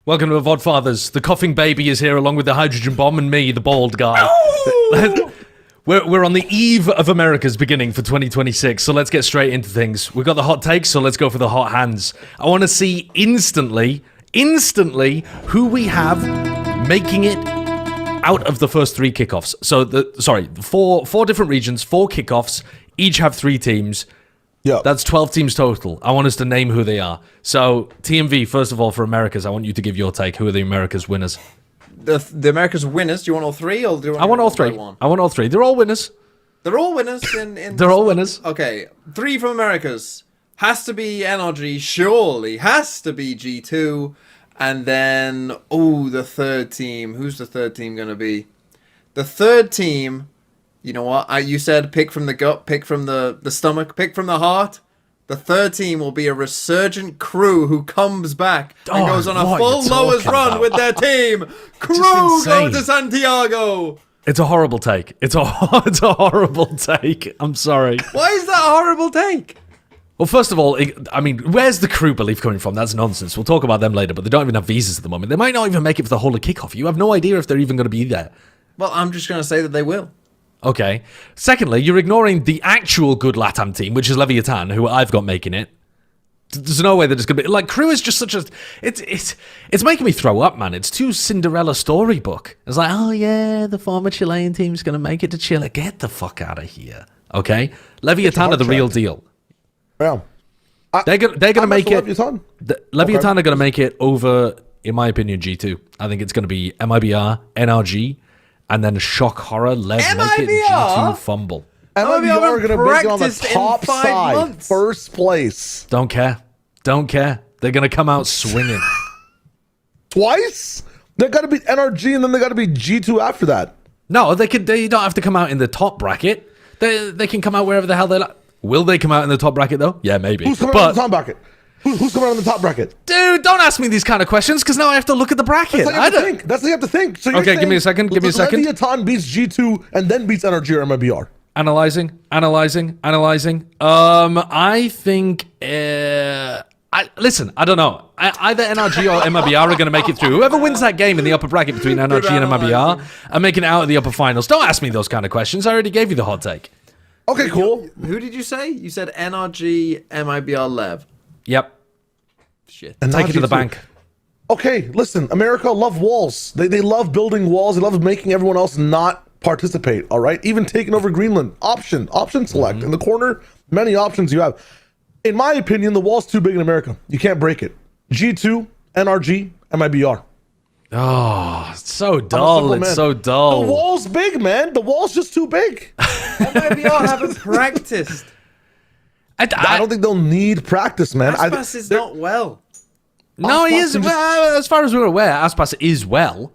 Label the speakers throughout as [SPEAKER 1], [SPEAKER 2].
[SPEAKER 1] Welcome to the Vodfathers. The coughing baby is here along with the hydrogen bomb and me, the bald guy. We're on the eve of America's beginning for 2026, so let's get straight into things. We've got the hot takes, so let's go for the hot hands. I want to see instantly, who we have making it out of the first 3 kickoffs. So, four different regions, 4 kickoffs, each have 3 teams.
[SPEAKER 2] Yeah,
[SPEAKER 1] that's 12 teams total. I want us to name who they are. So, TMV, first of all, for Americas, I want you to give your take. Who are the Americas winners?
[SPEAKER 3] The Americas winners. Do you want all 3, or do you want?
[SPEAKER 1] I want all 3. I want all 3. They're all winners.
[SPEAKER 3] They're all winners.
[SPEAKER 1] They're all winners.
[SPEAKER 3] Okay, 3 from Americas has to be NRG. Surely has to be G2, and then the third team. Who's the third team gonna be? The third team. You know what? You said pick from the gut, pick from the stomach, pick from the heart. The third team will be a resurgent crew who comes back and goes on a full lowers run with their team. Crew go to Santiago.
[SPEAKER 1] It's a horrible take. It's a horrible take. I'm sorry.
[SPEAKER 3] Why is that a horrible take?
[SPEAKER 1] Well, first of all, I mean, where's the crew belief coming from? That's nonsense. We'll talk about them later, but they don't even have visas at the moment. They might not even make it for the whole of kickoff. You have no idea if they're even going to be there.
[SPEAKER 3] Well, I'm just going to say that they will.
[SPEAKER 1] Okay. Secondly, you're ignoring the actual good LATAM team, which is Leviathan, who I've got making it. There's no way that it's going to be... Like, crew is just such a... It's making me throw up, man. It's too Cinderella storybook. It's like, oh, yeah, the former Chilean team's going to make it to Chile. Get the fuck out of here. Okay? Leviathan are the real deal.
[SPEAKER 2] Yeah.
[SPEAKER 1] They're going to make it...
[SPEAKER 2] Leviathan
[SPEAKER 1] are going to make it over, in my opinion, G2. I think it's going to be MIBR, NRG... and then shock horror, Lev make it G2 fumble.
[SPEAKER 2] MIBR are going to make it on the top side, first place.
[SPEAKER 1] Don't care. They're going to come out swinging.
[SPEAKER 2] Twice? They got to beat NRG and then they got to beat G2 after that.
[SPEAKER 1] No, they don't have to come out in the top bracket. They can come out wherever the hell they like. Will they come out in the top bracket though? Yeah, maybe.
[SPEAKER 2] Who's coming out in the top bracket? Who's coming out in the top bracket?
[SPEAKER 1] Dude, don't ask me these kind of questions because now I have to look at the bracket.
[SPEAKER 2] That's what you have to think. So
[SPEAKER 1] okay, give me a second.
[SPEAKER 2] Leviathan beats G2 and then beats NRG or MIBR.
[SPEAKER 1] Analyzing. I think... listen, I don't know. Either NRG or MIBR are going to make it through. Whoever wins that game in the upper bracket between NRG and MIBR are making it out of the upper finals. Don't ask me those kind of questions. I already gave you the hot take.
[SPEAKER 2] Okay, cool.
[SPEAKER 3] Who did you say? You said NRG, MIBR, Lev.
[SPEAKER 1] Yep.
[SPEAKER 3] Shit.
[SPEAKER 1] And take it to the bank.
[SPEAKER 2] Okay, listen. America love walls. They love building walls. They love making everyone else not participate, all right? Even taking over Greenland. Option select. In the corner, many options you have. In my opinion, the wall's too big in America. You can't break it. G2, NRG, MIBR.
[SPEAKER 1] Oh, it's so dull. It's so dull.
[SPEAKER 2] The wall's big, man. The wall's just too big.
[SPEAKER 3] MIBR haven't practiced.
[SPEAKER 2] I don't think they'll need practice, man.
[SPEAKER 3] Aspas is not well.
[SPEAKER 1] No, he is. Well, as far as we're aware, Aspas is well.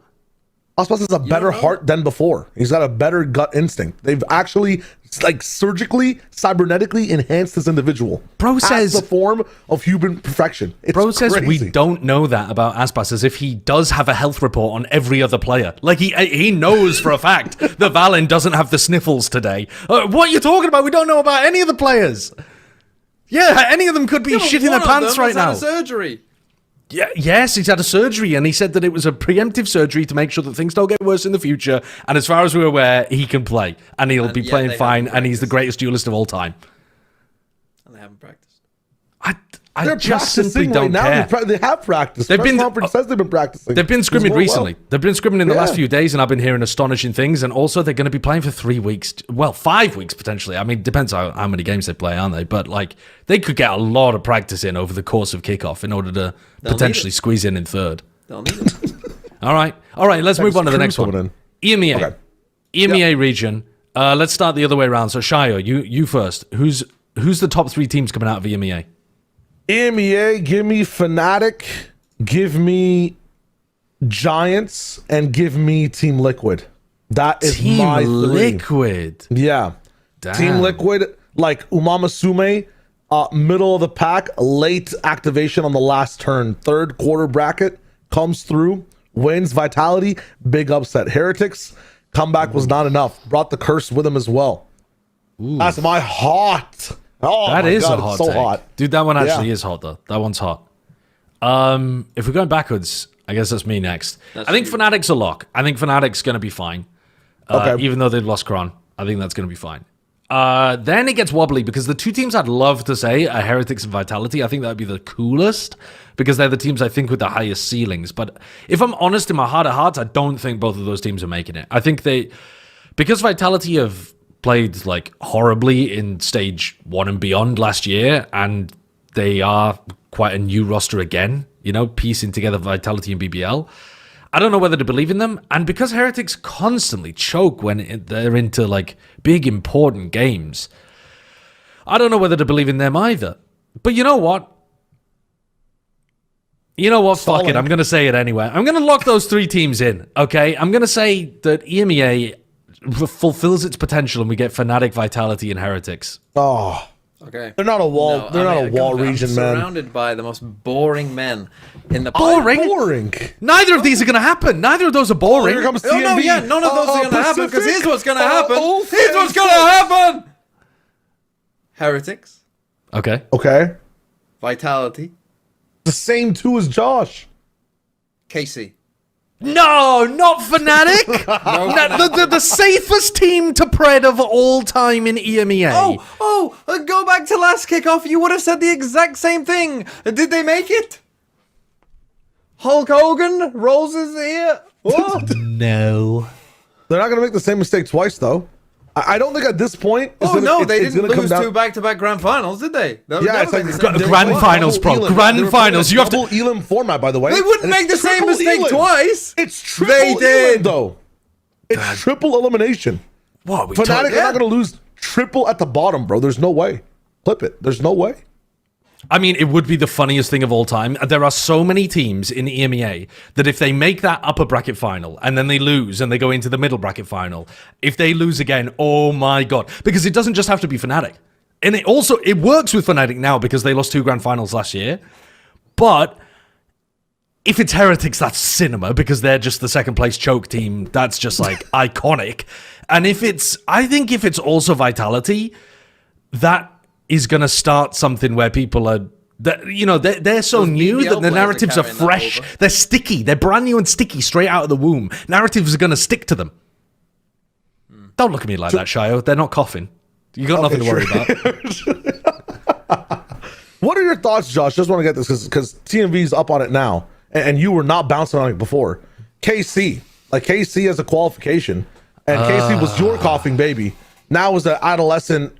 [SPEAKER 2] Aspas has a better heart than before. He's got a better gut instinct. They've actually, surgically, cybernetically enhanced this individual.
[SPEAKER 1] Bro says
[SPEAKER 2] the form of human perfection. It's
[SPEAKER 1] says
[SPEAKER 2] crazy.
[SPEAKER 1] We don't know that about Aspas, as if he does have a health report on every other player. Like he knows for a fact that Valen doesn't have the sniffles today. What are you talking about? We don't know about any of the players. Yeah, any of them could be shitting their pants right now.
[SPEAKER 3] Had a surgery.
[SPEAKER 1] Yeah, yes, he's had a surgery, and he said that it was a preemptive surgery to make sure that things don't get worse in the future. And as far as we're aware, he can play, and he'll be playing fine, and he's the greatest duelist of all time.
[SPEAKER 3] And they haven't practiced.
[SPEAKER 1] I just simply don't care.
[SPEAKER 2] They have practiced. They've been practicing.
[SPEAKER 1] They've been scrimming recently. They've been scrimming in the last few days, and I've been hearing astonishing things. And also, they're going to be playing for 3 weeks. Well, 5 weeks potentially. I mean, it depends how many games they play, aren't they? But they could get a lot of practice in over the course of kickoff in order to potentially squeeze in third.
[SPEAKER 3] They'll need it.
[SPEAKER 1] All right. Let's move on to the next one. EMEA. Okay. EMEA region. Let's start the other way around. So, Shayo, you first. Who's the top 3 teams coming out of EMEA?
[SPEAKER 2] EMEA, give me Fnatic, give me Giants, and give me Team Liquid. That is
[SPEAKER 1] Team
[SPEAKER 2] my 3.
[SPEAKER 1] Liquid.
[SPEAKER 2] Yeah.
[SPEAKER 1] Damn.
[SPEAKER 2] Team Liquid, like Umamasume, middle of the pack, late activation on the last turn. 3rd quarter bracket, comes through, wins Vitality, big upset. Heretics, comeback was not enough. Brought the curse with him as well. Ooh. That's my hot. Oh,
[SPEAKER 1] that is
[SPEAKER 2] God,
[SPEAKER 1] a hot take. Dude, that one actually is hot, though. That one's hot. If we're going backwards, I guess that's me next.
[SPEAKER 3] That's
[SPEAKER 1] I think
[SPEAKER 3] you.
[SPEAKER 1] Fnatic's a lock. I think Fnatic's going to be fine.
[SPEAKER 2] Okay.
[SPEAKER 1] Even though they've lost Kron. I think that's going to be fine. Then it gets wobbly because the two teams I'd love to say are Heretics and Vitality. I think that would be the coolest because they're the teams I think with the highest ceilings. But if I'm honest, in my heart of hearts, I don't think both of those teams are making it. I think because Vitality have played like horribly in stage 1 and beyond last year, and they are quite a new roster again, piecing together Vitality and BBL. I don't know whether to believe in them, and because Heretics constantly choke when they're into like big important games, I don't know whether to believe in them either. But you know what? Fuck it. I'm going to say it anyway. I'm going to lock those 3 teams in, okay? I'm going to say that EMEA fulfills its potential and we get Fnatic, Vitality, and Heretics.
[SPEAKER 2] Oh,
[SPEAKER 3] Okay.
[SPEAKER 2] they're not a wall.
[SPEAKER 3] No,
[SPEAKER 2] they're not a wall
[SPEAKER 3] I'm
[SPEAKER 2] region, man.
[SPEAKER 3] surrounded by the most boring men in the
[SPEAKER 1] Boring?
[SPEAKER 2] Boring.
[SPEAKER 1] Neither of these are going to happen. Neither of those are boring.
[SPEAKER 2] Here comes
[SPEAKER 3] Oh, no,
[SPEAKER 2] TNV.
[SPEAKER 3] yeah, none of those are going to happen because here's what's going to happen.
[SPEAKER 2] Oh,
[SPEAKER 3] Here's what's going to happen. Heretics,
[SPEAKER 1] Okay.
[SPEAKER 2] Okay.
[SPEAKER 3] Vitality,
[SPEAKER 2] The same 2 as Josh.
[SPEAKER 3] KC.
[SPEAKER 1] No, not Fnatic. The safest team to pred of all time in EMEA.
[SPEAKER 3] Go back to last kickoff. You would have said the exact same thing. Did they make it? Hulk Hogan rolls his ear. What?
[SPEAKER 1] No.
[SPEAKER 2] They're not going to make the same mistake twice, though. I don't think at this point.
[SPEAKER 3] They didn't lose 2 back-to-back grand finals, did they?
[SPEAKER 2] Yeah, it's like
[SPEAKER 1] Grand finals, bro. Grand finals. You have to.
[SPEAKER 2] Double Elam format, by the way.
[SPEAKER 3] They wouldn't
[SPEAKER 2] And
[SPEAKER 3] make the
[SPEAKER 2] it's
[SPEAKER 3] same
[SPEAKER 2] triple
[SPEAKER 3] mistake
[SPEAKER 2] Elam.
[SPEAKER 3] twice.
[SPEAKER 2] It's triple
[SPEAKER 3] They did.
[SPEAKER 2] Elam, though. It's triple elimination.
[SPEAKER 1] What? We
[SPEAKER 2] Fnatic
[SPEAKER 1] talk-
[SPEAKER 2] are not going to lose triple at the bottom, bro. There's no way. Clip it. There's no way.
[SPEAKER 1] I mean, it would be the funniest thing of all time. There are so many teams in EMEA that if they make that upper bracket final and then they lose and they go into the middle bracket final, if they lose again, oh my God. Because it doesn't just have to be Fnatic. And it works with Fnatic now because they lost 2 grand finals last year. But if it's Heretics, that's cinema because they're just the second place choke team. That's just like iconic. And I think if it's also Vitality, that is going to start something where people are, they're so
[SPEAKER 3] Those
[SPEAKER 1] new
[SPEAKER 3] BBL
[SPEAKER 1] that the
[SPEAKER 3] players are
[SPEAKER 1] narratives are
[SPEAKER 3] carrying that
[SPEAKER 1] fresh.
[SPEAKER 3] over.
[SPEAKER 1] They're sticky. They're brand new and sticky straight out of the womb. Narratives are going to stick to them. Don't look at me like that, Shio. They're not coughing. You got nothing to worry about.
[SPEAKER 2] What are your thoughts, Josh? Just want to get this because TMV's up on it now, and you were not bouncing on it before. KC as a qualification, and KC was your coughing baby. Now is an adolescent,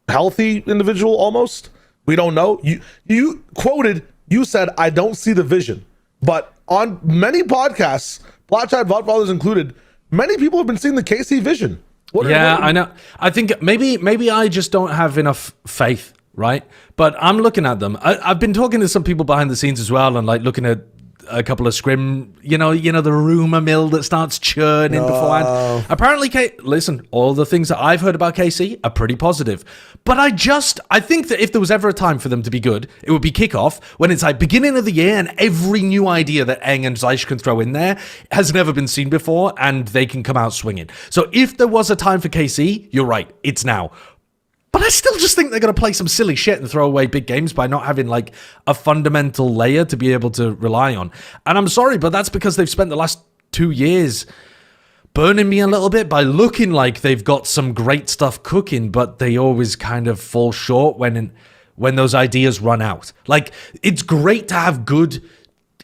[SPEAKER 2] healthy individual almost. We don't know. You quoted. You said, "I don't see the vision," but on many podcasts, Blackshot Vodfathers included, many people have been seeing the KC vision.
[SPEAKER 1] I know. I think maybe I just don't have enough faith, right? But I'm looking at them. I've been talking to some people behind the scenes as well, and like looking at a couple of scrim, the rumor mill that starts churning beforehand. Apparently, listen, all the things that I've heard about KC are pretty positive. But I think that if there was ever a time for them to be good, it would be kickoff when it's like beginning of the year and every new idea that Eng and Zeish can throw in there has never been seen before and they can come out swinging. So if there was a time for KC, you're right, it's now. But I still just think they're going to play some silly shit and throw away big games by not having like a fundamental layer to be able to rely on. And I'm sorry, but that's because they've spent the last 2 years burning me a little bit by looking like they've got some great stuff cooking, but they always kind of fall short when those ideas run out. Like, it's great to have good,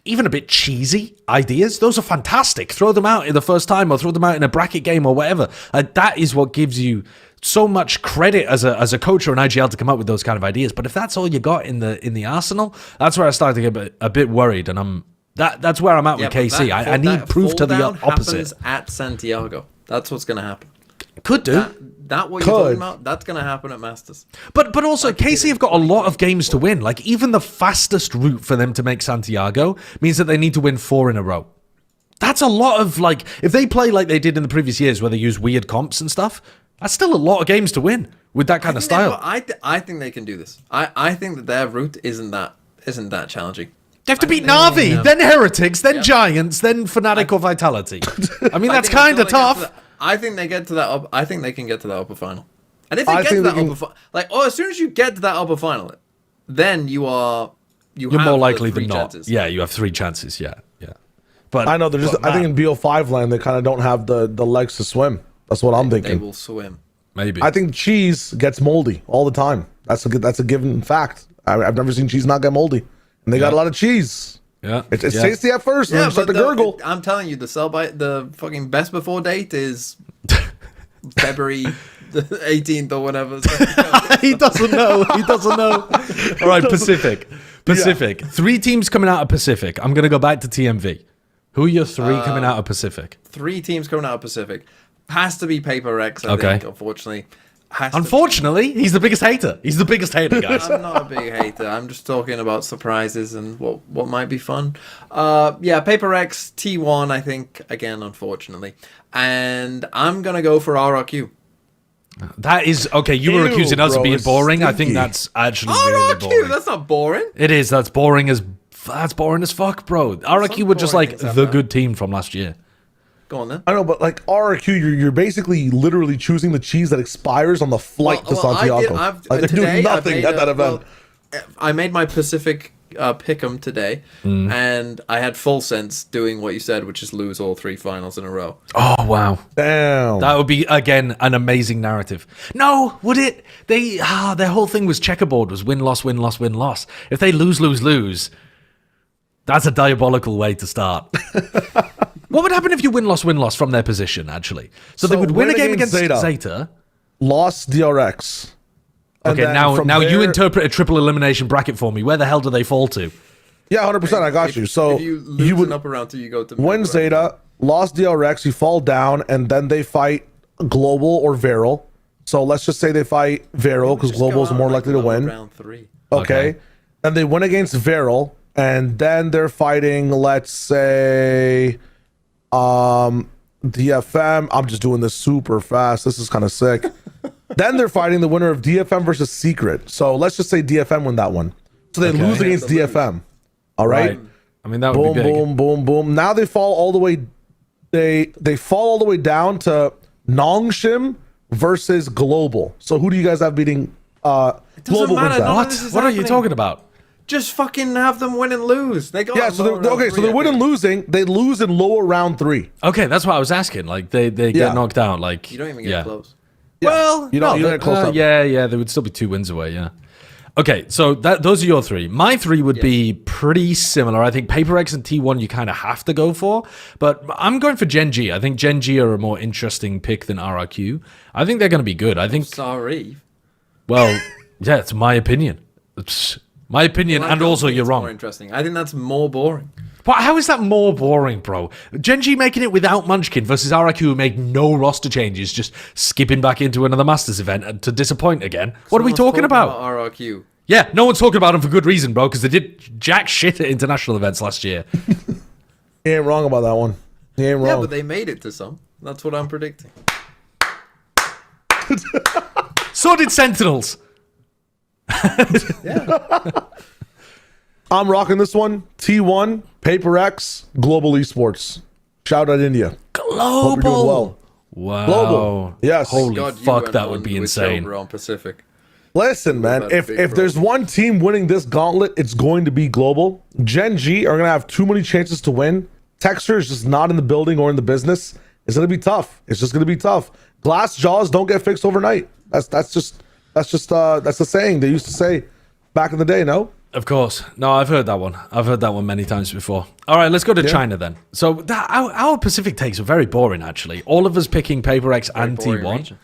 [SPEAKER 1] even a bit cheesy ideas. Those are fantastic. Throw them out in the first time or throw them out in a bracket game or whatever. That is what gives you so much credit as a coach or an IGL to come up with those kind of ideas. But if that's all you got in the arsenal, that's where I start to get a bit worried. And that's where I'm at with KC. I need proof to the opposite.
[SPEAKER 3] Happens at Santiago. That's what's going to happen.
[SPEAKER 1] Could do.
[SPEAKER 3] That what you're talking about, that's going to happen at Masters.
[SPEAKER 1] But also, KC have got a lot of games to win. Like, even the fastest route for them to make Santiago means that they need to win 4 in a row. That's a lot of, like, if they play like they did in the previous years where they use weird comps and stuff, that's still a lot of games to win with that kind of style.
[SPEAKER 3] I think they can do this. I think that their route isn't that challenging.
[SPEAKER 1] They have to beat Na'Vi, then Heretics, then Giants, then Fnatic or Vitality. I mean, that's kind of tough.
[SPEAKER 3] I think they get to that. I think they can get to that upper final. And if they get to that upper final, as soon as you get to that upper final, then you are
[SPEAKER 1] you're
[SPEAKER 3] have
[SPEAKER 1] more
[SPEAKER 3] the
[SPEAKER 1] likely than
[SPEAKER 3] three
[SPEAKER 1] not.
[SPEAKER 3] chances.
[SPEAKER 1] Yeah, you have 3 chances. Yeah. But
[SPEAKER 2] I know they're just. I think in BO5 land they kind of don't have the legs to swim. That's what I'm
[SPEAKER 3] They
[SPEAKER 2] thinking.
[SPEAKER 3] will swim.
[SPEAKER 1] maybe.
[SPEAKER 2] I think cheese gets moldy all the time. That's a given fact. I've never seen cheese not get moldy, and they got a lot of cheese.
[SPEAKER 1] Yeah,
[SPEAKER 2] It's
[SPEAKER 1] yeah.
[SPEAKER 2] tasty at first, and then you start to gurgle.
[SPEAKER 3] I'm telling you, the fucking best before date is February the 18th or whatever.
[SPEAKER 1] He doesn't know. He doesn't know. All right, Pacific. 3 teams coming out of Pacific. I'm gonna go back to TMV. Who are your 3 coming out of Pacific?
[SPEAKER 3] 3 teams coming out of Pacific. Has to be Paper X, I think, unfortunately.
[SPEAKER 1] Unfortunately, he's the biggest hater. He's the biggest hater, guys.
[SPEAKER 3] I'm not a big hater. I'm just talking about surprises and what might be fun. Yeah, Paper X, T1, I think, again, unfortunately. And I'm going to go for RRQ.
[SPEAKER 1] That is okay. You were
[SPEAKER 2] Ew,
[SPEAKER 1] accusing us of
[SPEAKER 2] bro,
[SPEAKER 1] being
[SPEAKER 2] it's
[SPEAKER 1] boring. I think
[SPEAKER 2] stinky.
[SPEAKER 1] that's actually really
[SPEAKER 3] RRQ,
[SPEAKER 1] boring.
[SPEAKER 3] that's not boring.
[SPEAKER 1] It is. That's boring as fuck, bro. RRQ were just
[SPEAKER 3] boring
[SPEAKER 1] like
[SPEAKER 3] things
[SPEAKER 1] the
[SPEAKER 3] happen.
[SPEAKER 1] good team from last year.
[SPEAKER 3] Go on then.
[SPEAKER 2] I know, but like RRQ, you're basically literally choosing the cheese that expires on the flight to Santiago. Like they're doing nothing at that event.
[SPEAKER 3] I made my Pacific pick'em today, and I had full sense doing what you said, which is lose all 3 finals in a row.
[SPEAKER 1] Oh wow.
[SPEAKER 2] Damn.
[SPEAKER 1] That would be again an amazing narrative. No, would it? Their whole thing was checkerboard, was win loss, win loss, win loss. If they lose, that's a diabolical way to start. What would happen if you win loss from their position? Actually, so they would win a game against Zeta.
[SPEAKER 2] Lost DRX. And
[SPEAKER 1] Okay,
[SPEAKER 2] then
[SPEAKER 1] now
[SPEAKER 2] from
[SPEAKER 1] you
[SPEAKER 2] there-
[SPEAKER 1] interpret a triple elimination bracket for me. Where the hell do they fall to?
[SPEAKER 2] Yeah, 100%. I got you. So
[SPEAKER 3] if you lose
[SPEAKER 2] would
[SPEAKER 3] an upper round 2, you go to
[SPEAKER 2] win
[SPEAKER 3] mid round.
[SPEAKER 2] Zeta, lost DRX, you fall down, and then they fight Global or Viral. So let's just say they fight Viral because
[SPEAKER 3] Just go
[SPEAKER 2] Global is
[SPEAKER 3] out
[SPEAKER 2] more
[SPEAKER 3] like
[SPEAKER 2] likely to
[SPEAKER 3] lower
[SPEAKER 2] win.
[SPEAKER 3] Round 3.
[SPEAKER 2] Okay. And they win against Viral, and then they're fighting, let's say, DFM. I'm just doing this super fast. This is kind of sick. Then they're fighting the winner of DFM versus Secret. So let's just say DFM win that one. So they lose against DFM. All right.
[SPEAKER 1] I mean, that would
[SPEAKER 2] Boom,
[SPEAKER 1] be big.
[SPEAKER 2] boom, boom, boom. Now they fall all the way. They fall all the way down to Nongshim versus Global. So who do you guys have beating? Global wins
[SPEAKER 3] matter,
[SPEAKER 2] that.
[SPEAKER 3] none of
[SPEAKER 1] What?
[SPEAKER 3] this is
[SPEAKER 1] What are you
[SPEAKER 3] happening.
[SPEAKER 1] talking about?
[SPEAKER 3] Just fucking have them win and lose. They got
[SPEAKER 2] Yeah, so they're okay. So they're winning, losing. They lose in lower round 3.
[SPEAKER 1] Okay, that's what I was asking. Like they
[SPEAKER 2] Yeah.
[SPEAKER 1] get knocked out. Like
[SPEAKER 3] You don't even get close.
[SPEAKER 1] Well,
[SPEAKER 2] You don't get close up.
[SPEAKER 1] Yeah, they would still be 2 wins away. Yeah. Okay, so those are your 3. My 3 would be pretty similar. I think Paper X and T1 you kind of have to go for, but I'm going for Gen G. I think Gen G are a more interesting pick than RRQ. I think they're going to be good. I think.
[SPEAKER 3] Sorry.
[SPEAKER 1] Well, yeah, it's my opinion. It's my opinion,
[SPEAKER 3] Well, I
[SPEAKER 1] and
[SPEAKER 3] don't
[SPEAKER 1] also
[SPEAKER 3] think
[SPEAKER 1] you're
[SPEAKER 3] it's more
[SPEAKER 1] wrong.
[SPEAKER 3] interesting. I think that's more boring.
[SPEAKER 1] But how is that more boring, bro? Gen G making it without Munchkin versus RRQ who make no roster changes, just skipping back into another Masters event and to disappoint again. What are we talking about?
[SPEAKER 3] RRQ.
[SPEAKER 1] Yeah, no one's talking about them for good reason, bro, because they did jack shit at international events last year.
[SPEAKER 2] He ain't wrong about that one. He ain't wrong.
[SPEAKER 3] Yeah, but they made it to some. That's what I'm predicting.
[SPEAKER 1] So did Sentinels.
[SPEAKER 2] I'm rocking this one. T1, Paper X, Global Esports. Shout out India.
[SPEAKER 1] Global.
[SPEAKER 2] Hope you're doing well.
[SPEAKER 1] Wow.
[SPEAKER 2] Global. Yes.
[SPEAKER 1] Holy
[SPEAKER 3] God, you
[SPEAKER 1] fuck,
[SPEAKER 3] went
[SPEAKER 1] that would
[SPEAKER 3] on
[SPEAKER 1] be
[SPEAKER 3] with
[SPEAKER 1] insane.
[SPEAKER 3] Silver on Pacific.
[SPEAKER 2] Listen, man,
[SPEAKER 3] about a
[SPEAKER 2] if
[SPEAKER 3] big
[SPEAKER 2] there's
[SPEAKER 3] problem.
[SPEAKER 2] one team winning this gauntlet, it's going to be Global. Gen G are going to have too many chances to win. Texture is just not in the building or in the business. It's going to be tough. It's just going to be tough. Glass jaws don't get fixed overnight. That's the saying they used to say back in the day, no?
[SPEAKER 1] Of course. No, I've heard that one. I've heard that one many times before. All right, let's go to China then. So our Pacific takes are very boring, actually. All of us picking Paper X and
[SPEAKER 3] Boring
[SPEAKER 1] T1.
[SPEAKER 3] region.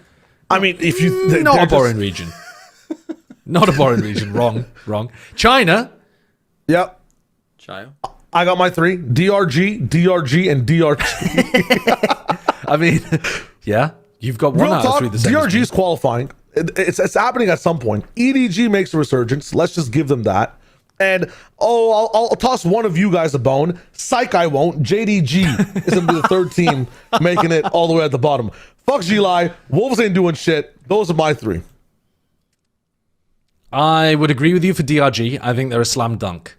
[SPEAKER 2] I mean, if you...
[SPEAKER 1] Not
[SPEAKER 2] they're
[SPEAKER 1] a boring
[SPEAKER 2] just-
[SPEAKER 1] region. Not a boring region. Wrong. China.
[SPEAKER 2] Yep.
[SPEAKER 3] Chayo.
[SPEAKER 2] I got my 3. DRG, DRG, and DRG.
[SPEAKER 1] I mean, yeah. You've got one
[SPEAKER 2] Real
[SPEAKER 1] out of
[SPEAKER 2] talk,
[SPEAKER 1] 3 the same as
[SPEAKER 2] DRG
[SPEAKER 1] me.
[SPEAKER 2] is qualifying. It's happening at some point. EDG makes a resurgence. Let's just give them that. And I'll toss one of you guys a bone. Psych, I won't. JDG is gonna be the 3rd team making it all the way at the bottom. Fuck G-Li. Wolves ain't doing shit. Those are my 3.
[SPEAKER 1] I would agree with you for DRG. I think they're a slam dunk.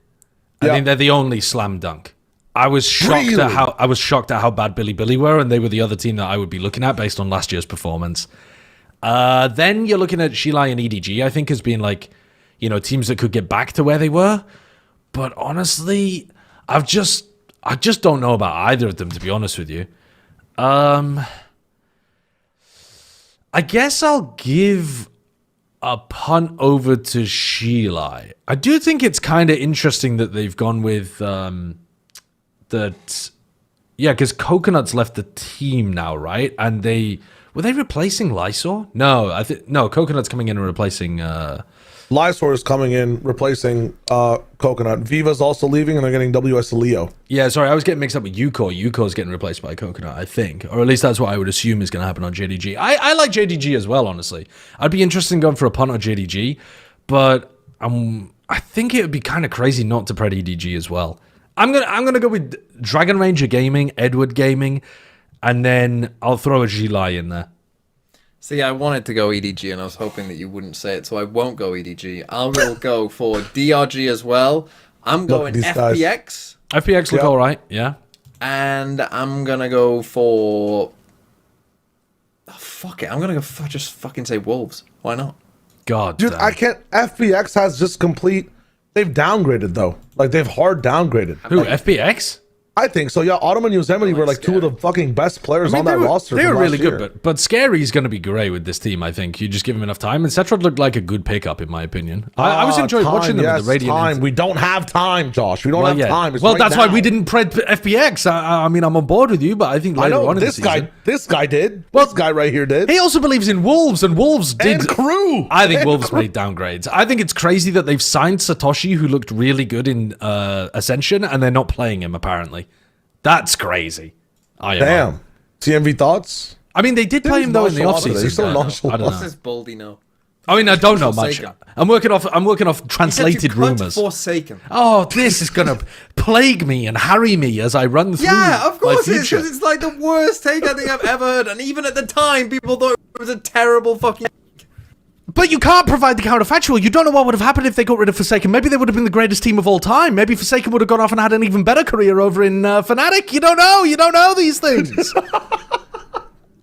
[SPEAKER 1] I
[SPEAKER 2] Yeah.
[SPEAKER 1] think they're the only slam dunk. I was shocked
[SPEAKER 2] Really?
[SPEAKER 1] at how bad Billy were, and they were the other team that I would be looking at based on last year's performance. Then you're looking at Shilai and EDG, I think, as being like, teams that could get back to where they were. But honestly, I just don't know about either of them, to be honest with you. I guess I'll give a punt over to Sheila. I do think it's kind of interesting that they've gone with because Coconut's left the team now, right? And were they replacing Lysor? No, no. Coconut's coming in and replacing.
[SPEAKER 2] Lysor is coming in, replacing Coconut. Viva's also leaving, and they're getting WS Leo.
[SPEAKER 1] Yeah, sorry, I was getting mixed up with Yuko. Yuko's getting replaced by Coconut, I think. Or at least that's what I would assume is going to happen on JDG. I like JDG as well, honestly. I'd be interested in going for a punt on JDG, but I think it would be kind of crazy not to pred EDG as well. I'm gonna go with Dragon Ranger Gaming, Edward Gaming, and then I'll throw a Gilai in there.
[SPEAKER 3] See, I wanted to go EDG, and I was hoping that you wouldn't say it, so I won't go EDG. I will go for DRG as well. I'm going FPX.
[SPEAKER 1] FPX look all right, yeah.
[SPEAKER 3] And I'm going to go for... Oh, fuck it. I'm going to go just fucking say Wolves. Why not?
[SPEAKER 1] God,
[SPEAKER 2] dude, I can't... FPX has just complete... They've downgraded, though. Like, they've hard downgraded.
[SPEAKER 1] Who, FPX?
[SPEAKER 2] I think so. Yeah, Autumn and Yosemite were like two of the fucking best players on that roster.
[SPEAKER 1] They were really good, but Scary's going to be great with this team, I think. You just give him enough time. And Cetrod looked like a good pickup, in my opinion. I was enjoying watching them with the Radiant.
[SPEAKER 2] Time. We don't have time, Josh. We don't have time. It's
[SPEAKER 1] well, that's why we didn't pred FPX. I mean, I'm on board with you, but I think later on in the season...
[SPEAKER 2] This guy did. Well, this guy right here did.
[SPEAKER 1] He also believes in Wolves, and Wolves did...
[SPEAKER 2] And Crew!
[SPEAKER 1] I think Wolves made downgrades. I think it's crazy that they've signed Satoshi, who looked really good in Ascension, and they're not playing him, apparently. That's crazy.
[SPEAKER 2] Damn. TMV thoughts?
[SPEAKER 1] I mean, they did play him though in the offseason.
[SPEAKER 2] He's so nonchalant.
[SPEAKER 3] What's this Baldy know?
[SPEAKER 1] I mean, I don't know much. I'm working off translated rumors.
[SPEAKER 3] Forsaken.
[SPEAKER 1] Oh, this is gonna plague me and harry me as I run through.
[SPEAKER 3] Yeah, of course
[SPEAKER 1] my
[SPEAKER 3] it is. Because it's like the worst take I think I've ever heard, and even at the time, people thought it was a terrible fucking.
[SPEAKER 1] But you can't provide the counterfactual. You don't know what would have happened if they got rid of Forsaken. Maybe they would have been the greatest team of all time. Maybe Forsaken would have gone off and had an even better career over in Fnatic. You don't know. You don't know these things.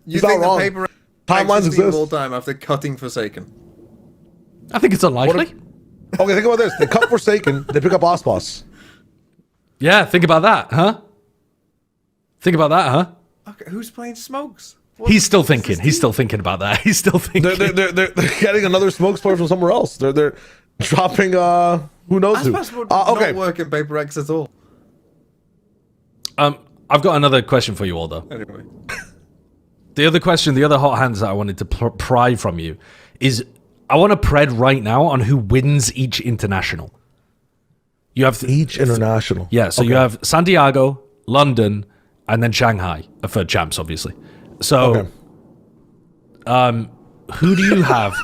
[SPEAKER 3] You think the paper
[SPEAKER 2] timelines exist
[SPEAKER 3] of all time after cutting Forsaken?
[SPEAKER 1] I think it's unlikely.
[SPEAKER 2] Okay, think about this. They cut Forsaken. They pick up Ospas.
[SPEAKER 1] Yeah, think about that, huh? Think about that, huh?
[SPEAKER 3] Okay, who's playing Smokes?
[SPEAKER 1] He's still thinking. He's still thinking about that. He's still thinking.
[SPEAKER 2] They're getting another smoke player from somewhere else. They're dropping who knows who.
[SPEAKER 3] Would not work in Paper X at all.
[SPEAKER 1] I've got another question for you all though.
[SPEAKER 3] Anyway,
[SPEAKER 1] the other hot hands that I wanted to pry from you is I want to pred right now on who wins each international. You have
[SPEAKER 2] each international.
[SPEAKER 1] Yeah, so you have Santiago, London, and then Shanghai for champs, obviously. So, who do you have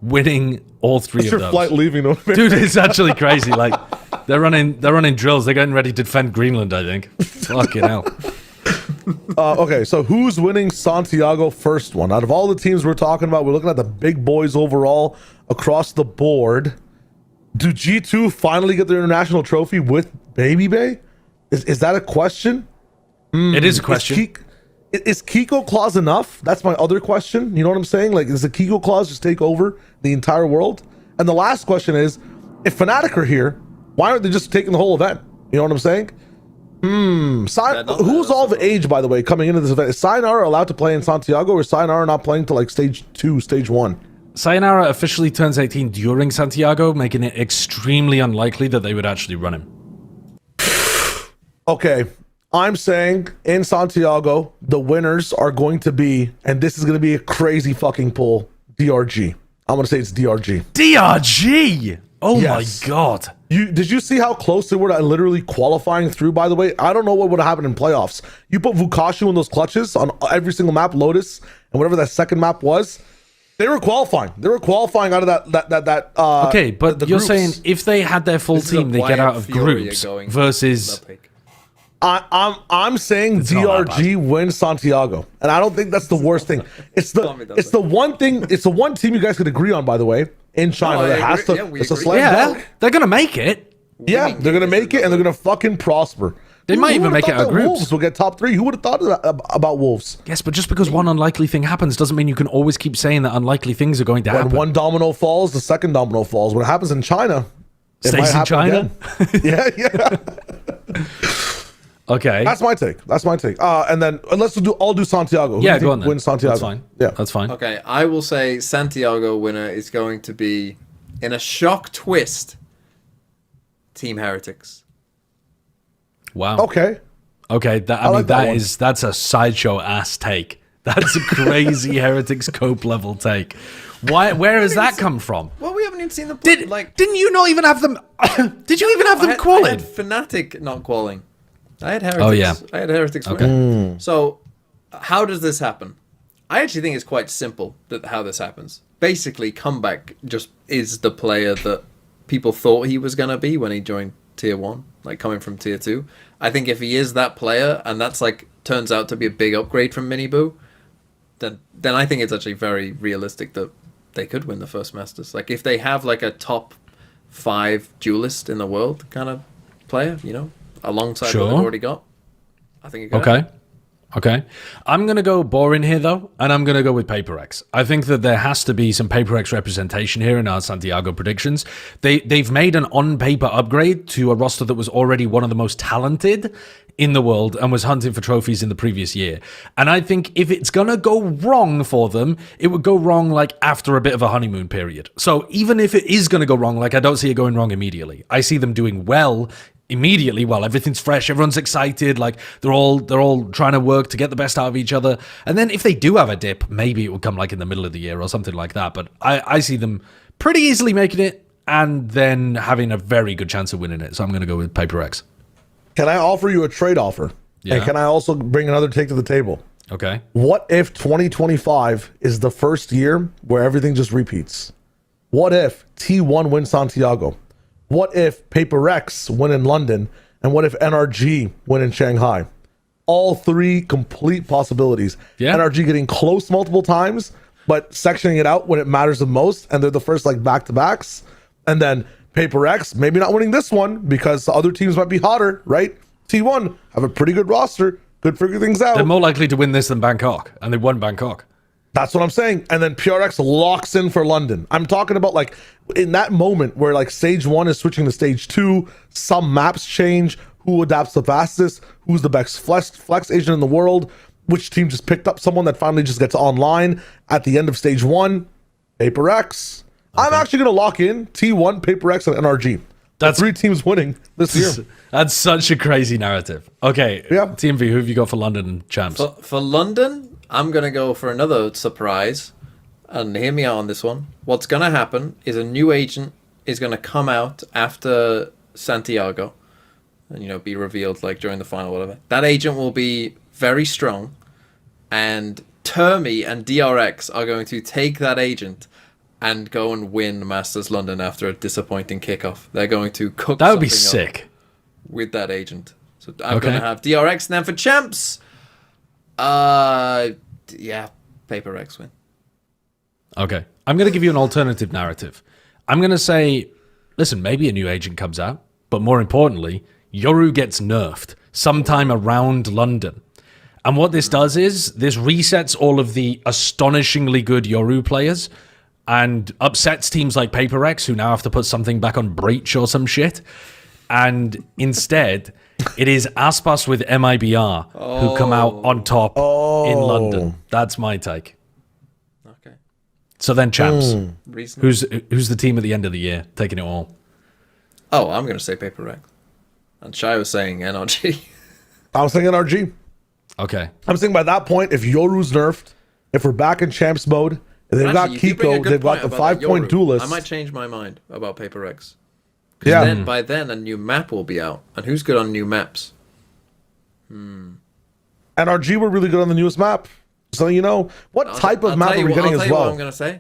[SPEAKER 1] winning all three of those?
[SPEAKER 2] Your flight leaving,
[SPEAKER 1] dude. It's actually crazy. Like they're running drills. They're getting ready to defend Greenland. I think. Fucking hell.
[SPEAKER 2] Okay, so who's winning Santiago first one? Out of all the teams we're talking about, we're looking at the big boys overall across the board. Do G2 finally get their international trophy with Baby Bay? Is that a question?
[SPEAKER 1] It is a question.
[SPEAKER 2] Is Kiko Claus enough? That's my other question. You know what I'm saying? Like, does the Kiko Claus just take over the entire world? And the last question is, if Fnatic are here, why aren't they just taking the whole event? You know what I'm saying? Who's all of age, by the way, coming into this event? Is Sayonara allowed to play in Santiago, or is Sayonara not playing to like stage 2, stage 1?
[SPEAKER 1] Sayonara officially turns 18 during Santiago, making it extremely unlikely that they would actually run him.
[SPEAKER 2] Okay. I'm saying in Santiago, the winners are going to be, and this is going to be a crazy fucking poll, DRG. I'm going to say it's DRG.
[SPEAKER 1] DRG! Oh
[SPEAKER 2] yes.
[SPEAKER 1] My God.
[SPEAKER 2] Did you see how close they were to literally qualifying through, by the way? I don't know what would have happened in playoffs. You put Vukashu in those clutches on every single map, Lotus, and whatever that second map was. They were qualifying. They were qualifying out of that.
[SPEAKER 1] Okay, but you're saying if they had their full team, they get out of groups versus...
[SPEAKER 2] I'm saying it's DRG wins Santiago, and I don't think that's the worst thing. It's the one thing. It's the one team you guys could agree on, by the way, in China that has to. It's a slam dunk.
[SPEAKER 1] They're gonna make it.
[SPEAKER 2] Yeah, they're gonna make it, and they're gonna fucking prosper.
[SPEAKER 1] They might even make it out of groups.
[SPEAKER 2] Wolves will get top 3. Who would have thought about Wolves?
[SPEAKER 1] Yes, but just because one unlikely thing happens doesn't mean you can always keep saying that unlikely things are going to happen.
[SPEAKER 2] When one domino falls, the second domino falls. When it happens in China, It might
[SPEAKER 1] Stays in
[SPEAKER 2] happen
[SPEAKER 1] China.
[SPEAKER 2] again. Yeah.
[SPEAKER 1] Okay.
[SPEAKER 2] That's my take. And then let's all do Santiago. Who do
[SPEAKER 1] Yeah,
[SPEAKER 2] you
[SPEAKER 1] go
[SPEAKER 2] think
[SPEAKER 1] on then.
[SPEAKER 2] wins Santiago?
[SPEAKER 1] That's fine.
[SPEAKER 2] Yeah.
[SPEAKER 1] That's fine.
[SPEAKER 3] Okay, I will say Santiago winner is going to be, in a shock twist, Team Heretics.
[SPEAKER 1] Wow.
[SPEAKER 2] Okay.
[SPEAKER 1] Okay. I mean,
[SPEAKER 2] like that one.
[SPEAKER 1] that's a sideshow ass take. That's a crazy Heretics cope level take. Why? Where has that come from?
[SPEAKER 3] Well, we haven't even seen the play.
[SPEAKER 1] Didn't you not even have them? Did you even have them
[SPEAKER 3] I
[SPEAKER 1] qualified?
[SPEAKER 3] had Fnatic not qualling. I had Heretics.
[SPEAKER 1] Oh, yeah.
[SPEAKER 3] I had Heretics
[SPEAKER 1] Okay.
[SPEAKER 3] winning. So, how does this happen? I actually think it's quite simple how this happens. Basically, Comeback just is the player that people thought he was going to be when he joined Tier 1, like coming from Tier 2. I think if he is that player, and that's like turns out to be a big upgrade from Miniboo, then I think it's actually very realistic that they could win the first Masters. Like, if they have like a top 5 duelist in the world kind of player, alongside what they've already got, I think it could happen.
[SPEAKER 1] Okay. I'm going to go boring here, though, and I'm going to go with Paper X. I think that there has to be some Paper X representation here in our Santiago predictions. They've made an on-paper upgrade to a roster that was already one of the most talented in the world and was hunting for trophies in the previous year. And I think if it's going to go wrong for them, it would go wrong like after a bit of a honeymoon period. So even if it is going to go wrong, like I don't see it going wrong immediately. I see them doing well immediately. Well, everything's fresh, everyone's excited, like they're all trying to work to get the best out of each other. And then if they do have a dip, maybe it will come like in the middle of the year or something like that. But I see them pretty easily making it and then having a very good chance of winning it. So I'm going to go with Paper X.
[SPEAKER 2] Can I offer you a trade offer?
[SPEAKER 1] Yeah.
[SPEAKER 2] And can I also bring another take to the table?
[SPEAKER 1] Okay.
[SPEAKER 2] What if 2025 is the first year where everything just repeats? What if T1 wins Santiago? What if Paper X win in London? And what if NRG win in Shanghai? All 3 complete possibilities.
[SPEAKER 1] Yeah.
[SPEAKER 2] NRG getting close multiple times, but sectioning it out when it matters the most, and they're the first like back-to-backs. And then Paper X maybe not winning this one because the other teams might be hotter, right? T1 have a pretty good roster, could figure things out.
[SPEAKER 1] They're more likely to win this than Bangkok, and they won Bangkok.
[SPEAKER 2] That's what I'm saying. And then PRX locks in for London. I'm talking about like in that moment where like stage 1 is switching to stage 2, some maps change, who adapts the fastest, who's the best flex agent in the world, which team just picked up someone that finally just gets online at the end of stage 1, Paper X. Okay. I'm actually going to lock in T1, Paper X, and NRG. That's 3 teams winning this year.
[SPEAKER 1] That's such a crazy narrative. Okay,
[SPEAKER 2] yeah.
[SPEAKER 1] TMV, who have you got for London champs?
[SPEAKER 3] For London, I'm going to go for another surprise. And hear me out on this one. What's going to happen is a new agent is going to come out after Santiago and, be revealed like during the final, whatever. That agent will be very strong. And Termi and DRX are going to take that agent and go and win Masters London after a disappointing kickoff. They're going to cook
[SPEAKER 1] that would be
[SPEAKER 3] something up
[SPEAKER 1] sick
[SPEAKER 3] with that agent. So I'm going to have DRX, and then for champs, Paper X win.
[SPEAKER 1] Okay. I'm going to give you an alternative narrative. I'm going to say, listen, maybe a new agent comes out, but more importantly, Yoru gets nerfed sometime around London. And what this does is this resets all of the astonishingly good Yoru players and upsets teams like Paper X, who now have to put something back on Breach or some shit. And instead, it is Aspas with MIBR who come out on top in London. That's my take.
[SPEAKER 3] Okay.
[SPEAKER 1] So then champs.
[SPEAKER 3] Reasonable.
[SPEAKER 1] Who's the team at the end of the year taking it all?
[SPEAKER 3] Oh, I'm going to say Paper X. And Shai was saying NRG.
[SPEAKER 2] I was thinking NRG.
[SPEAKER 1] Okay.
[SPEAKER 2] I'm thinking by that point, if Yoru's nerfed, if we're back in champs mode, and they've got Kiko, they've got the 5-point duelist.
[SPEAKER 3] I might change my mind about Paper X.
[SPEAKER 2] Yeah.
[SPEAKER 3] Then, by then, a new map will be out. And who's good on new maps?
[SPEAKER 2] NRG were really good on the newest map. So, what type of map are we getting as well?
[SPEAKER 3] What I'm going to say.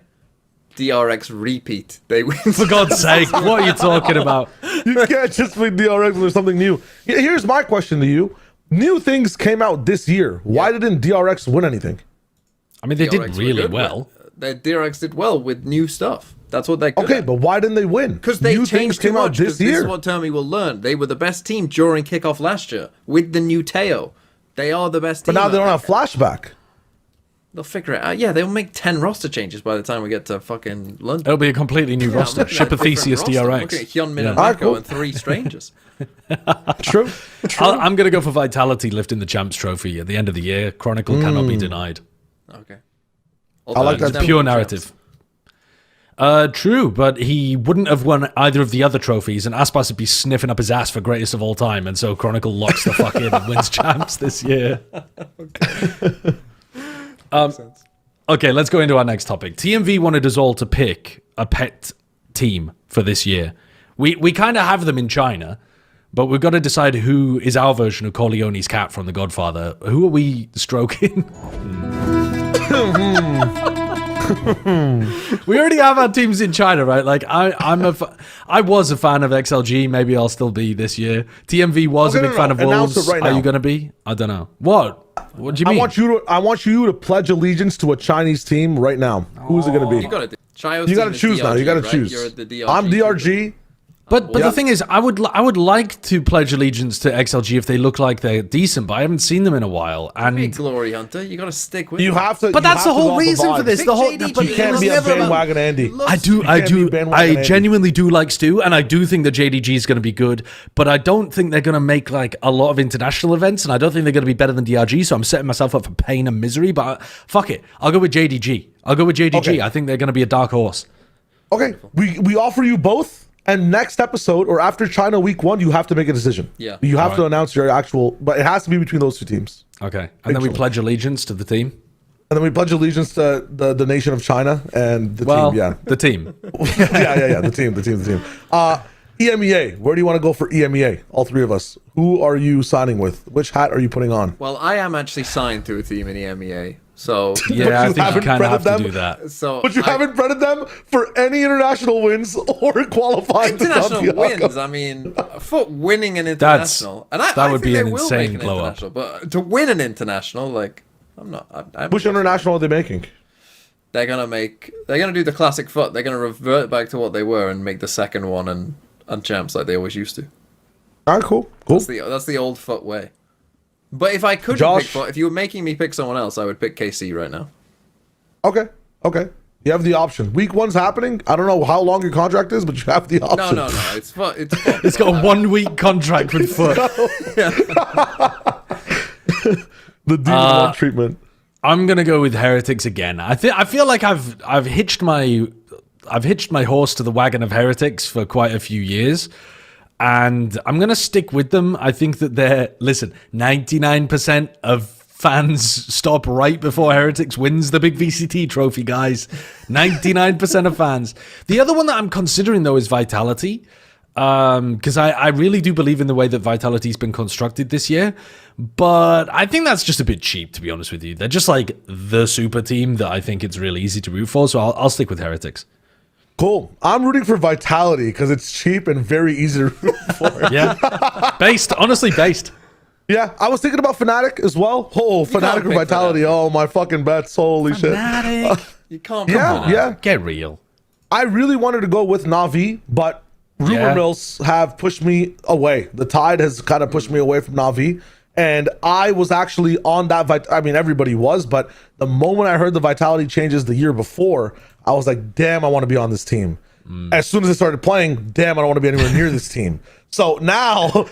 [SPEAKER 3] DRX repeat. They win.
[SPEAKER 1] For God's sake, what are you talking about?
[SPEAKER 2] You can't just play DRX when there's something new. Here's my question to you. New things came out this year. Why didn't DRX win anything?
[SPEAKER 1] I mean, they
[SPEAKER 3] DRX
[SPEAKER 1] did really well.
[SPEAKER 3] DRX did well with new stuff. That's what they good
[SPEAKER 2] Okay,
[SPEAKER 3] at.
[SPEAKER 2] but why didn't they win?
[SPEAKER 3] Because they
[SPEAKER 2] new
[SPEAKER 3] changed
[SPEAKER 2] things came
[SPEAKER 3] too
[SPEAKER 2] out
[SPEAKER 3] much.
[SPEAKER 2] this
[SPEAKER 3] This
[SPEAKER 2] year.
[SPEAKER 3] is what Termi will learn. They were the best team during kickoff last year with the new Teo. They are the best team.
[SPEAKER 2] But now they don't have flashback.
[SPEAKER 3] They'll figure it out. Yeah, they'll make 10 roster changes by the time we get to fucking London.
[SPEAKER 1] It'll be a completely new
[SPEAKER 3] I'm
[SPEAKER 1] roster.
[SPEAKER 3] looking at
[SPEAKER 1] Ship
[SPEAKER 3] a
[SPEAKER 1] of Theseus
[SPEAKER 3] different roster. I'm
[SPEAKER 1] DRX.
[SPEAKER 3] looking at Hyunmin and
[SPEAKER 2] Alright,
[SPEAKER 3] Mako
[SPEAKER 2] cool.
[SPEAKER 3] and 3 strangers.
[SPEAKER 2] True.
[SPEAKER 1] I'm going to go for Vitality lifting the Champs Trophy at the end of the year. Chronicle cannot be denied.
[SPEAKER 3] Okay.
[SPEAKER 2] I like that.
[SPEAKER 1] It's pure narrative. True, but he wouldn't have won either of the other trophies, and Aspas would be sniffing up his ass for greatest of all time, and so Chronicle locks the fuck in and wins Champs this year. Okay, let's go into our next topic. TMV wanted us all to pick a pet team for this year. We kind of have them in China, but we've got to decide who is our version of Corleone's cat from The Godfather. Who are we stroking? We already have our teams in China, right? Like I was a fan of XLG. Maybe I'll still be this year. TMV was a big fan of
[SPEAKER 2] Announce
[SPEAKER 1] Wolves.
[SPEAKER 2] it right
[SPEAKER 1] Are you
[SPEAKER 2] now.
[SPEAKER 1] going to be? I don't know. What do you mean?
[SPEAKER 2] I want you to pledge allegiance to a Chinese team right now. Who's it going to be?
[SPEAKER 3] You gotta do. Chio's
[SPEAKER 2] You got
[SPEAKER 3] team
[SPEAKER 2] to
[SPEAKER 3] is
[SPEAKER 2] choose now. You
[SPEAKER 3] DRG,
[SPEAKER 2] got to
[SPEAKER 3] right?
[SPEAKER 2] choose.
[SPEAKER 3] You're the DRG.
[SPEAKER 2] I'm DRG.
[SPEAKER 1] But
[SPEAKER 2] Yeah.
[SPEAKER 1] the thing is, I would like to pledge allegiance to XLG if they look like they're decent, but I haven't seen them in a while.
[SPEAKER 3] Big
[SPEAKER 1] And
[SPEAKER 3] Glory Hunter. You gotta stick with
[SPEAKER 2] You
[SPEAKER 3] it.
[SPEAKER 2] have to.
[SPEAKER 1] but that's the whole reason for this.
[SPEAKER 3] Big
[SPEAKER 1] The whole
[SPEAKER 3] JDG,
[SPEAKER 1] but
[SPEAKER 2] You can't be a
[SPEAKER 3] Never mind.
[SPEAKER 2] bandwagon Andy.
[SPEAKER 3] Look,
[SPEAKER 1] I genuinely do like Stu, and I do think that JDG is going to be good, but I don't think they're going to make like a lot of international events, and I don't think they're going to be better than DRG, so I'm setting myself up for pain and misery, but fuck it. I'll go with JDG.
[SPEAKER 2] Okay.
[SPEAKER 1] I think they're going to be a dark horse.
[SPEAKER 2] Okay, we offer you both, and next episode or after China week 1, you have to make a decision.
[SPEAKER 3] Yeah.
[SPEAKER 2] You have to announce your actual, but it has to be between those two teams.
[SPEAKER 1] Okay. And then we
[SPEAKER 2] Excellent.
[SPEAKER 1] pledge allegiance to the team.
[SPEAKER 2] And then we pledge allegiance to the nation of China and the
[SPEAKER 1] Well,
[SPEAKER 2] team. Yeah.
[SPEAKER 1] the team.
[SPEAKER 2] yeah. The team. EMEA. Where do you want to go for EMEA? All three of us. Who are you signing with? Which hat are you putting on?
[SPEAKER 3] Well, I am actually signed to a team in EMEA, so
[SPEAKER 1] Yeah, I think you
[SPEAKER 2] haven't
[SPEAKER 1] kind of have
[SPEAKER 2] threaded
[SPEAKER 1] to
[SPEAKER 2] them?
[SPEAKER 1] do that.
[SPEAKER 3] so
[SPEAKER 2] But you haven't threaded them for any international wins or qualifying to
[SPEAKER 3] international
[SPEAKER 2] Santiago.
[SPEAKER 3] wins. I mean, for winning an international, and
[SPEAKER 1] that
[SPEAKER 3] I
[SPEAKER 1] would
[SPEAKER 3] think
[SPEAKER 1] be
[SPEAKER 3] they
[SPEAKER 1] an
[SPEAKER 3] will
[SPEAKER 1] insane
[SPEAKER 3] make an
[SPEAKER 1] blow up.
[SPEAKER 3] international, but to win an international, like I'm not.
[SPEAKER 2] Which international are they making?
[SPEAKER 3] They're gonna do the classic foot. They're gonna revert back to what they were and make the second one and champs like they always used to.
[SPEAKER 2] All right, cool.
[SPEAKER 3] That's the old foot way. But if I could
[SPEAKER 2] Josh?
[SPEAKER 3] pick foot, if you were making me pick someone else, I would pick KC right now.
[SPEAKER 2] Okay. You have the option. Week 1's happening. I don't know how long your contract is, but you have the option.
[SPEAKER 3] No. It's foot. It's foot.
[SPEAKER 1] It's got a 1 week contract with Foot.
[SPEAKER 2] The D1 treatment.
[SPEAKER 1] I'm gonna go with Heretics again. I feel like I've hitched my horse to the wagon of Heretics for quite a few years, and I'm gonna stick with them. I think that 99% of fans stop right before Heretics wins the big VCT trophy, guys. 99% of fans. The other one that I'm considering though is Vitality. Because I really do believe in the way that Vitality's been constructed this year, but I think that's just a bit cheap, to be honest with you. They're just like the super team that I think it's really easy to root for, so I'll stick with Heretics.
[SPEAKER 2] Cool. I'm rooting for Vitality because it's cheap and very easy to root for.
[SPEAKER 1] Yeah, honestly based.
[SPEAKER 2] Yeah, I was thinking about Fnatic as well. Oh, Fnatic or
[SPEAKER 3] pick
[SPEAKER 2] Vitality.
[SPEAKER 3] Fnatic.
[SPEAKER 2] Oh, my fucking bets. Holy shit.
[SPEAKER 3] You can't.
[SPEAKER 2] Yeah.
[SPEAKER 1] Get real.
[SPEAKER 2] I really wanted to go with Na'Vi, but rumor
[SPEAKER 1] Yeah.
[SPEAKER 2] mills have pushed me away. The tide has kind of pushed me away from Na'Vi. And I was actually on that. I mean, everybody was, but the moment I heard the Vitality changes the year before, I was like, damn, I want to be on this team. As soon as I started playing, damn, I don't want to be anywhere near this team. So now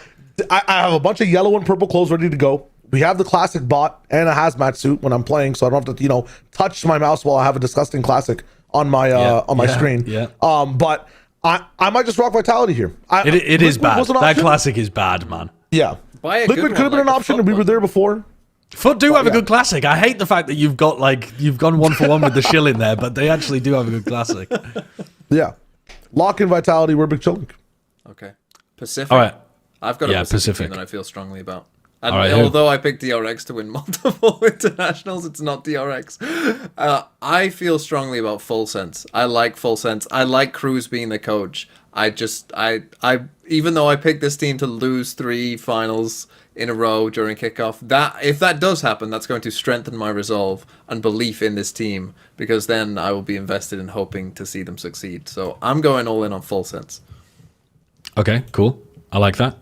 [SPEAKER 2] I have a bunch of yellow and purple clothes ready to go. We have the classic bot and a hazmat suit when I'm playing, so I don't have to, touch my mouse while I have a disgusting classic on my screen.
[SPEAKER 1] Yeah.
[SPEAKER 2] But I might just rock Vitality here.
[SPEAKER 1] It is bad.
[SPEAKER 2] was an
[SPEAKER 1] That
[SPEAKER 2] option.
[SPEAKER 1] classic is bad, man.
[SPEAKER 2] Yeah.
[SPEAKER 3] Buy a good
[SPEAKER 2] Liquid
[SPEAKER 3] one,
[SPEAKER 2] could have been
[SPEAKER 3] like
[SPEAKER 2] an
[SPEAKER 3] the
[SPEAKER 2] option,
[SPEAKER 3] Foot
[SPEAKER 2] and we were
[SPEAKER 3] one.
[SPEAKER 2] there before.
[SPEAKER 1] Foot do have a
[SPEAKER 2] yeah.
[SPEAKER 1] good classic. I hate the fact that you've gone 1-for-1 with the shill in there, but they actually do have a good classic.
[SPEAKER 2] Yeah. Lock in Vitality. We're big chilling.
[SPEAKER 3] Okay. Pacific.
[SPEAKER 1] All right.
[SPEAKER 3] I've got a Pacific
[SPEAKER 1] Pacific.
[SPEAKER 3] team that I feel strongly about. And
[SPEAKER 1] All right, who?
[SPEAKER 3] although I picked DRX to win multiple internationals, it's not DRX. I feel strongly about Full Sense. I like Full Sense. I like Cruz being the coach. I even though I picked this team to lose 3 finals in a row during kickoff, if that does happen, that's going to strengthen my resolve and belief in this team, because then I will be invested in hoping to see them succeed. So I'm going all in on Full Sense.
[SPEAKER 1] Okay, cool. I like that.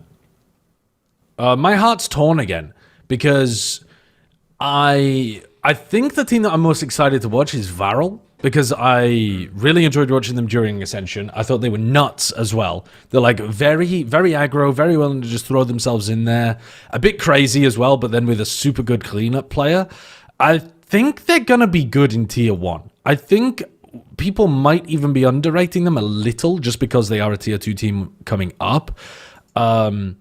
[SPEAKER 1] My heart's torn again because I I think the team that I'm most excited to watch is Varel, because I really enjoyed watching them during Ascension. I thought they were nuts as well. They're like very, very aggro, very willing to just throw themselves in there. A bit crazy as well, but then with a super good cleanup player. I think they're going to be good in Tier 1. I think people might even be underrating them a little just because they are a Tier 2 team coming up. I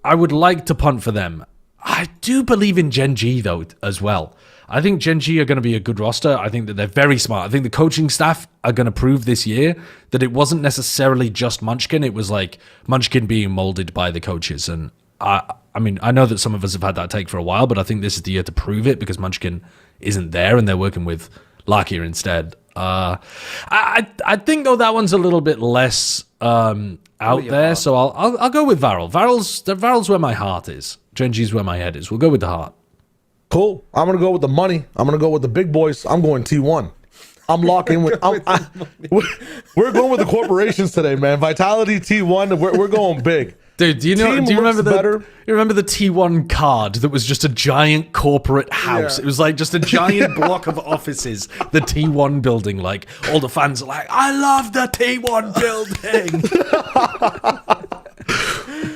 [SPEAKER 1] would like to punt for them. I do believe in Gen G, though, as well. I think Gen G are going to be a good roster. I think that they're very smart. I think the coaching staff are going to prove this year that it wasn't necessarily just Munchkin. It was like Munchkin being molded by the coaches. And I mean, I know that some of us have had that take for a while, but I think this is the year to prove it because Munchkin isn't there and they're working with Lakia instead. I think, though, that one's a little bit less out there. So I'll go with Varel. Varel's where my heart is. Gen G's where my head is. We'll go with the heart.
[SPEAKER 2] Cool. I'm going to go with the money. I'm going to go with the big boys. I'm going T1. I'm locking with. We're going with the corporations today, man. Vitality T1. We're going big.
[SPEAKER 1] Dude, do you remember the T1 card that was just a giant corporate house?
[SPEAKER 2] Yeah.
[SPEAKER 1] It was like just a giant block of offices. The T1 building, like all the fans are like, I love the T1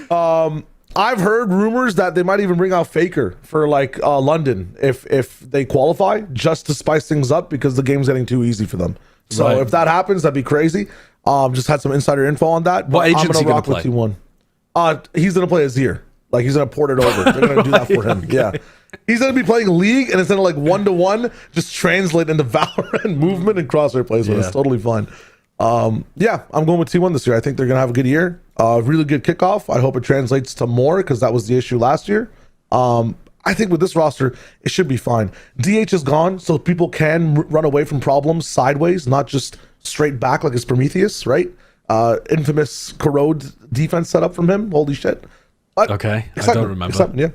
[SPEAKER 1] building.
[SPEAKER 2] I've heard rumors that they might even bring out Faker for like London if they qualify, just to spice things up because the game's getting too easy for them. So
[SPEAKER 1] Right.
[SPEAKER 2] if that happens, that'd be crazy. Just had some insider info on that.
[SPEAKER 1] What
[SPEAKER 2] But I'm
[SPEAKER 1] agency
[SPEAKER 2] gonna rock
[SPEAKER 1] gonna
[SPEAKER 2] with T1. He's gonna play Azir. Like he's gonna port it over. They're gonna do that for him. Yeah. He's gonna be playing League and instead of like 1-to-1, just translate into Valorant movement and crosshair placement. It's totally fine. Yeah, I'm going with T1 this year. I think they're gonna have a good year. Really good kickoff. I hope it translates to more because that was the issue last year. I think with this roster, it should be fine. DH is gone, so people can run away from problems sideways, not just straight back like it's Prometheus, right? Infamous corrode defense setup from him. Holy shit. But
[SPEAKER 1] Okay, I don't remember.
[SPEAKER 2] Yeah.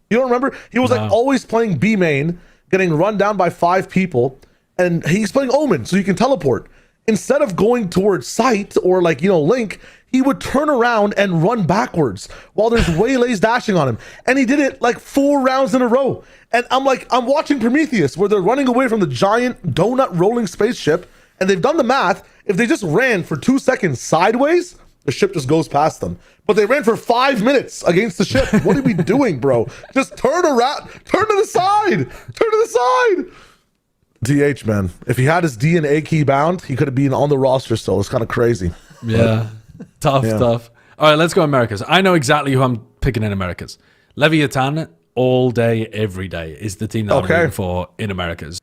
[SPEAKER 2] You don't remember? He was like always playing B main, getting run down by 5 people, and he's playing Omen, so you can teleport. Instead of going towards sight or like, Link, he would turn around and run backwards while there's waylays dashing on him. And he did it like 4 rounds in a row. And I'm watching Prometheus where they're running away from the giant donut rolling spaceship. And they've done the math. If they just ran for 2 seconds sideways, the ship just goes past them. But they ran for 5 minutes against the ship. What are we doing, bro? Just turn around, turn to the side, turn to the side. DH, man. If he had his D and A key bound, he could have been on the roster still. It's kind of crazy.
[SPEAKER 1] Yeah. Tough. All right, let's go Americas. I know exactly who I'm picking in Americas. Leviathan, all day, every day, is the team that I'm rooting for in Americas.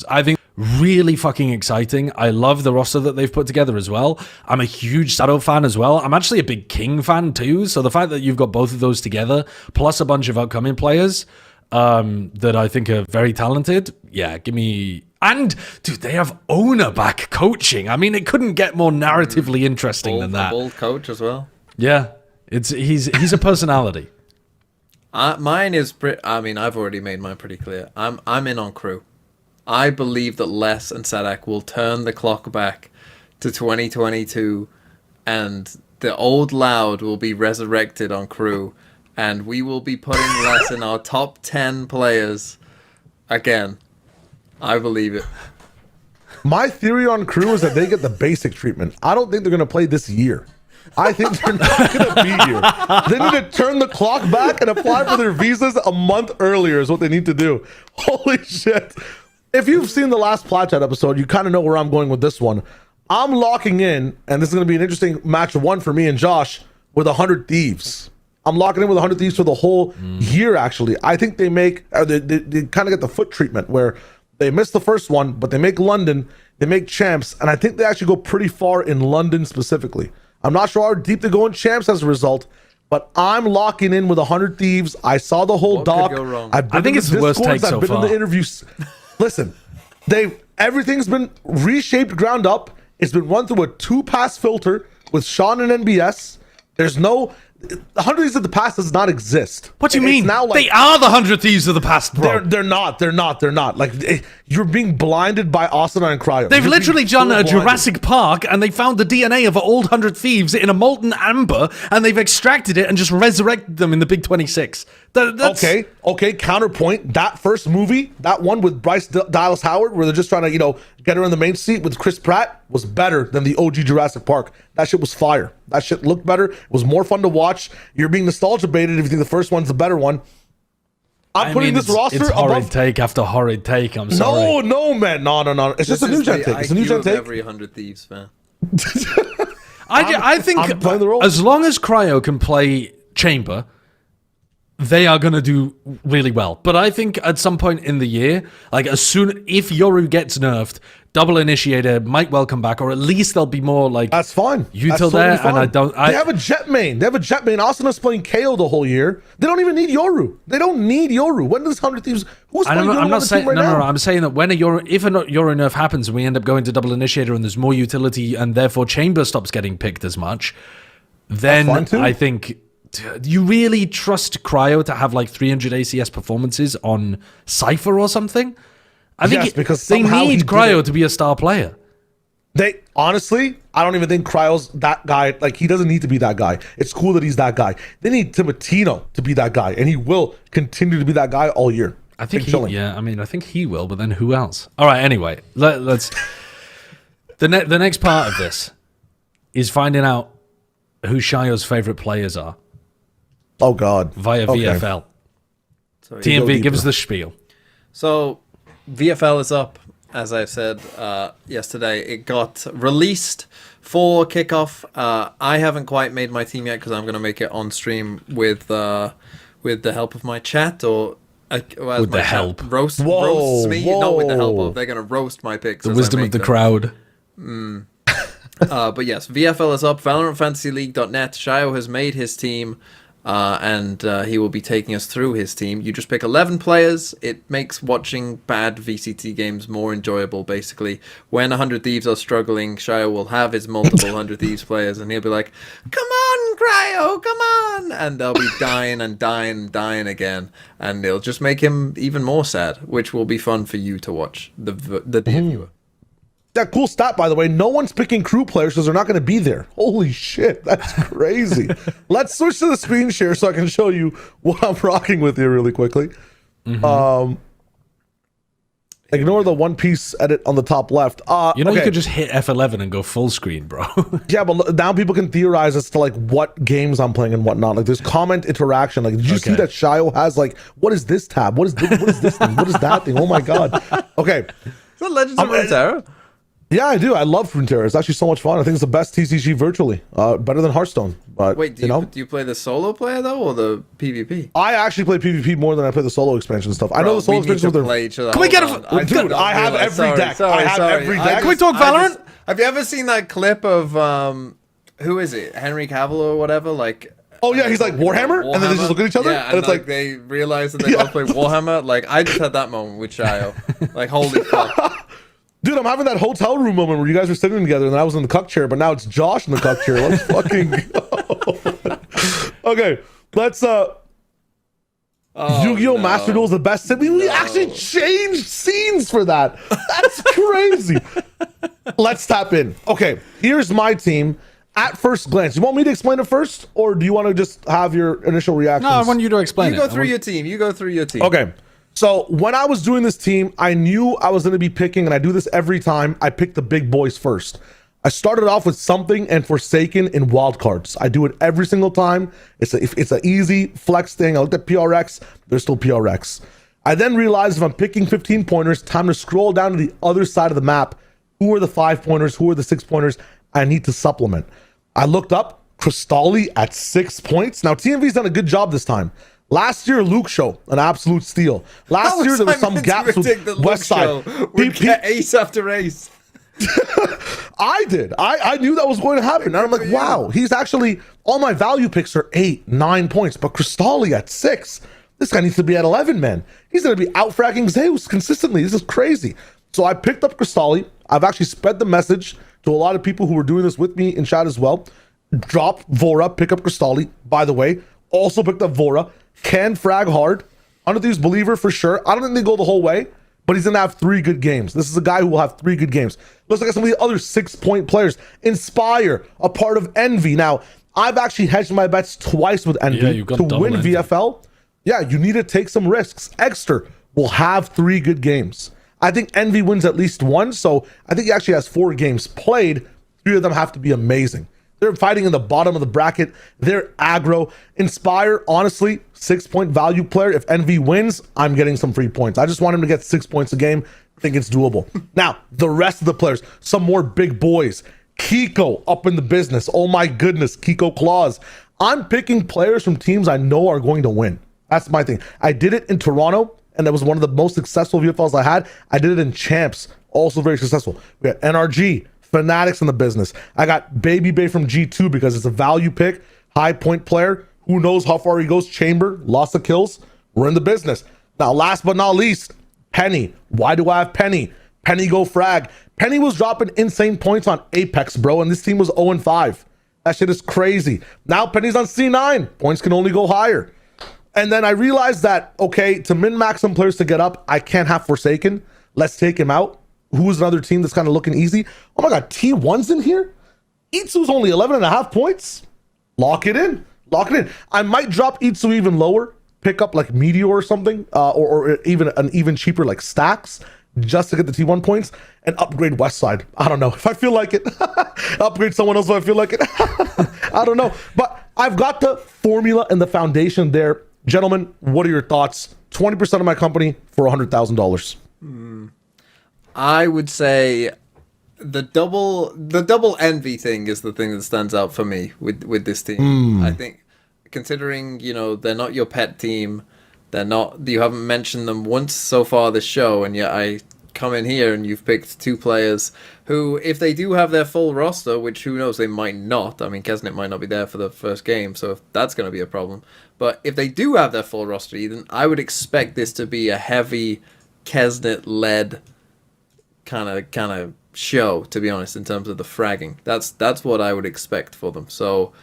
[SPEAKER 1] I think really fucking exciting. I love the roster that they've put together as well. I'm a huge Shadow fan as well. I'm actually a big King fan too. So the fact that you've got both of those together, plus a bunch of upcoming players that I think are very talented, give me... And, dude, they have owner back coaching. I mean, it couldn't get more narratively interesting than that.
[SPEAKER 3] Bold coach as well.
[SPEAKER 1] Yeah, he's a personality.
[SPEAKER 3] Mine is I've already made mine pretty clear. I'm in on Crew. I believe that Les and Sadak will turn the clock back to 2022, and the old Loud will be resurrected on Crew, and we will be putting Les in our top 10 players again. I believe it.
[SPEAKER 2] My theory on Crew is that they get the basic treatment. I don't think they're going to play this year. I think they're not going to be here. They need to turn the clock back and apply for their visas a month earlier is what they need to do. Holy shit. If you've seen the last Plat-Chat episode, you kind of know where I'm going with this one. I'm locking in, and this is going to be an interesting match 1 for me and Josh, with 100 Thieves. I'm locking in with 100 Thieves for the whole year, actually. I think they make, they kind of get the foot treatment where they missed the first one, but they make London, they make Champs, and I think they actually go pretty far in London specifically. I'm not sure how deep they go in Champs as a result, but I'm locking in with 100 Thieves. I saw the whole doc.
[SPEAKER 3] Could go wrong?
[SPEAKER 1] I think it's the worst take so
[SPEAKER 2] I've been
[SPEAKER 1] far.
[SPEAKER 2] in the interviews. Listen, everything's been reshaped ground up. It's been run through a 2-pass filter with Sean and NBS. There's no... 100 Thieves of the Past does not exist.
[SPEAKER 1] What do you mean?
[SPEAKER 2] Now, like,
[SPEAKER 1] they are the 100 Thieves of the past, bro.
[SPEAKER 2] They're not. Like, you're being blinded by Austin and Cryo.
[SPEAKER 1] They've
[SPEAKER 2] You're
[SPEAKER 1] literally
[SPEAKER 2] being so
[SPEAKER 1] done a
[SPEAKER 2] blinded.
[SPEAKER 1] Jurassic Park, and they found the DNA of old 100 Thieves in a molten amber, and they've extracted it and just resurrected them in the Big 26. That's,
[SPEAKER 2] Okay. Counterpoint. That first movie, that one with Bryce Dallas Howard, where they're just trying to, get her in the main seat with Chris Pratt, was better than the OG Jurassic Park. That shit was fire. That shit looked better. It was more fun to watch. You're being nostalgia baited if you think the first one's the better one. I'm putting this roster
[SPEAKER 1] it's horrid
[SPEAKER 2] above.
[SPEAKER 1] take after horrid take. I'm sorry.
[SPEAKER 2] No, man. No. It's just a new gen take. It's a new gen take.
[SPEAKER 3] Every 100 Thieves fan.
[SPEAKER 1] I think
[SPEAKER 2] I'm playing the role.
[SPEAKER 1] as long as Cryo can play Chamber, they are going to do really well. But I think at some point in the year, like if Yoru gets nerfed, Double Initiator might well come back, or at least there'll be more like
[SPEAKER 2] that's fine.
[SPEAKER 1] util
[SPEAKER 2] That's
[SPEAKER 1] there.
[SPEAKER 2] totally
[SPEAKER 1] And
[SPEAKER 2] fine. They have a jet main. Asana's playing KO the whole year. They don't even need Yoru. When does 100 Thieves? Who's playing Yoru
[SPEAKER 1] I'm
[SPEAKER 2] on
[SPEAKER 1] not
[SPEAKER 2] the
[SPEAKER 1] saying
[SPEAKER 2] team right now?
[SPEAKER 1] no. I'm saying that when if a Yoru nerf happens and we end up going to Double Initiator and there's more utility and therefore Chamber stops getting picked as much, then I think. Do you really trust Cryo to have like 300 ACS performances on Cypher or something? I think
[SPEAKER 2] because
[SPEAKER 1] they need Cryo to be a star player.
[SPEAKER 2] Honestly, I don't even think Cryo's that guy. Like, he doesn't need to be that guy. It's cool that he's that guy. They need Timatino to be that guy, and he will continue to be that guy all year.
[SPEAKER 1] I think I think he will, but then who else? All right, anyway, let's the next part of this is finding out who Shayo's favorite players are.
[SPEAKER 2] Oh God.
[SPEAKER 1] Via VFL.
[SPEAKER 3] Sorry.
[SPEAKER 1] TMV, give us the spiel.
[SPEAKER 3] So, VFL is up, as I said yesterday. It got released for kickoff. I haven't quite made my team yet because I'm going to make it on stream with the help of my chat or.
[SPEAKER 1] With the help.
[SPEAKER 3] Roast me. Not with the help of. They're going to roast my picks.
[SPEAKER 1] The wisdom of the crowd.
[SPEAKER 3] But yes, VFL is up. ValorantFantasyLeague.net. Shayo has made his team. And he will be taking us through his team. You just pick 11 players. It makes watching bad VCT games more enjoyable, basically. When 100 Thieves are struggling, Shayo will have his multiple 100 Thieves players, and he'll be like, come on, Cryo, come on! And they'll be dying and dying and dying again. And it'll just make him even more sad, which will be fun for you to watch, the viewer.
[SPEAKER 2] That cool stat, by the way. No one's picking crew players because they're not going to be there. Holy shit, that's crazy. Let's switch to the screen share so I can show you what I'm rocking with here really quickly. Ignore the One Piece edit on the top left.
[SPEAKER 1] You could just hit F11 and go full screen, bro.
[SPEAKER 2] Yeah, but now people can theorize as to like what games I'm playing and whatnot. Like there's comment interaction. Like, did you see that Shayo has like, what is this tab? What is this thing? What is that thing? Oh my God. Okay.
[SPEAKER 3] Is that Legends of Runeterra?
[SPEAKER 2] Yeah, I do. I love Runeterra. It's actually so much fun. I think it's the best TCG virtually. Better than Hearthstone. But
[SPEAKER 3] wait, do you play the solo player though, or the PvP?
[SPEAKER 2] I actually play PvP more than I play the solo expansion stuff. I know the solo expansion
[SPEAKER 3] play each other.
[SPEAKER 1] Can we get
[SPEAKER 2] dude? I have every deck. I have every deck.
[SPEAKER 1] Can we talk Valorant?
[SPEAKER 3] Have you ever seen that clip of who is it? Henry Cavill or whatever? Like,
[SPEAKER 2] oh yeah, he's like Warhammer, and then they just look at each other,
[SPEAKER 3] yeah,
[SPEAKER 2] and it's like
[SPEAKER 3] they realize that they both play Warhammer. Like, I just had that moment with Shayo. Like, holy fuck.
[SPEAKER 2] Dude, I'm having that hotel room moment where you guys were sitting together and I was in the cuck chair, but now it's Josh in the cuck chair. Let's fucking go. Okay, let's Yu-Gi-Oh! Master Duel is the best. We actually changed scenes for that. That's crazy. Let's tap in. Okay, here's my team at first glance. You want me to explain it first, or do you want to just have your initial reactions?
[SPEAKER 1] No, I want you to explain
[SPEAKER 3] it. You go through your team.
[SPEAKER 2] Okay. So when I was doing this team, I knew I was going to be picking, and I do this every time, I pick the big boys first. I started off with Something and Forsaken in wildcards. I do it every single time. It's an easy flex thing. I looked at PRX. There's still PRX. I then realized if I'm picking 15 pointers, time to scroll down to the other side of the map. Who are the 5 pointers? Who are the 6 pointers? I need to supplement. I looked up Cristalli at 6 points. Now, TMV's done a good job this time. Last year, Luke Show, an absolute steal. Last year, there was some gaps with Westside.
[SPEAKER 3] Would get ace after ace.
[SPEAKER 2] I did. I knew that was going to happen. And I'm like, wow, he's actually, all my value picks are 8, 9 points, but Cristalli at 6. This guy needs to be at 11, man. He's going to be out-fragging Zeus consistently. This is crazy. So I picked up Cristalli. I've actually spread the message to a lot of people who were doing this with me in chat as well. Drop Vora, pick up Cristalli. By the way, also picked up Vora. Can frag hard. Under these believer for sure. I don't think they go the whole way, but he's gonna have 3 good games. This is a guy who will have 3 good games. Let's look at some of the other 6-point players. Inspire, a part of Envy. Now, I've actually hedged my bets twice with Envy to win VFL. Yeah, you need to take some risks. Exter will have 3 good games. I think Envy wins at least 1, so I think he actually has 4 games played. 3 of them have to be amazing. They're fighting in the bottom of the bracket. They're aggro. Inspire, honestly, 6-point value player. If Envy wins, I'm getting some free points. I just want him to get 6 points a game. I think it's doable. Now, the rest of the players, some more big boys. Kiko up in the business. Oh my goodness, Kiko Claus. I'm picking players from teams I know are going to win. That's my thing. I did it in Toronto, and that was one of the most successful VFLs I had. I did it in Champs, also very successful. We got NRG, Fanatics in the business. I got Baby Bay from G2 because it's a value pick, high point player. Who knows how far he goes? Chamber, lots of kills. We're in the business. Now, last but not least, Penny. Why do I have Penny? Penny go frag. Penny was dropping insane points on Apex, bro, and this team was 0-5. That shit is crazy. Now Penny's on C9. Points can only go higher. And then I realized that, okay, to min-max some players to get up, I can't have Forsaken. Let's take him out. Who's another team that's kind of looking easy? Oh my God, T1's in here? Itsu's only 11.5 points. Lock it in. Lock it in. I might drop Itsu even lower, pick up like Meteor or something, or even an even cheaper like Stacks, just to get the T1 points and upgrade Westside. I don't know if I feel like it. Upgrade someone else if I feel like it. I don't know. But I've got the formula and the foundation there. Gentlemen, what are your thoughts? 20% of my company for $100,000.
[SPEAKER 3] I would say the double envy thing is the thing that stands out for me with this team. I think considering, they're not your pet team, you haven't mentioned them once so far this show, and yet I come in here and you've picked 2 players who, if they do have their full roster, which who knows, they might not. I mean, Kesnet might not be there for the first game, so if that's going to be a problem. But if they do have their full roster, then I would expect this to be a heavy Kesnet-led kind of show, to be honest, in terms of the fragging. That's what I would expect for them. So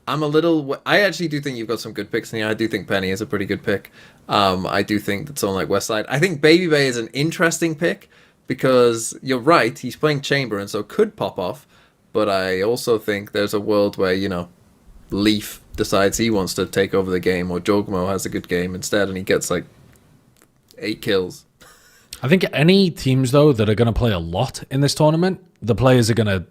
[SPEAKER 3] I actually do think you've got some good picks in here. I do think Penny is a pretty good pick. I do think that someone like Westside. I think Baby Bay is an interesting pick because you're right, he's playing Chamber and so could pop off. But I also think there's a world where, Leaf decides he wants to take over the game, or Jogmo has a good game instead and he gets like 8 kills.
[SPEAKER 1] I think any teams, though, that are going to play a lot in this tournament, the players are going to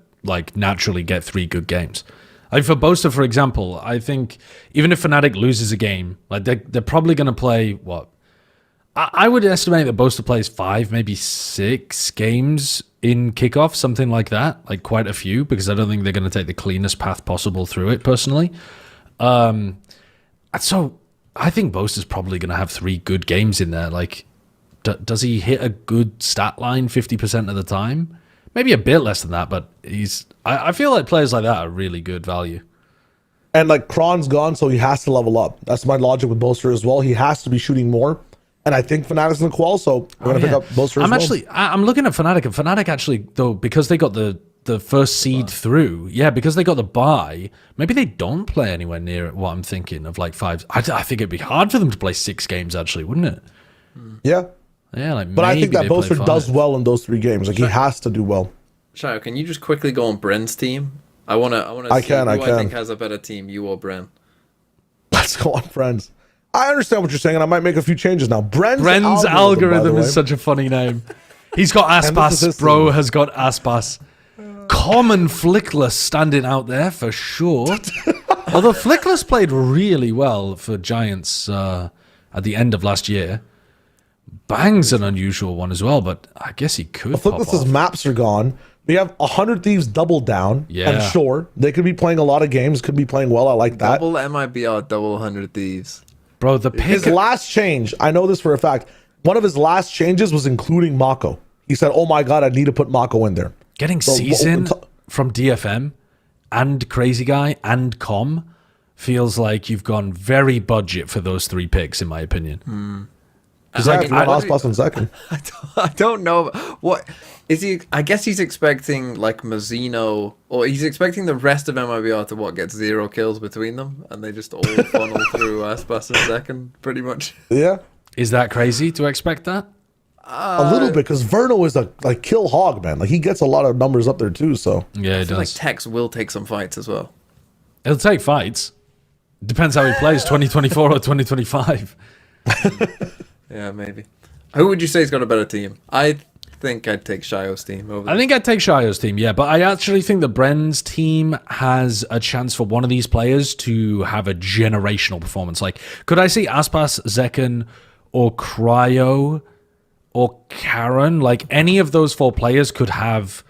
[SPEAKER 1] naturally get 3 good games. Like for Boaster, for example, I think even if Fnatic loses a game, they're probably going to play, what? I would estimate that Boaster plays 5, maybe 6 games in kickoff, something like that, quite a few, because I don't think they're going to take the cleanest path possible through it, personally. So I think Boaster's probably going to have 3 good games in there. Does he hit a good stat line 50% of the time? Maybe a bit less than that, but I feel like players like that are really good value.
[SPEAKER 2] And Kron's gone, so he has to level up. That's my logic with Boaster as well. He has to be shooting more. And I think Fnatic's in the qual, so we're going to pick up Boaster as well.
[SPEAKER 1] I'm looking at Fnatic, and Fnatic actually, though, because they got the first seed through, because they got the bye, maybe they don't play anywhere near what I'm thinking of 5. I think it'd be hard for them to play 6 games, actually, wouldn't it?
[SPEAKER 2] Yeah.
[SPEAKER 1] Yeah,
[SPEAKER 2] but I think that Boaster does well in those 3 games. He has to do well.
[SPEAKER 3] Shayo, can you just quickly go on Bren's team? I want to see who I think has a better team, you or Bren.
[SPEAKER 2] Let's go on Bren's. I understand what you're saying, and I might make a few changes now.
[SPEAKER 1] Bren's algorithm is such a funny name. He's got Aspas. Bro has got Aspas. Common Flickless standing out there for sure. Although Flickless played really well for Giants at the end of last year. Bang's an unusual one as well, but I guess he could.
[SPEAKER 2] Flickless's maps are gone. We have 100 Thieves double down. Yeah. And sure, they could be playing a lot of games, could be playing well. I like that.
[SPEAKER 3] Double MIBR, double 100 Thieves.
[SPEAKER 1] Bro, his
[SPEAKER 2] last change, I know this for a fact, one of his last changes was including Mako. He said, oh my God, I need to put Mako in there.
[SPEAKER 1] Getting season from DFM and Crazy Guy and Com feels like you've gone very budget for those 3 picks, in my opinion.
[SPEAKER 2] Because Aspas in second.
[SPEAKER 3] I don't know. What is he? I guess he's expecting Mazzino, or he's expecting the rest of MIBR to get 0 kills between them, and they just all funnel through Aspas in second, pretty much.
[SPEAKER 2] Yeah.
[SPEAKER 1] Is that crazy to expect that?
[SPEAKER 2] A little bit, because Verno is a kill hog, man. He gets a lot of numbers up there too. So
[SPEAKER 1] yeah,
[SPEAKER 3] I feel like Tex will take some fights as well.
[SPEAKER 1] He'll take fights. Depends how he plays, 2024 or 2025.
[SPEAKER 3] Yeah, maybe. Who would you say has got a better team? I think I'd take Shio's team over.
[SPEAKER 1] I think I'd take Shio's team, yeah, but I actually think that Bren's team has a chance for one of these players to have a generational performance. Like, could I see Aspas, Zekken, or Cryo, or Karen? Like, any of those 4 players could have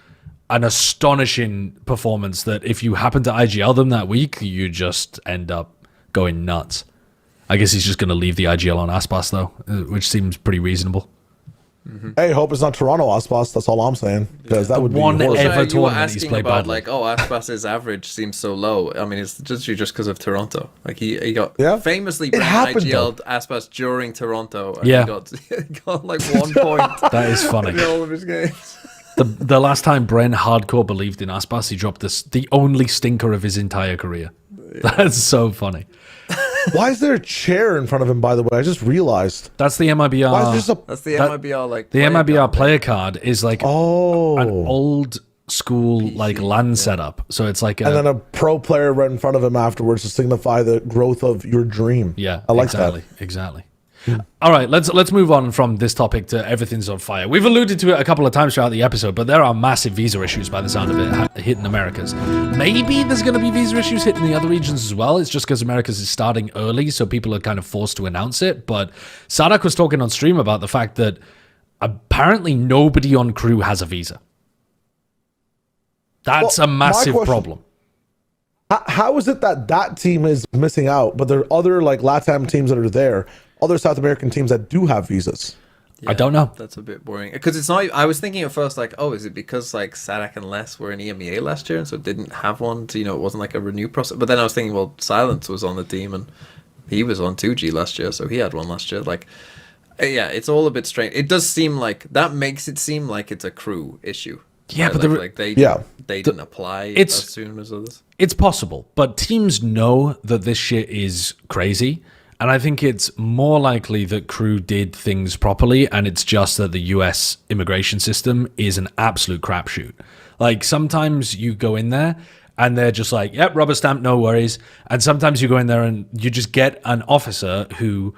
[SPEAKER 1] an astonishing performance that if you happen to IGL them that week, you just end up going nuts. I guess he's just going to leave the IGL on Aspas, though, which seems pretty reasonable.
[SPEAKER 2] Hey, hope it's not Toronto Aspas. That's all I'm saying. Because that would be
[SPEAKER 1] one
[SPEAKER 2] horrible.
[SPEAKER 1] ever
[SPEAKER 3] You were
[SPEAKER 1] tournament he's
[SPEAKER 3] asking
[SPEAKER 1] played
[SPEAKER 3] about
[SPEAKER 1] badly.
[SPEAKER 3] like, oh, Aspas's average seems so low. I mean, it's just because of Toronto. Like he got famously
[SPEAKER 2] It happened,
[SPEAKER 3] IGL'd Aspas during Toronto. And
[SPEAKER 1] Yeah.
[SPEAKER 3] he got like 1 point
[SPEAKER 1] That is funny.
[SPEAKER 3] in all of his games.
[SPEAKER 1] The last time Bren hardcore believed in Aspas, he dropped the only stinker of his entire career. That's so funny.
[SPEAKER 2] Why is there a chair in front of him, by the way? I just realized.
[SPEAKER 1] That's the MIBR.
[SPEAKER 2] Why is there just a...
[SPEAKER 3] That's the MIBR like
[SPEAKER 1] The
[SPEAKER 3] player
[SPEAKER 1] MIBR
[SPEAKER 3] card.
[SPEAKER 1] player card is like an
[SPEAKER 2] Oh.
[SPEAKER 1] old school like LAN setup. So it's like
[SPEAKER 2] And then a pro player right in front of him afterwards to signify the growth of your dream.
[SPEAKER 1] yeah,
[SPEAKER 2] I like
[SPEAKER 1] exactly,
[SPEAKER 2] that.
[SPEAKER 1] exactly. All right, let's move on from this topic to everything's on fire. We've alluded to it a couple of times throughout the episode, but there are massive visa issues by the sound of it hitting Americas. Maybe there's going to be visa issues hitting the other regions as well. It's just because Americas is starting early, so people are kind of forced to announce it. But Sadak was talking on stream about the fact that apparently nobody on crew has a visa. That's
[SPEAKER 2] Well,
[SPEAKER 1] a
[SPEAKER 2] my
[SPEAKER 1] massive
[SPEAKER 2] question-
[SPEAKER 1] problem.
[SPEAKER 2] How is it that that team is missing out, but there are other like LATAM teams that are there, other South American teams that do have visas?
[SPEAKER 3] Yeah,
[SPEAKER 1] I don't know.
[SPEAKER 3] That's a bit boring because it's not. I was thinking at first like, oh, is it because like Sadak and Les were in EMEA last year and so didn't have one? So, it wasn't like a renew process. But then I was thinking, well, Silence was on the team and he was on 2G last year, so he had one last year. Like, yeah, it's all a bit strange. It does seem like that makes it seem like it's a crew issue.
[SPEAKER 1] Yeah,
[SPEAKER 3] right?
[SPEAKER 1] but
[SPEAKER 3] like they didn't apply
[SPEAKER 1] it's-
[SPEAKER 3] as soon as others.
[SPEAKER 1] It's possible, but teams know that this shit is crazy. And I think it's more likely that crew did things properly, and it's just that the US immigration system is an absolute crapshoot. Like, sometimes you go in there and they're just like, yep, rubber stamp, no worries. And sometimes you go in there and you just get an officer who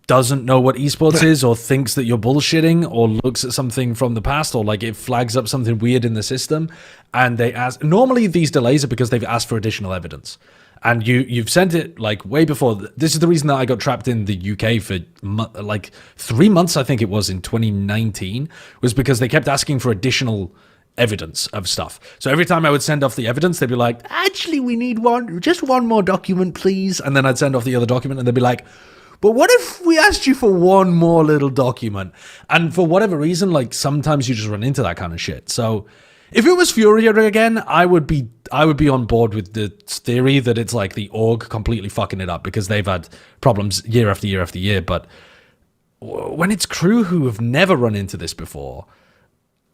[SPEAKER 1] doesn't know what esports is, or thinks that you're bullshitting, or looks at something from the past, or like it flags up something weird in the system, and they ask. Normally these delays are because they've asked for additional evidence, and you've sent it like way before. This is the reason that I got trapped in the UK for like 3 months, I think it was, in 2019, was because they kept asking for additional evidence of stuff. So every time I would send off the evidence, they'd be like, actually, we need just one more document, please. And then I'd send off the other document, and they'd be like, but what if we asked you for one more little document? And for whatever reason, like, sometimes you just run into that kind of shit. So if it was Furia again, I would be on board with the theory that it's like the org completely fucking it up, because they've had problems year after year after year. But when it's crew who have never run into this before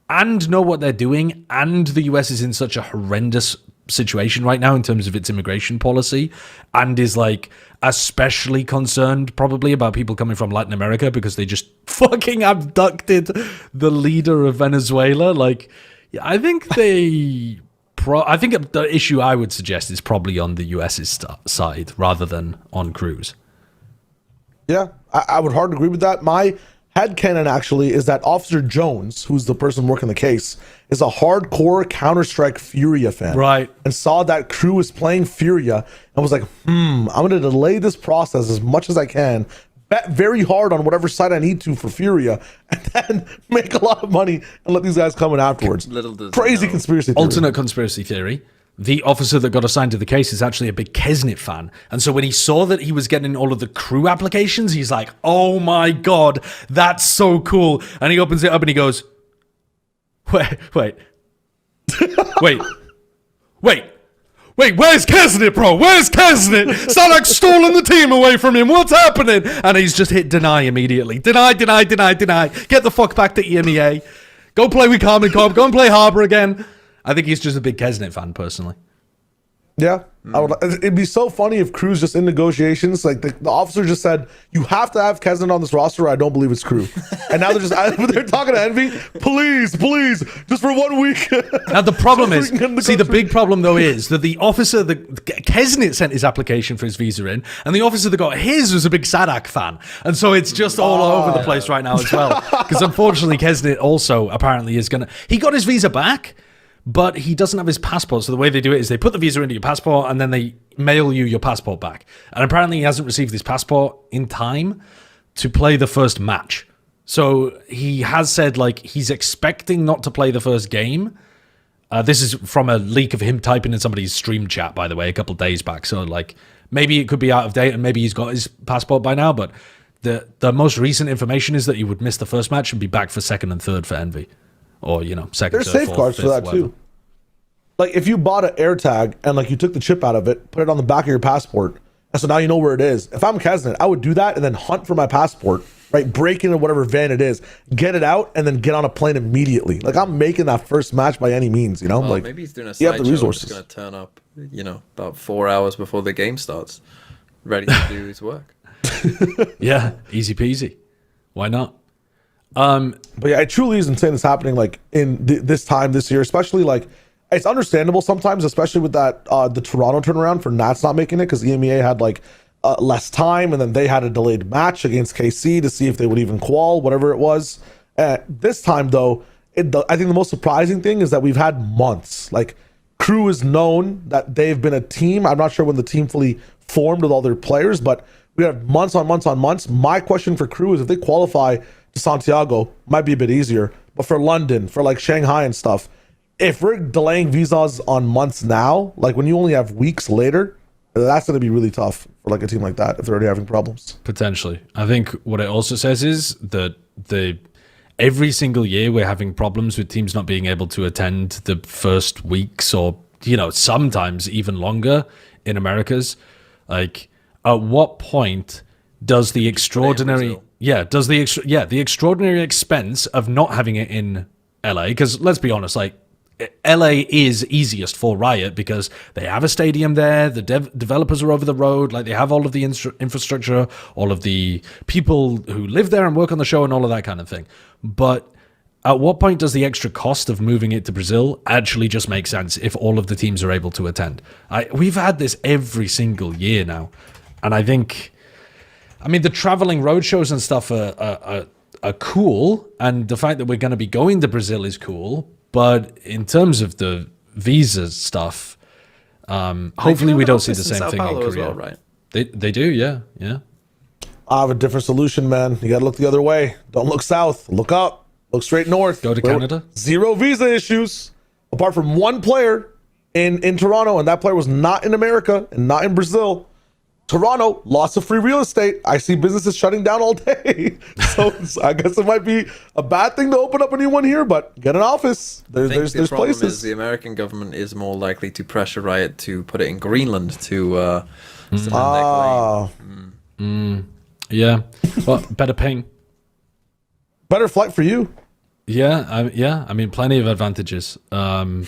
[SPEAKER 1] and know what they're doing, and the US is in such a horrendous situation right now in terms of its immigration policy, and is like especially concerned probably about people coming from Latin America because they just fucking abducted the leader of Venezuela. Like, I think I think the issue I would suggest is probably on the US's side rather than on crews.
[SPEAKER 2] Yeah, I would hardly agree with that. My headcanon actually is that Officer Jones, who's the person working the case, is a hardcore Counter-Strike Furia fan.
[SPEAKER 1] Right.
[SPEAKER 2] And saw that crew was playing Furia and was like, I'm going to delay this process as much as I can, bet very hard on whatever side I need to for Furia, and then make a lot of money and let these guys come in afterwards.
[SPEAKER 3] Little does
[SPEAKER 2] Crazy
[SPEAKER 3] he know.
[SPEAKER 2] conspiracy theory.
[SPEAKER 1] Alternate conspiracy theory. The officer that got assigned to the case is actually a big Kesnit fan. And so when he saw that he was getting all of the crew applications, he's like, oh my God, that's so cool. And he opens it up and he goes, wait, where's Kesnit, bro? Where's Kesnit? Sadak's stolen the team away from him. What's happening? And he's just hit deny immediately. Deny. Get the fuck back to EMEA. Go play with Carmen Cobb. Go and play Harbour again. I think he's just a big Kesnit fan, personally.
[SPEAKER 2] Yeah, I would. It'd be so funny if Crew's just in negotiations. Like the officer just said, you have to have Kesnan on this roster. Or I don't believe it's Crew. And now they're they're talking to Envy. Please, just for 1 week.
[SPEAKER 1] Now the problem is, see, the big problem though is that the officer, Kesnit sent his application for his visa in, and the officer that got his was a big Sadak fan, and so it's just all over the place right now as well. Because unfortunately, Kesnit also apparently is he got his visa back, but he doesn't have his passport. So the way they do it is they put the visa into your passport and then they mail you your passport back. And apparently he hasn't received his passport in time to play the first match. So he has said like he's expecting not to play the first game. This is from a leak of him typing in somebody's stream chat, by the way, a couple of days back. So like maybe it could be out of date and maybe he's got his passport by now. But the most recent information is that he would miss the first match and be back for second and third for Envy. Or, second,
[SPEAKER 2] There's
[SPEAKER 1] third,
[SPEAKER 2] safeguards
[SPEAKER 1] fourth,
[SPEAKER 2] for that
[SPEAKER 1] fifth,
[SPEAKER 2] too. Like if you bought an air tag and like you took the chip out of it, put it on the back of your passport, and so now you know where it is. If I'm Kesnan, I would do that and then hunt for my passport, right? Break into whatever van it is, get it out, and then get on a plane immediately. Like I'm making that first match by any means,
[SPEAKER 3] Well,
[SPEAKER 2] like
[SPEAKER 3] maybe he's doing a
[SPEAKER 2] you have
[SPEAKER 3] side
[SPEAKER 2] the
[SPEAKER 3] show.
[SPEAKER 2] resources.
[SPEAKER 3] He's going to turn up, about 4 hours before the game starts, ready to do his work.
[SPEAKER 1] Yeah, easy peasy. Why not?
[SPEAKER 2] But yeah, it truly is insane it's happening like in this time this year, especially like it's understandable sometimes, especially with that the Toronto turnaround for Nats not making it because EMEA had like less time and then they had a delayed match against KC to see if they would even qual, whatever it was. This time though, I think the most surprising thing is that we've had months. Like Crew is known that they've been a team. I'm not sure when the team fully formed with all their players, but we have months on months on months. My question for Crew is if they qualify to Santiago, might be a bit easier, but for London, for like Shanghai and stuff, if we're delaying visas on months now, like when you only have weeks later, that's going to be really tough for like a team like that if they're already having problems.
[SPEAKER 1] Potentially. I think what it also says is that every single year we're having problems with teams not being able to attend the first weeks or, sometimes even longer in Americas. Like, at what point does the extraordinary... the extraordinary expense of not having it in LA, because let's be honest, like LA is easiest for Riot because they have a stadium there, the developers are over the road, like they have all of the infrastructure, all of the people who live there and work on the show and all of that kind of thing. But at what point does the extra cost of moving it to Brazil actually just make sense if all of the teams are able to attend? We've had this every single year now, and I think... the traveling road shows and stuff are cool, and the fact that we're going to be going to Brazil is cool. But in terms of the visa stuff, hopefully we don't see the same thing in Korea.
[SPEAKER 3] As well, right?
[SPEAKER 1] They do, yeah.
[SPEAKER 2] I have a different solution, man. You got to look the other way. Don't look south. Look up. Look straight north.
[SPEAKER 1] Go to Canada.
[SPEAKER 2] Zero visa issues, apart from one player in Toronto, and that player was not in America and not in Brazil. Toronto, lots of free real estate. I see businesses shutting down all day. So I guess it might be a bad thing to open up a new one here, but get an office. There's places.
[SPEAKER 3] Is the American government is more likely to pressure Riot to put it in Greenland to cement their claim.
[SPEAKER 1] Yeah. Well, better ping.
[SPEAKER 2] Better flight for you.
[SPEAKER 1] Yeah. Plenty of advantages. Lots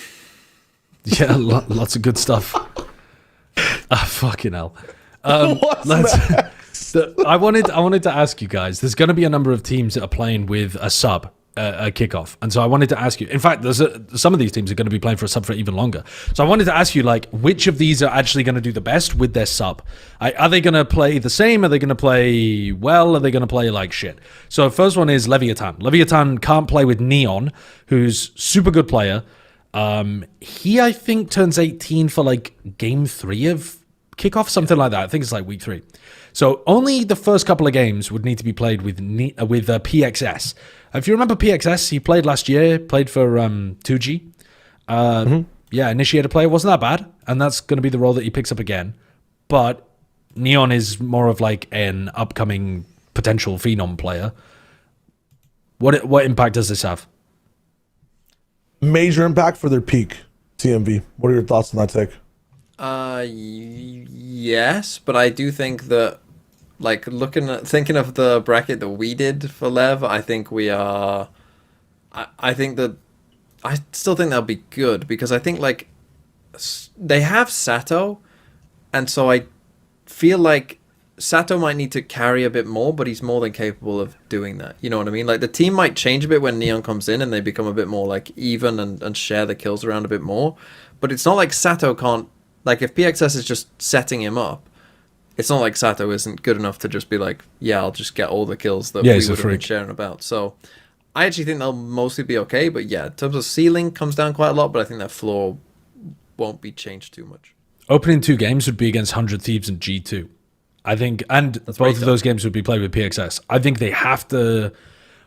[SPEAKER 1] of good stuff. Fucking hell. I wanted to ask you guys, there's going to be a number of teams that are playing with a sub a kickoff, and so I wanted to ask you, in fact some of these teams are going to be playing for a sub for even longer, so I wanted to ask you, like, which of these are actually going to do the best with their sub? Are they going to play the same? Are they going to play well? Are they going to play like shit? So first one is Leviathan can't play with Neon, who's super good player. He, I think, turns 18 for like game 3 of kickoff, something like that. I think it's like week 3. So only the first couple of games would need to be played with PXS. If you remember PXS, he played last year, played for 2G. Yeah, initiator player, wasn't that bad. And that's going to be the role that he picks up again. But Neon is more of like an upcoming potential Phenom player. What impact does this have?
[SPEAKER 2] Major impact for their peak, TMV. What are your thoughts on that take?
[SPEAKER 3] Yes, but I do think that, like, thinking of the bracket that we did for Lev, I think we are. I still think they'll be good because I think, like, they have Sato, and so I feel like Sato might need to carry a bit more, but he's more than capable of doing that. You know what I mean? Like, the team might change a bit when Neon comes in and they become a bit more like even and share the kills around a bit more. But it's not like Sato can't, like, if PXS is just setting him up, it's not like Sato isn't good enough to just be like, yeah, I'll just get all the kills that we would have been sharing about. So I actually think they'll mostly be okay. But yeah, in terms of ceiling, comes down quite a lot, but I think their floor won't be changed too much.
[SPEAKER 1] Opening 2 games would be against 100 Thieves and G2. I think, and both of those games would be played with PXS. I think they have to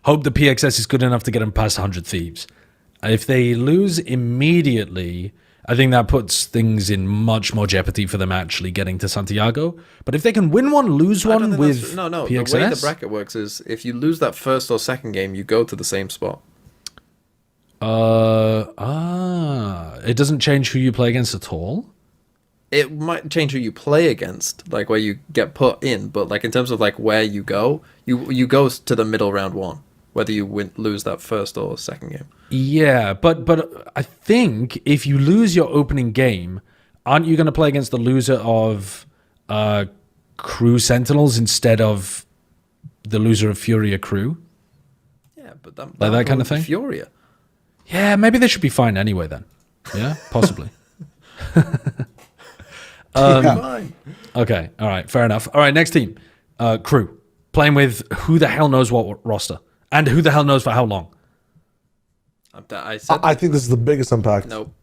[SPEAKER 1] hope the PXS is good enough to get them past 100 Thieves. If they lose immediately, I think that puts things in much more jeopardy for them actually getting to Santiago. But if they can win one, lose one with
[SPEAKER 3] no,
[SPEAKER 1] PXS,
[SPEAKER 3] the way the bracket works is if you lose that first or second game, you go to the same spot.
[SPEAKER 1] It doesn't change who you play against at all.
[SPEAKER 3] It might change who you play against, like where you get put in, but like in terms of like where you go to the middle round 1, whether you lose that first or second game.
[SPEAKER 1] Yeah, but I think if you lose your opening game, aren't you going to play against the loser of Crew Sentinels instead of the loser of Furia Crew?
[SPEAKER 3] Yeah, but
[SPEAKER 1] that kind of thing.
[SPEAKER 3] Furia.
[SPEAKER 1] Yeah, maybe they should be fine anyway then. Yeah, possibly.
[SPEAKER 3] Fine.
[SPEAKER 1] Okay, all right, fair enough. All right, next team, Crew, playing with who the hell knows what roster, and who the hell knows for how long.
[SPEAKER 2] I think this is the biggest impact.
[SPEAKER 3] Nope.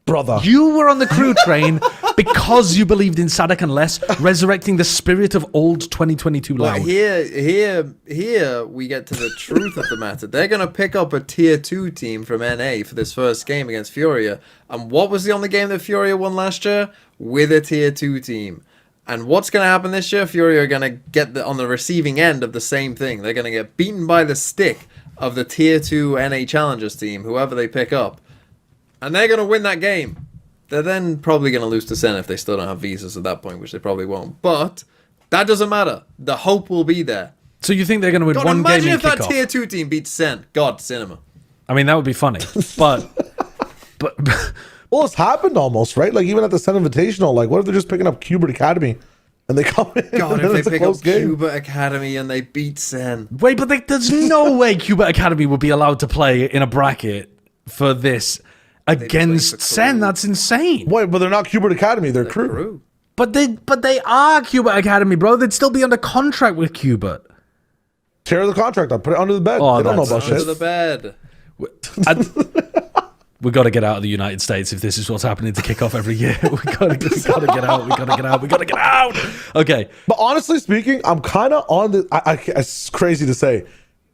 [SPEAKER 2] Brother.
[SPEAKER 1] You were on the Crew train because you believed in Sadak and Les resurrecting the spirit of old 2022
[SPEAKER 3] But
[SPEAKER 1] Loud.
[SPEAKER 3] here we get to the truth of the matter. They're going to pick up a tier 2 team from NA for this first game against Furia. And what was the only game that Furia won last year? With a tier 2 team. And what's going to happen this year? Furia are going to get on the receiving end of the same thing. They're going to get beaten by the stick of the tier 2 NA Challengers team, whoever they pick up. And they're going to win that game. They're then probably going to lose to Sen if they still don't have visas at that point, which they probably won't. But that doesn't matter. The hope will be there.
[SPEAKER 1] So you think they're going to win
[SPEAKER 3] God,
[SPEAKER 1] one game
[SPEAKER 3] imagine
[SPEAKER 1] in
[SPEAKER 3] if that
[SPEAKER 1] kickoff?
[SPEAKER 3] tier 2 team beats Sen. God, cinema.
[SPEAKER 1] I mean, that would be funny. But
[SPEAKER 2] Well, it's happened almost, right? Like, even at the Sen Invitational, like, what if they're just picking up Cubert Academy and they come in
[SPEAKER 3] God,
[SPEAKER 2] and
[SPEAKER 3] if
[SPEAKER 2] it's
[SPEAKER 3] they
[SPEAKER 2] a
[SPEAKER 3] pick up
[SPEAKER 2] close game?
[SPEAKER 3] Cuba Academy and they beat Sen.
[SPEAKER 1] wait, but there's no way Cuba Academy would be allowed to play in a bracket for this against Sen. That's insane.
[SPEAKER 2] Wait, but they're not Cubert Academy, they're Crew.
[SPEAKER 3] True.
[SPEAKER 1] But they are Cuba Academy, bro. They'd still be under contract with Cuba.
[SPEAKER 2] Tear the contract up, put it under the bed.
[SPEAKER 1] Oh,
[SPEAKER 2] They don't know
[SPEAKER 1] that's
[SPEAKER 2] about
[SPEAKER 3] Under
[SPEAKER 2] shit.
[SPEAKER 3] the bed.
[SPEAKER 1] We got to get out of the United States if this is what's happening to kick off every year. We gotta get out. We gotta get out. Okay.
[SPEAKER 2] But honestly speaking, I'm kind of on the. It's crazy to say.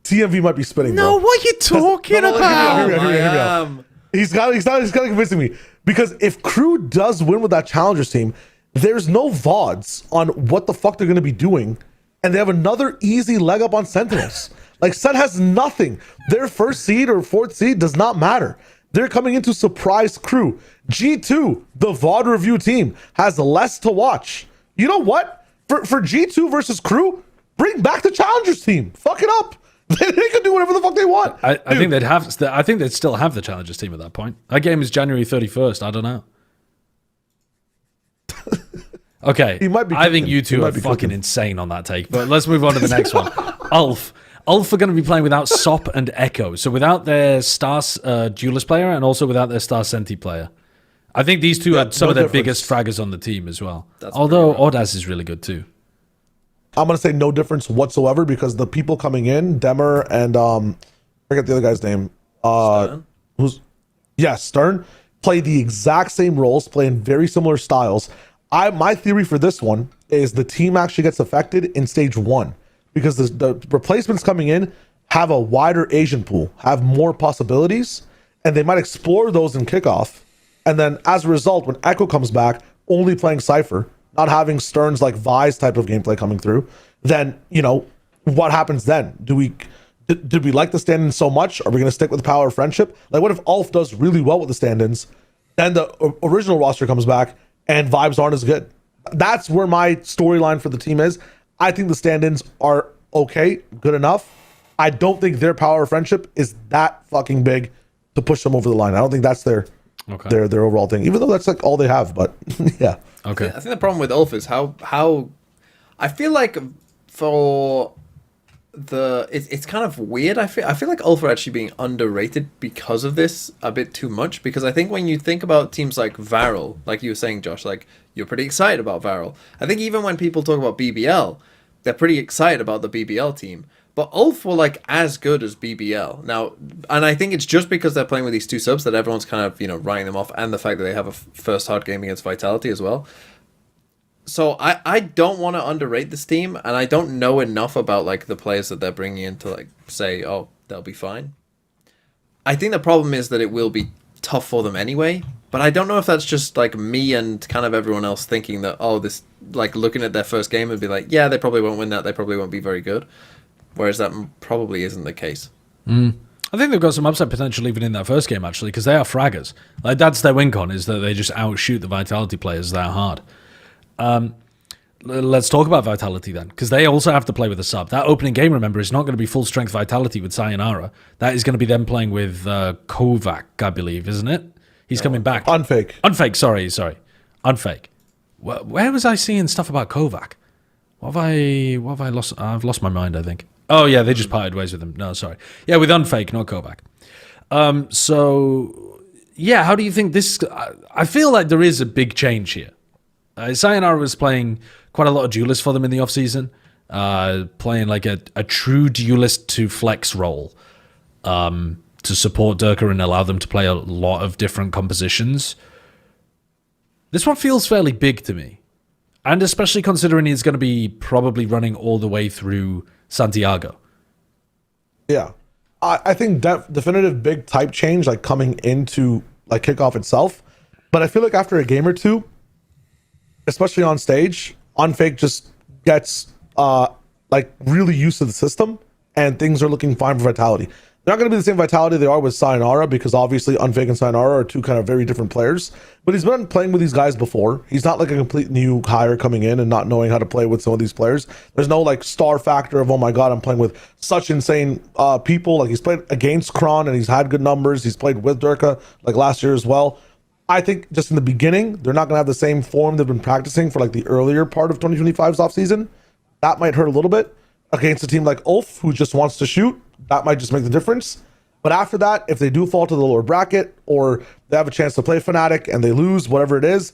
[SPEAKER 2] TMV might be spinning.
[SPEAKER 1] No,
[SPEAKER 2] bro.
[SPEAKER 1] what are you talking about?
[SPEAKER 2] Hear me out. He's got convincing me, because if Crew does win with that Challengers team, there's no VODs on what the fuck they're going to be doing, and they have another easy leg up on Sentinels. Like, Sen has nothing. Their first seed or fourth seed does not matter. They're coming into surprise Crew. G2, the VOD review team, has less to watch. You know what? For G2 versus Crew, bring back the Challengers team. Fuck it up. They can do whatever the fuck they want.
[SPEAKER 1] I think they'd have. I think they'd still have the Challengers team at that point. That game is January 31st. I don't know. Okay,
[SPEAKER 2] He might be
[SPEAKER 1] I think
[SPEAKER 2] cooking.
[SPEAKER 1] you two
[SPEAKER 2] He
[SPEAKER 1] are
[SPEAKER 2] might be
[SPEAKER 1] fucking
[SPEAKER 2] cooking.
[SPEAKER 1] insane on that take. But let's move on to the next one. Ulf are going to be playing without Sop and Echo, so without their star duelist player and also without their star Senti player. I think these two are some
[SPEAKER 2] no
[SPEAKER 1] of their
[SPEAKER 2] difference.
[SPEAKER 1] biggest fraggers on the team as well.
[SPEAKER 3] That's
[SPEAKER 1] Although
[SPEAKER 3] pretty
[SPEAKER 1] Audaz is really good too.
[SPEAKER 2] I'm gonna say no difference whatsoever, because the people coming in, Demer and forget the other guy's name.
[SPEAKER 3] Stern?
[SPEAKER 2] Stern, play the exact same roles, play in very similar styles. My theory for this one is the team actually gets affected in stage 1, because the replacements coming in have a wider Asian pool, have more possibilities, and they might explore those in kickoff. And then as a result, when Echo comes back, only playing Cypher, not having Stern's like Vi's type of gameplay coming through, then, you know, what happens then? Did we like the stand-ins so much? Are we going to stick with the power of friendship? Like, what if Ulf does really well with the stand-ins, then the original roster comes back and vibes aren't as good? That's where my storyline for the team is. I think the stand-ins are okay, good enough. I don't think their power of friendship is that fucking big to push them over the line. I don't think that's their
[SPEAKER 1] Okay.
[SPEAKER 2] their overall thing. Even though that's like all they have, but yeah.
[SPEAKER 1] Okay.
[SPEAKER 3] I think the problem with Ulf is how I feel like for it's kind of weird. I feel like Ulf are actually being underrated because of this a bit too much. Because I think when you think about teams like Varel, like you were saying, Josh, like you're pretty excited about Varel. I think even when people talk about BBL, they're pretty excited about the BBL team. But Ulf were like as good as BBL now, and I think it's just because they're playing with these two subs that everyone's kind of writing them off, and the fact that they have a first hard game against Vitality as well. So I don't want to underrate this team, and I don't know enough about like the players that they're bringing in to like say, oh, they'll be fine. I think the problem is that it will be tough for them anyway, but I don't know if that's just like me and kind of everyone else thinking that, oh, this, like looking at their first game and be like, yeah, they probably won't win that, they probably won't be very good. Whereas that probably isn't the case.
[SPEAKER 1] I think they've got some upside potential even in that first game, actually, because they are fraggers. Like, that's their win con, is that they just outshoot the Vitality players that hard. Let's talk about Vitality then, because they also have to play with a sub. That opening game, remember, is not going to be full-strength Vitality with Sayonara. That is going to be them playing with Kovac, I believe, isn't it? He's coming back.
[SPEAKER 2] Unfake,
[SPEAKER 1] sorry. Unfake. Where was I seeing stuff about Kovac? What have I lost? I've lost my mind, I think. Oh, yeah, they just parted ways with him. No, sorry. Yeah, with Unfake, not Kovac. So, yeah, how do you think this... I feel like there is a big change here. Sayonara was playing quite a lot of duelists for them in the offseason, playing like a true duelist to flex role to support Durka and allow them to play a lot of different compositions. This one feels fairly big to me. And especially considering he's going to be probably running all the way through Santiago.
[SPEAKER 2] Yeah. I think definitive big type change, like coming into like kickoff itself. But I feel like after a game or two, especially on stage, Unfake just gets like really used to the system and things are looking fine for Vitality. They're not going to be the same Vitality they are with Sayonara, because obviously Unfake and Sayonara are two kind of very different players. But he's been playing with these guys before. He's not like a complete new hire coming in and not knowing how to play with some of these players. There's no like star factor of, oh my god, I'm playing with such insane people. Like, he's played against Kron and he's had good numbers. He's played with Durka like last year as well. I think just in the beginning, they're not going to have the same form they've been practicing for like the earlier part of 2025's offseason. That might hurt a little bit against a team like Ulf, who just wants to shoot. That might just make the difference. But after that, if they do fall to the lower bracket, or they have a chance to play Fnatic and they lose, whatever it is,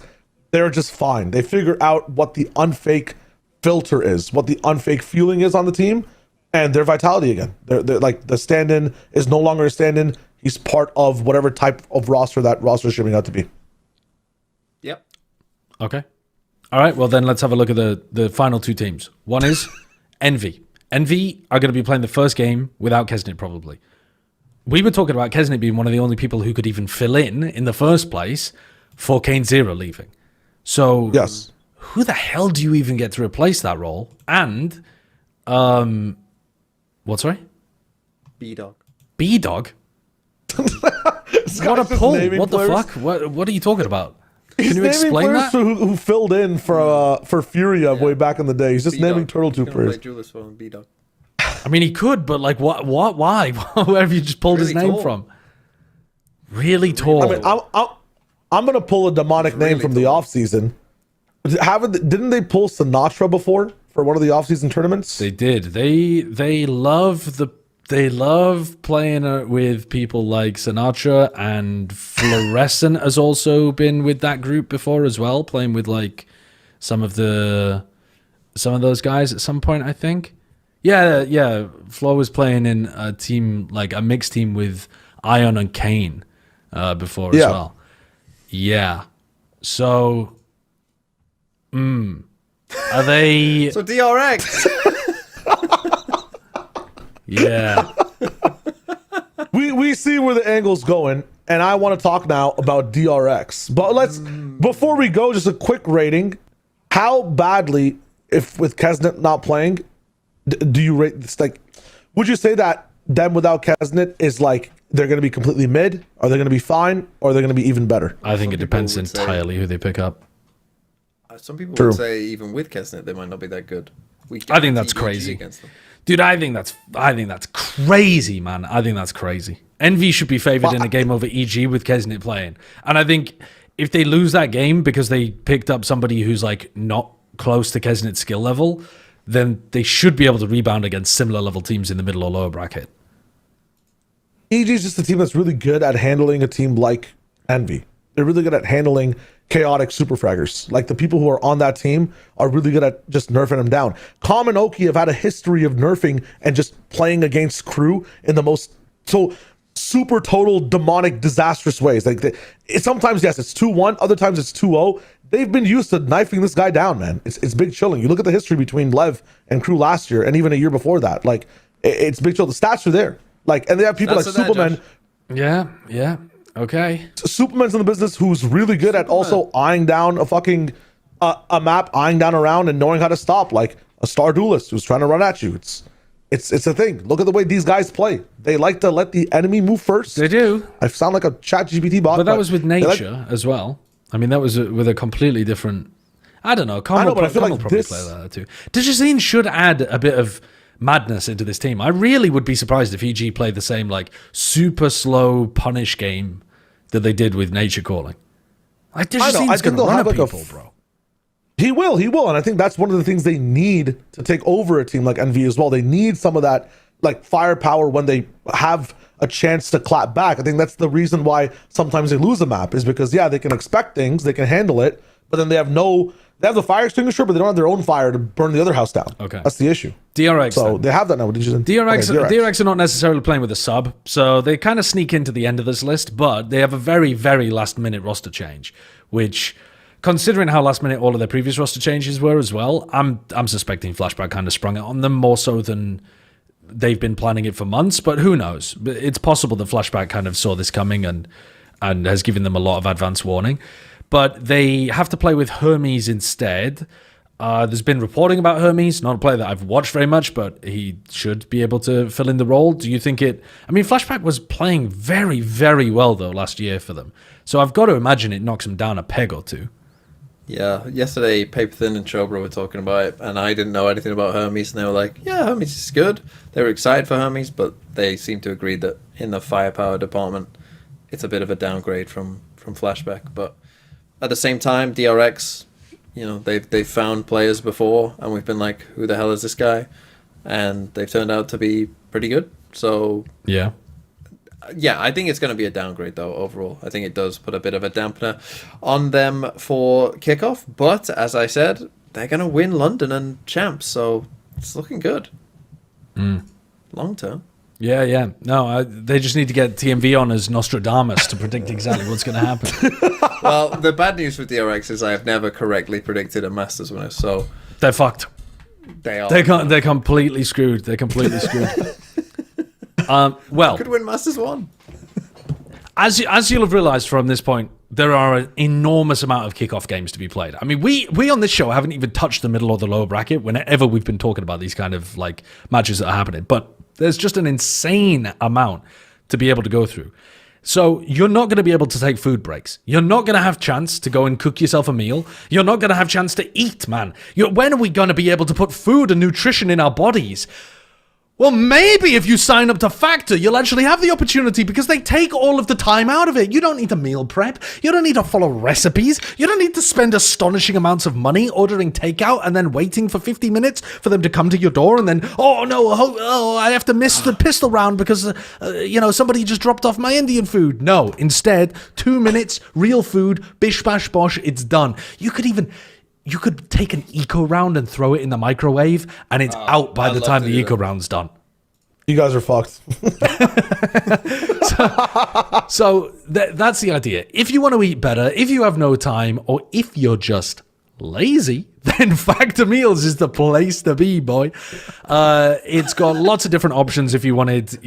[SPEAKER 2] they're just fine. They figure out what the Unfake filter is, what the Unfake feeling is on the team, and they're Vitality again. They're like, the stand-in is no longer a stand-in. He's part of whatever type of roster that roster is shaping out to be.
[SPEAKER 3] Yep.
[SPEAKER 1] Okay. All right, well then let's have a look at the final two teams. One is Envy. Envy are going to be playing the first game without Kesnit, probably. We were talking about Kesnit being one of the only people who could even fill in the first place for Kane Zero leaving. So,
[SPEAKER 2] yes,
[SPEAKER 1] who the hell do you even get to replace that role? And, what's right?
[SPEAKER 3] B-Dog.
[SPEAKER 1] B-Dog? What a pull! What the fuck? What are you talking about? Can you explain that?
[SPEAKER 2] Who filled in for Furia way back in the day? He's just
[SPEAKER 3] B-Dog.
[SPEAKER 2] naming Turtle Tube players.
[SPEAKER 3] B-Dog.
[SPEAKER 1] I mean, he could, but like, what? Why? Where have you just pulled his name from? Really tall.
[SPEAKER 2] I mean, I'm gonna pull a demonic name from the offseason. Didn't they pull Sinatra before for one of the offseason tournaments?
[SPEAKER 1] They did. They love playing with people like Sinatra, and Fluorescent has also been with that group before as well, playing with like some of those guys at some point, I think. Yeah. Flo was playing in a team, like a mixed team with Ion and Kane before as well. Yeah. So, are they?
[SPEAKER 3] So DRX.
[SPEAKER 1] Yeah.
[SPEAKER 2] We see where the angle's going, and I want to talk now about DRX. But before we go, just a quick rating. How badly, if with Kesnit not playing, do you rate this? Like, would you say that them without Kesnit is like they're going to be completely mid? Are they going to be fine? Or are they going to be even better?
[SPEAKER 1] I think it depends entirely who they pick up.
[SPEAKER 3] Some people would say even with Kesnit, they might not be that good.
[SPEAKER 1] I think that's crazy. Dude, I think that's crazy, man. I think that's crazy. Envy should be favored in a game over EG with Kesnit playing. And I think if they lose that game because they picked up somebody who's like not close to Kesnit's skill level, then they should be able to rebound against similar level teams in the middle or lower bracket.
[SPEAKER 2] EG is just a team that's really good at handling a team like Envy. They're really good at handling chaotic super fraggers. Like the people who are on that team are really good at just nerfing them down. Calm and Oki have had a history of nerfing and just playing against crew in the most super total demonic disastrous ways. Like sometimes yes it's 2-1, other times it's 2-0. They've been used to knifing this guy down, man. It's big chilling. You look at the history between Lev and crew last year and even a year before that. Like it's big chill. The stats are there. Like, and they have people like Superman.
[SPEAKER 1] Yeah. Okay.
[SPEAKER 2] Superman's in the business who's really good at also eyeing down a fucking a map, eyeing down around and knowing how to stop, like a star duelist who's trying to run at you. It's a thing. Look at the way these guys play. They like to let the enemy move first.
[SPEAKER 1] They do.
[SPEAKER 2] I sound like a chat GPT bot.
[SPEAKER 1] But that was with nature as well. I mean, that was with a completely different. I don't know.
[SPEAKER 2] I know, but I feel like
[SPEAKER 1] probably
[SPEAKER 2] this
[SPEAKER 1] play that too. Dejazine should add a bit of madness into this team. I really would be surprised if EG played the same like super slow punish game that they did with Nature Calling. Like Dejazine's going to run at people, bro.
[SPEAKER 2] He will, and I think that's one of the things they need to take over a team like Envy as well. They need some of that like firepower when they have a chance to clap back. I think that's the reason why sometimes they lose a map is because they can expect things, they can handle it, but then they have the fire extinguisher, but they don't have their own fire to burn the other house down.
[SPEAKER 1] Okay,
[SPEAKER 2] that's the issue.
[SPEAKER 1] DRX.
[SPEAKER 2] So then. They have that now.
[SPEAKER 1] DRX are not necessarily playing with a sub, so they kind of sneak into the end of this list, but they have a very, very last minute roster change, which, considering how last minute all of their previous roster changes were as well, I'm suspecting Flashback kind of sprung it on them more so than they've been planning it for months, but who knows? It's possible that Flashback kind of saw this coming and has given them a lot of advance warning. But they have to play with Hermes instead. There's been reporting about Hermes, not a player that I've watched very much, but he should be able to fill in the role. Do you think it... I mean, Flashback was playing very, very well, though, last year for them. So I've got to imagine it knocks him down a peg or two.
[SPEAKER 3] Yeah, yesterday Paper Thin and Chobra were talking about it, and I didn't know anything about Hermes, and they were like, yeah, Hermes is good. They were excited for Hermes, but they seem to agree that in the firepower department, it's a bit of a downgrade from Flashback. But at the same time, DRX, they've found players before, and we've been like, who the hell is this guy? And they've turned out to be pretty good. So
[SPEAKER 1] yeah,
[SPEAKER 3] I think it's going to be a downgrade, though, overall. I think it does put a bit of a dampener on them for kickoff. But, as I said, they're going to win London and champs, so it's looking good. Long term.
[SPEAKER 1] Yeah. No, they just need to get TMV on as Nostradamus to predict exactly what's going to happen.
[SPEAKER 3] Well, the bad news with DRX is I have never correctly predicted a Masters winner, so...
[SPEAKER 1] They're fucked.
[SPEAKER 3] They are.
[SPEAKER 1] They're completely screwed. They're completely screwed. Well...
[SPEAKER 3] Could win Masters 1.
[SPEAKER 1] As you'll have realized from this point, there are an enormous amount of kickoff games to be played. I mean, we on this show haven't even touched the middle or the lower bracket whenever we've been talking about these kind of like matches that are happening. But there's just an insane amount to be able to go through. So you're not going to be able to take food breaks. You're not going to have chance to go and cook yourself a meal. You're not going to have chance to eat, man. When are we going to be able to put food and nutrition in our bodies? Well, maybe if you sign up to Factor, you'll actually have the opportunity because they take all of the time out of it. You don't need to meal prep. You don't need to follow recipes. You don't need to spend astonishing amounts of money ordering takeout and then waiting for 50 minutes for them to come to your door and then, oh no, I have to miss the pistol round because, somebody just dropped off my Indian food. No, instead, 2 minutes, real food, bish bash bosh, it's done. You could take an eco round and throw it in the microwave, and it's out by the time the eco round's done.
[SPEAKER 2] You guys are fucked.
[SPEAKER 1] So that's the idea. If you want to eat better, if you have no time, or if you're just lazy, then Factor Meals is the place to be, boy. It's got lots of different options if you wanted,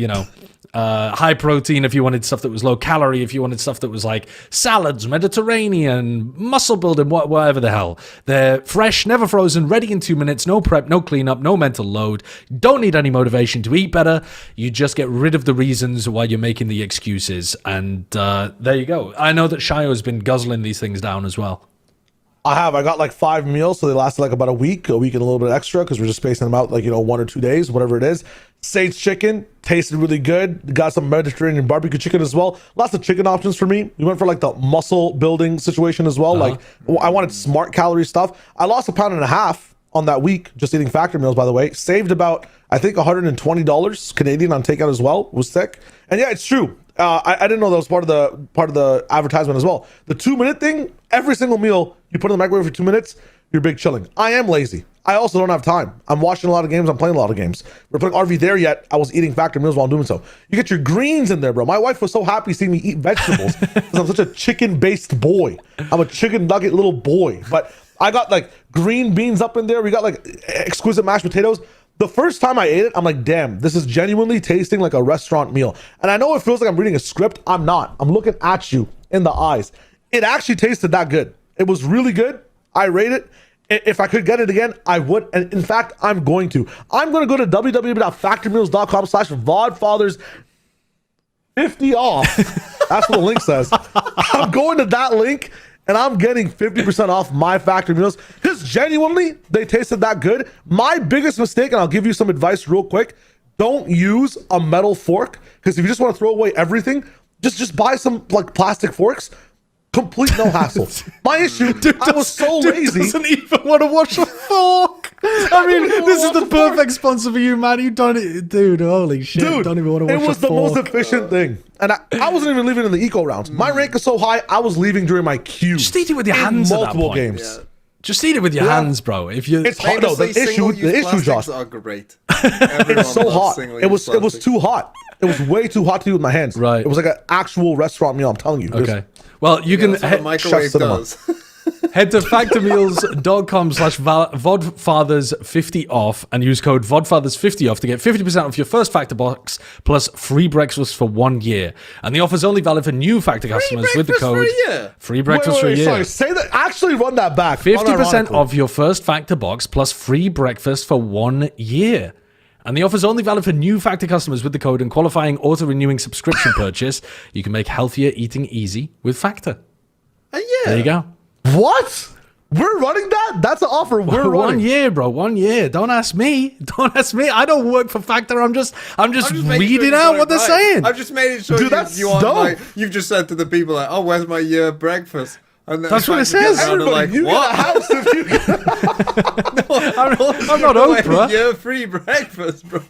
[SPEAKER 1] high protein, if you wanted stuff that was low calorie, if you wanted stuff that was like salads, Mediterranean, muscle building, whatever the hell. They're fresh, never frozen, ready in 2 minutes, no prep, no cleanup, no mental load. Don't need any motivation to eat better. You just get rid of the reasons why you're making the excuses. And there you go. I know that Shio has been guzzling these things down as well.
[SPEAKER 2] I have. I got like 5 meals, so they lasted like about a week and a little bit extra because we're just spacing them out like, 1 or 2 days, whatever it is. Sage chicken tasted really good. Got some Mediterranean barbecue chicken as well. Lots of chicken options for me. We went for like the muscle building situation as well. Like I wanted smart calorie stuff. I lost 1.5 pounds on that week just eating factory meals, by the way. Saved about, I think, $120 Canadian on takeout as well. It was sick. And yeah, it's true. I didn't know that was part of the advertisement as well. The 2-minute thing, every single meal you put in the microwave for 2 minutes, you're big chilling. I am lazy. I also don't have time. I'm watching a lot of games. I'm playing a lot of games. We're playing RV there yet. I was eating factory meals while doing so. You get your greens in there, bro. My wife was so happy seeing me eat vegetables because I'm such a chicken-based boy. I'm a chicken nugget little boy. But I got like green beans up in there. We got like exquisite mashed potatoes. The first time I ate it, I'm like, damn, this is genuinely tasting like a restaurant meal. And I know it feels like I'm reading a script. I'm not. I'm looking at you in the eyes. It actually tasted that good. It was really good. I rate it. If I could get it again, I would. And in fact, I'm going to. I'm going to go to www.factormeals.com/vodfathers 50 off. That's what the link says. I'm going to that link and I'm getting 50% off my factory meals because genuinely they tasted that good. My biggest mistake, and I'll give you some advice real quick, don't use a metal fork because if you just want to throw away everything, just buy some like plastic forks. Complete no hassle. My issue, I was so lazy.
[SPEAKER 1] Doesn't even want to wash a fork. I mean, this is the perfect sponsor for you, man. You don't, dude. Holy shit!
[SPEAKER 2] Dude,
[SPEAKER 1] don't even want to wash a fork.
[SPEAKER 2] It was the most efficient thing, and I wasn't even leaving in the eco rounds. My rank is so high, I was leaving during my queue.
[SPEAKER 1] Just eat it with your hands.
[SPEAKER 2] Multiple
[SPEAKER 1] at that point.
[SPEAKER 2] games.
[SPEAKER 1] Yeah. Just eat it with your hands, bro. If you,
[SPEAKER 2] it's hot. No, the issue, Josh.
[SPEAKER 3] Are great.
[SPEAKER 2] It's so hot. It was too hot. It was way too hot to do with my hands.
[SPEAKER 1] Right.
[SPEAKER 2] It was like an actual restaurant meal. I'm telling you.
[SPEAKER 1] Okay. Well, you can
[SPEAKER 3] microwave does.
[SPEAKER 1] Head to factormeals.com/vodfathers50 off and use code vodfathers50 off to get 50% off your first Factor box plus free breakfast for 1 year. And the offer is only valid for new Factor customers with the code free breakfast for a year.
[SPEAKER 2] Sorry, say that. Actually, run that back.
[SPEAKER 1] 50% off your first Factor box plus free breakfast for 1 year. And the offer is only valid for new Factor customers with the code and qualifying auto-renewing subscription purchase. You can make healthier eating easy with Factor.
[SPEAKER 3] Yeah.
[SPEAKER 1] There you go.
[SPEAKER 2] What? We're running that? That's an offer we're running.
[SPEAKER 1] 1 year, bro. 1 year. Don't ask me. Don't ask me. I don't work for Factor. I'm just reading out what they're saying.
[SPEAKER 3] I've just made it sure
[SPEAKER 2] Dude,
[SPEAKER 3] you've just said to the people like, oh, where's my breakfast? And
[SPEAKER 1] that's what it says.
[SPEAKER 3] Like,
[SPEAKER 2] you
[SPEAKER 3] what?
[SPEAKER 2] get a house if you
[SPEAKER 1] I'm not Oprah.
[SPEAKER 3] You're free breakfast, bro.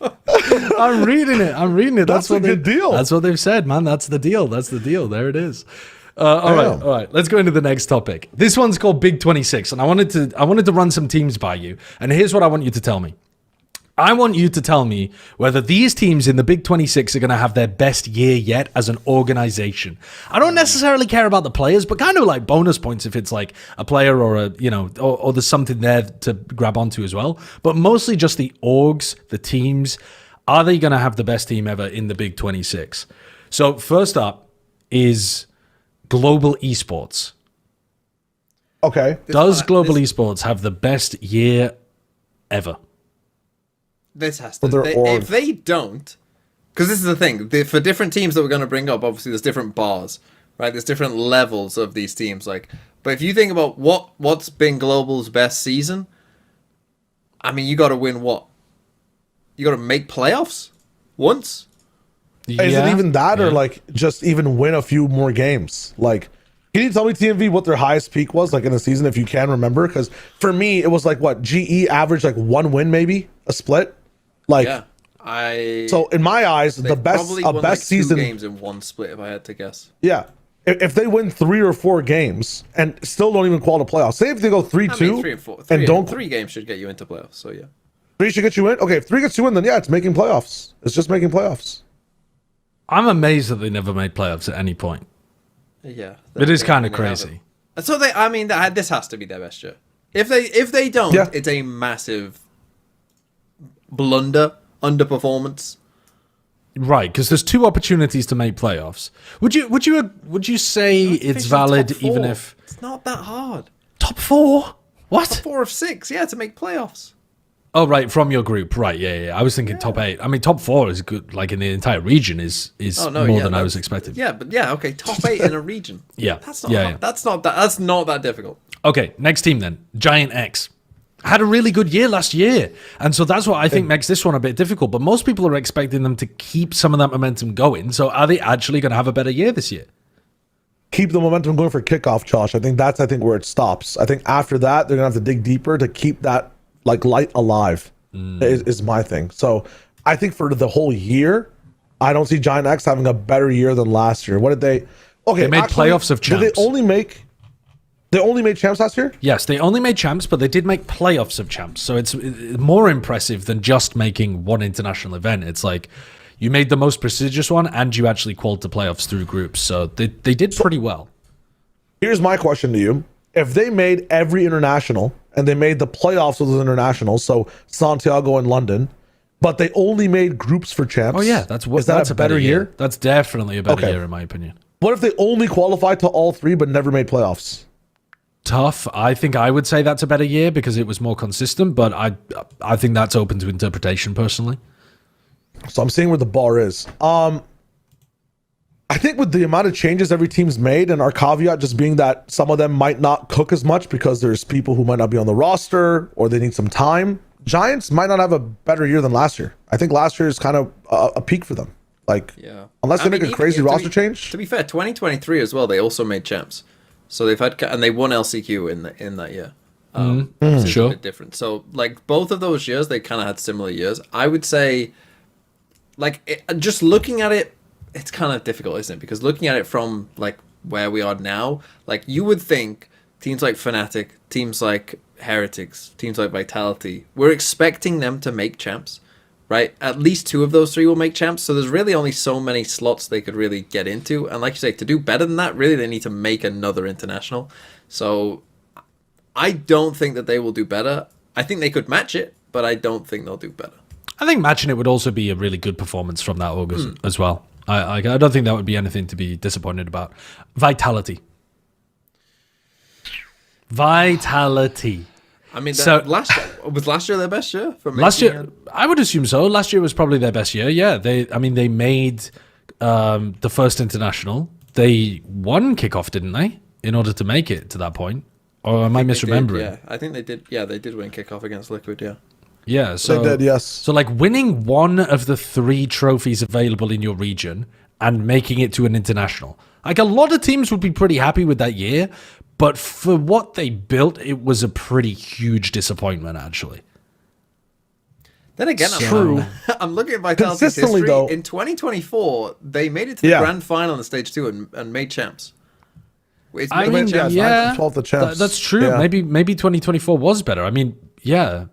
[SPEAKER 1] I'm reading it.
[SPEAKER 2] That's a good deal.
[SPEAKER 1] That's what they've said, man. That's the deal. There it is. All right. Let's go into the next topic. This one's called Big 26, and I wanted to run some teams by you. And here's what I want you to tell me. I want you to tell me whether these teams in the Big 26 are going to have their best year yet as an organization. I don't necessarily care about the players, but kind of like bonus points if it's like a player or or there's something there to grab onto as well. But mostly just the orgs, the teams. Are they going to have the best team ever in the Big 26? So first up is Global Esports.
[SPEAKER 2] Okay.
[SPEAKER 1] Does Global Esports have the best year ever?
[SPEAKER 3] This has to. If they don't, because this is the thing, for different teams that we're going to bring up, obviously there's different bars, right? There's different levels of these teams. But if you think about what's been Global's best season, I mean, you got to win what? You got to make playoffs once.
[SPEAKER 2] Is it even that, or like just even win a few more games? Like, can you tell me, TMV, what their highest peak was like in the season, if you can remember? Because for me, it was like what GE averaged like 1 win, maybe a split. Like,
[SPEAKER 3] yeah,
[SPEAKER 2] so in my eyes, the best
[SPEAKER 3] like
[SPEAKER 2] season
[SPEAKER 3] 2 games in 1 split, if I had to guess.
[SPEAKER 2] Yeah, if they win 3 or 4 games and still don't even qualify playoffs, say if they go 3-2,
[SPEAKER 3] 3 and 4,
[SPEAKER 2] and don't
[SPEAKER 3] 3 games should get you into playoffs. So yeah,
[SPEAKER 2] 3 should get you in. Okay, if 3 gets you in, then yeah, it's making playoffs. It's just making playoffs.
[SPEAKER 1] I'm amazed that they never made playoffs at any point.
[SPEAKER 3] Yeah,
[SPEAKER 1] it is kind of crazy.
[SPEAKER 3] And so this has to be their best year. If they don't, it's a massive blunder, underperformance.
[SPEAKER 1] Right, because there's 2 opportunities to make playoffs. Would you say it's valid even if
[SPEAKER 3] it's not that hard?
[SPEAKER 1] Top 4? What?
[SPEAKER 3] Top 4 of 6, yeah, to make playoffs.
[SPEAKER 1] Oh, right, from your group. Right, yeah. I was thinking top 8. I mean, top 4 is good. Like, in the entire region is more than I was expecting.
[SPEAKER 3] Yeah, but yeah, okay, top 8 in a region.
[SPEAKER 1] Yeah.
[SPEAKER 3] That's not
[SPEAKER 1] Yeah.
[SPEAKER 3] that's not that difficult.
[SPEAKER 1] Okay, next team then. Giant X. Had a really good year last year. And so that's what I think makes this one a bit difficult. But most people are expecting them to keep some of that momentum going. So are they actually going to have a better year this year?
[SPEAKER 2] Keep the momentum going for kickoff, Josh. I think that's where it stops. I think after that, they're going to have to dig deeper to keep that like light alive is my thing. So I think for the whole year, I don't see Giant X having a better year than last year. What did they? Okay,
[SPEAKER 1] They made playoffs of champs.
[SPEAKER 2] Did they only made champs last year?
[SPEAKER 1] Yes, they only made champs, but they did make playoffs of champs. So it's more impressive than just making one international event. It's like you made the most prestigious one and you actually qualified to playoffs through groups. So they did pretty well.
[SPEAKER 2] Here's my question to you. If they made every international and they made the playoffs of those internationals, so Santiago and London, but they only made groups for champs.
[SPEAKER 1] Oh yeah, that's
[SPEAKER 2] a better year?
[SPEAKER 1] That's definitely a better
[SPEAKER 2] Okay.
[SPEAKER 1] year in my opinion.
[SPEAKER 2] What if they only qualified to all 3 but never made playoffs?
[SPEAKER 1] Tough. I think I would say that's a better year because it was more consistent, but I think that's open to interpretation personally.
[SPEAKER 2] So I'm seeing where the bar is. I think with the amount of changes every team's made, and our caveat just being that some of them might not cook as much because there's people who might not be on the roster or they need some time, Giants might not have a better year than last year. I think last year is kind of a peak for them. Like, unless they make a crazy roster change.
[SPEAKER 3] To be fair, 2023 as well, they also made champs. So they've had, and they won LCQ in that year. It's
[SPEAKER 1] Sure.
[SPEAKER 3] a bit different. So like both of those years, they kind of had similar years. I would say, like, just looking at it, it's kind of difficult, isn't it? Because looking at it from like where we are now, like you would think teams like Fnatic, teams like Heretics, teams like Vitality, we're expecting them to make champs, right? At least 2 of those 3 will make champs. So there's really only so many slots they could really get into. And like you say, to do better than that, really they need to make another international. So I don't think that they will do better. I think they could match it, but I don't think they'll do better.
[SPEAKER 1] I think matching it would also be a really good performance from that August as well. I don't think that would be anything to be disappointed about. Vitality.
[SPEAKER 3] I mean,
[SPEAKER 1] So-
[SPEAKER 3] last year their best year? For
[SPEAKER 1] Last
[SPEAKER 3] making
[SPEAKER 1] year, I would assume so. Last year was probably their best year. Yeah, they made the first international. They won kickoff, didn't they? In order to make it to that point, or am I misremembering?
[SPEAKER 3] Yeah, I think they did. Yeah, they did win kickoff against Liquid. Yeah.
[SPEAKER 1] Yeah, so
[SPEAKER 2] They did, yes.
[SPEAKER 1] So like winning one of the 3 trophies available in your region and making it to an international. Like a lot of teams would be pretty happy with that year, but for what they built, it was a pretty huge disappointment actually.
[SPEAKER 3] Then again,
[SPEAKER 2] True.
[SPEAKER 3] I'm looking at Vitality's
[SPEAKER 2] Consistently,
[SPEAKER 3] history.
[SPEAKER 2] though-
[SPEAKER 3] In 2024, they made it to the grand final in stage 2 and made champs. It's
[SPEAKER 1] I
[SPEAKER 3] made
[SPEAKER 1] mean,
[SPEAKER 3] champs.
[SPEAKER 1] yeah,
[SPEAKER 2] 12 the champs.
[SPEAKER 1] that's true.
[SPEAKER 2] Yeah.
[SPEAKER 1] Maybe 2024 was better. I mean, yeah.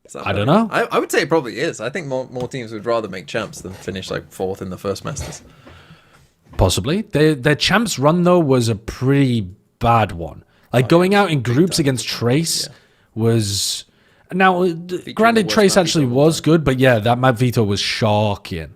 [SPEAKER 3] Is that
[SPEAKER 1] I don't
[SPEAKER 3] better?
[SPEAKER 1] know.
[SPEAKER 3] I would say it probably is. I think more teams would rather make champs than finish like 4th in the first Masters.
[SPEAKER 1] Possibly. Their champs run, though, was a pretty bad one. Like, going out in groups against Trace was... Now, granted,
[SPEAKER 3] the worst
[SPEAKER 1] Trace
[SPEAKER 3] map
[SPEAKER 1] actually
[SPEAKER 3] veto of all
[SPEAKER 1] was good, but yeah, that map veto was shocking.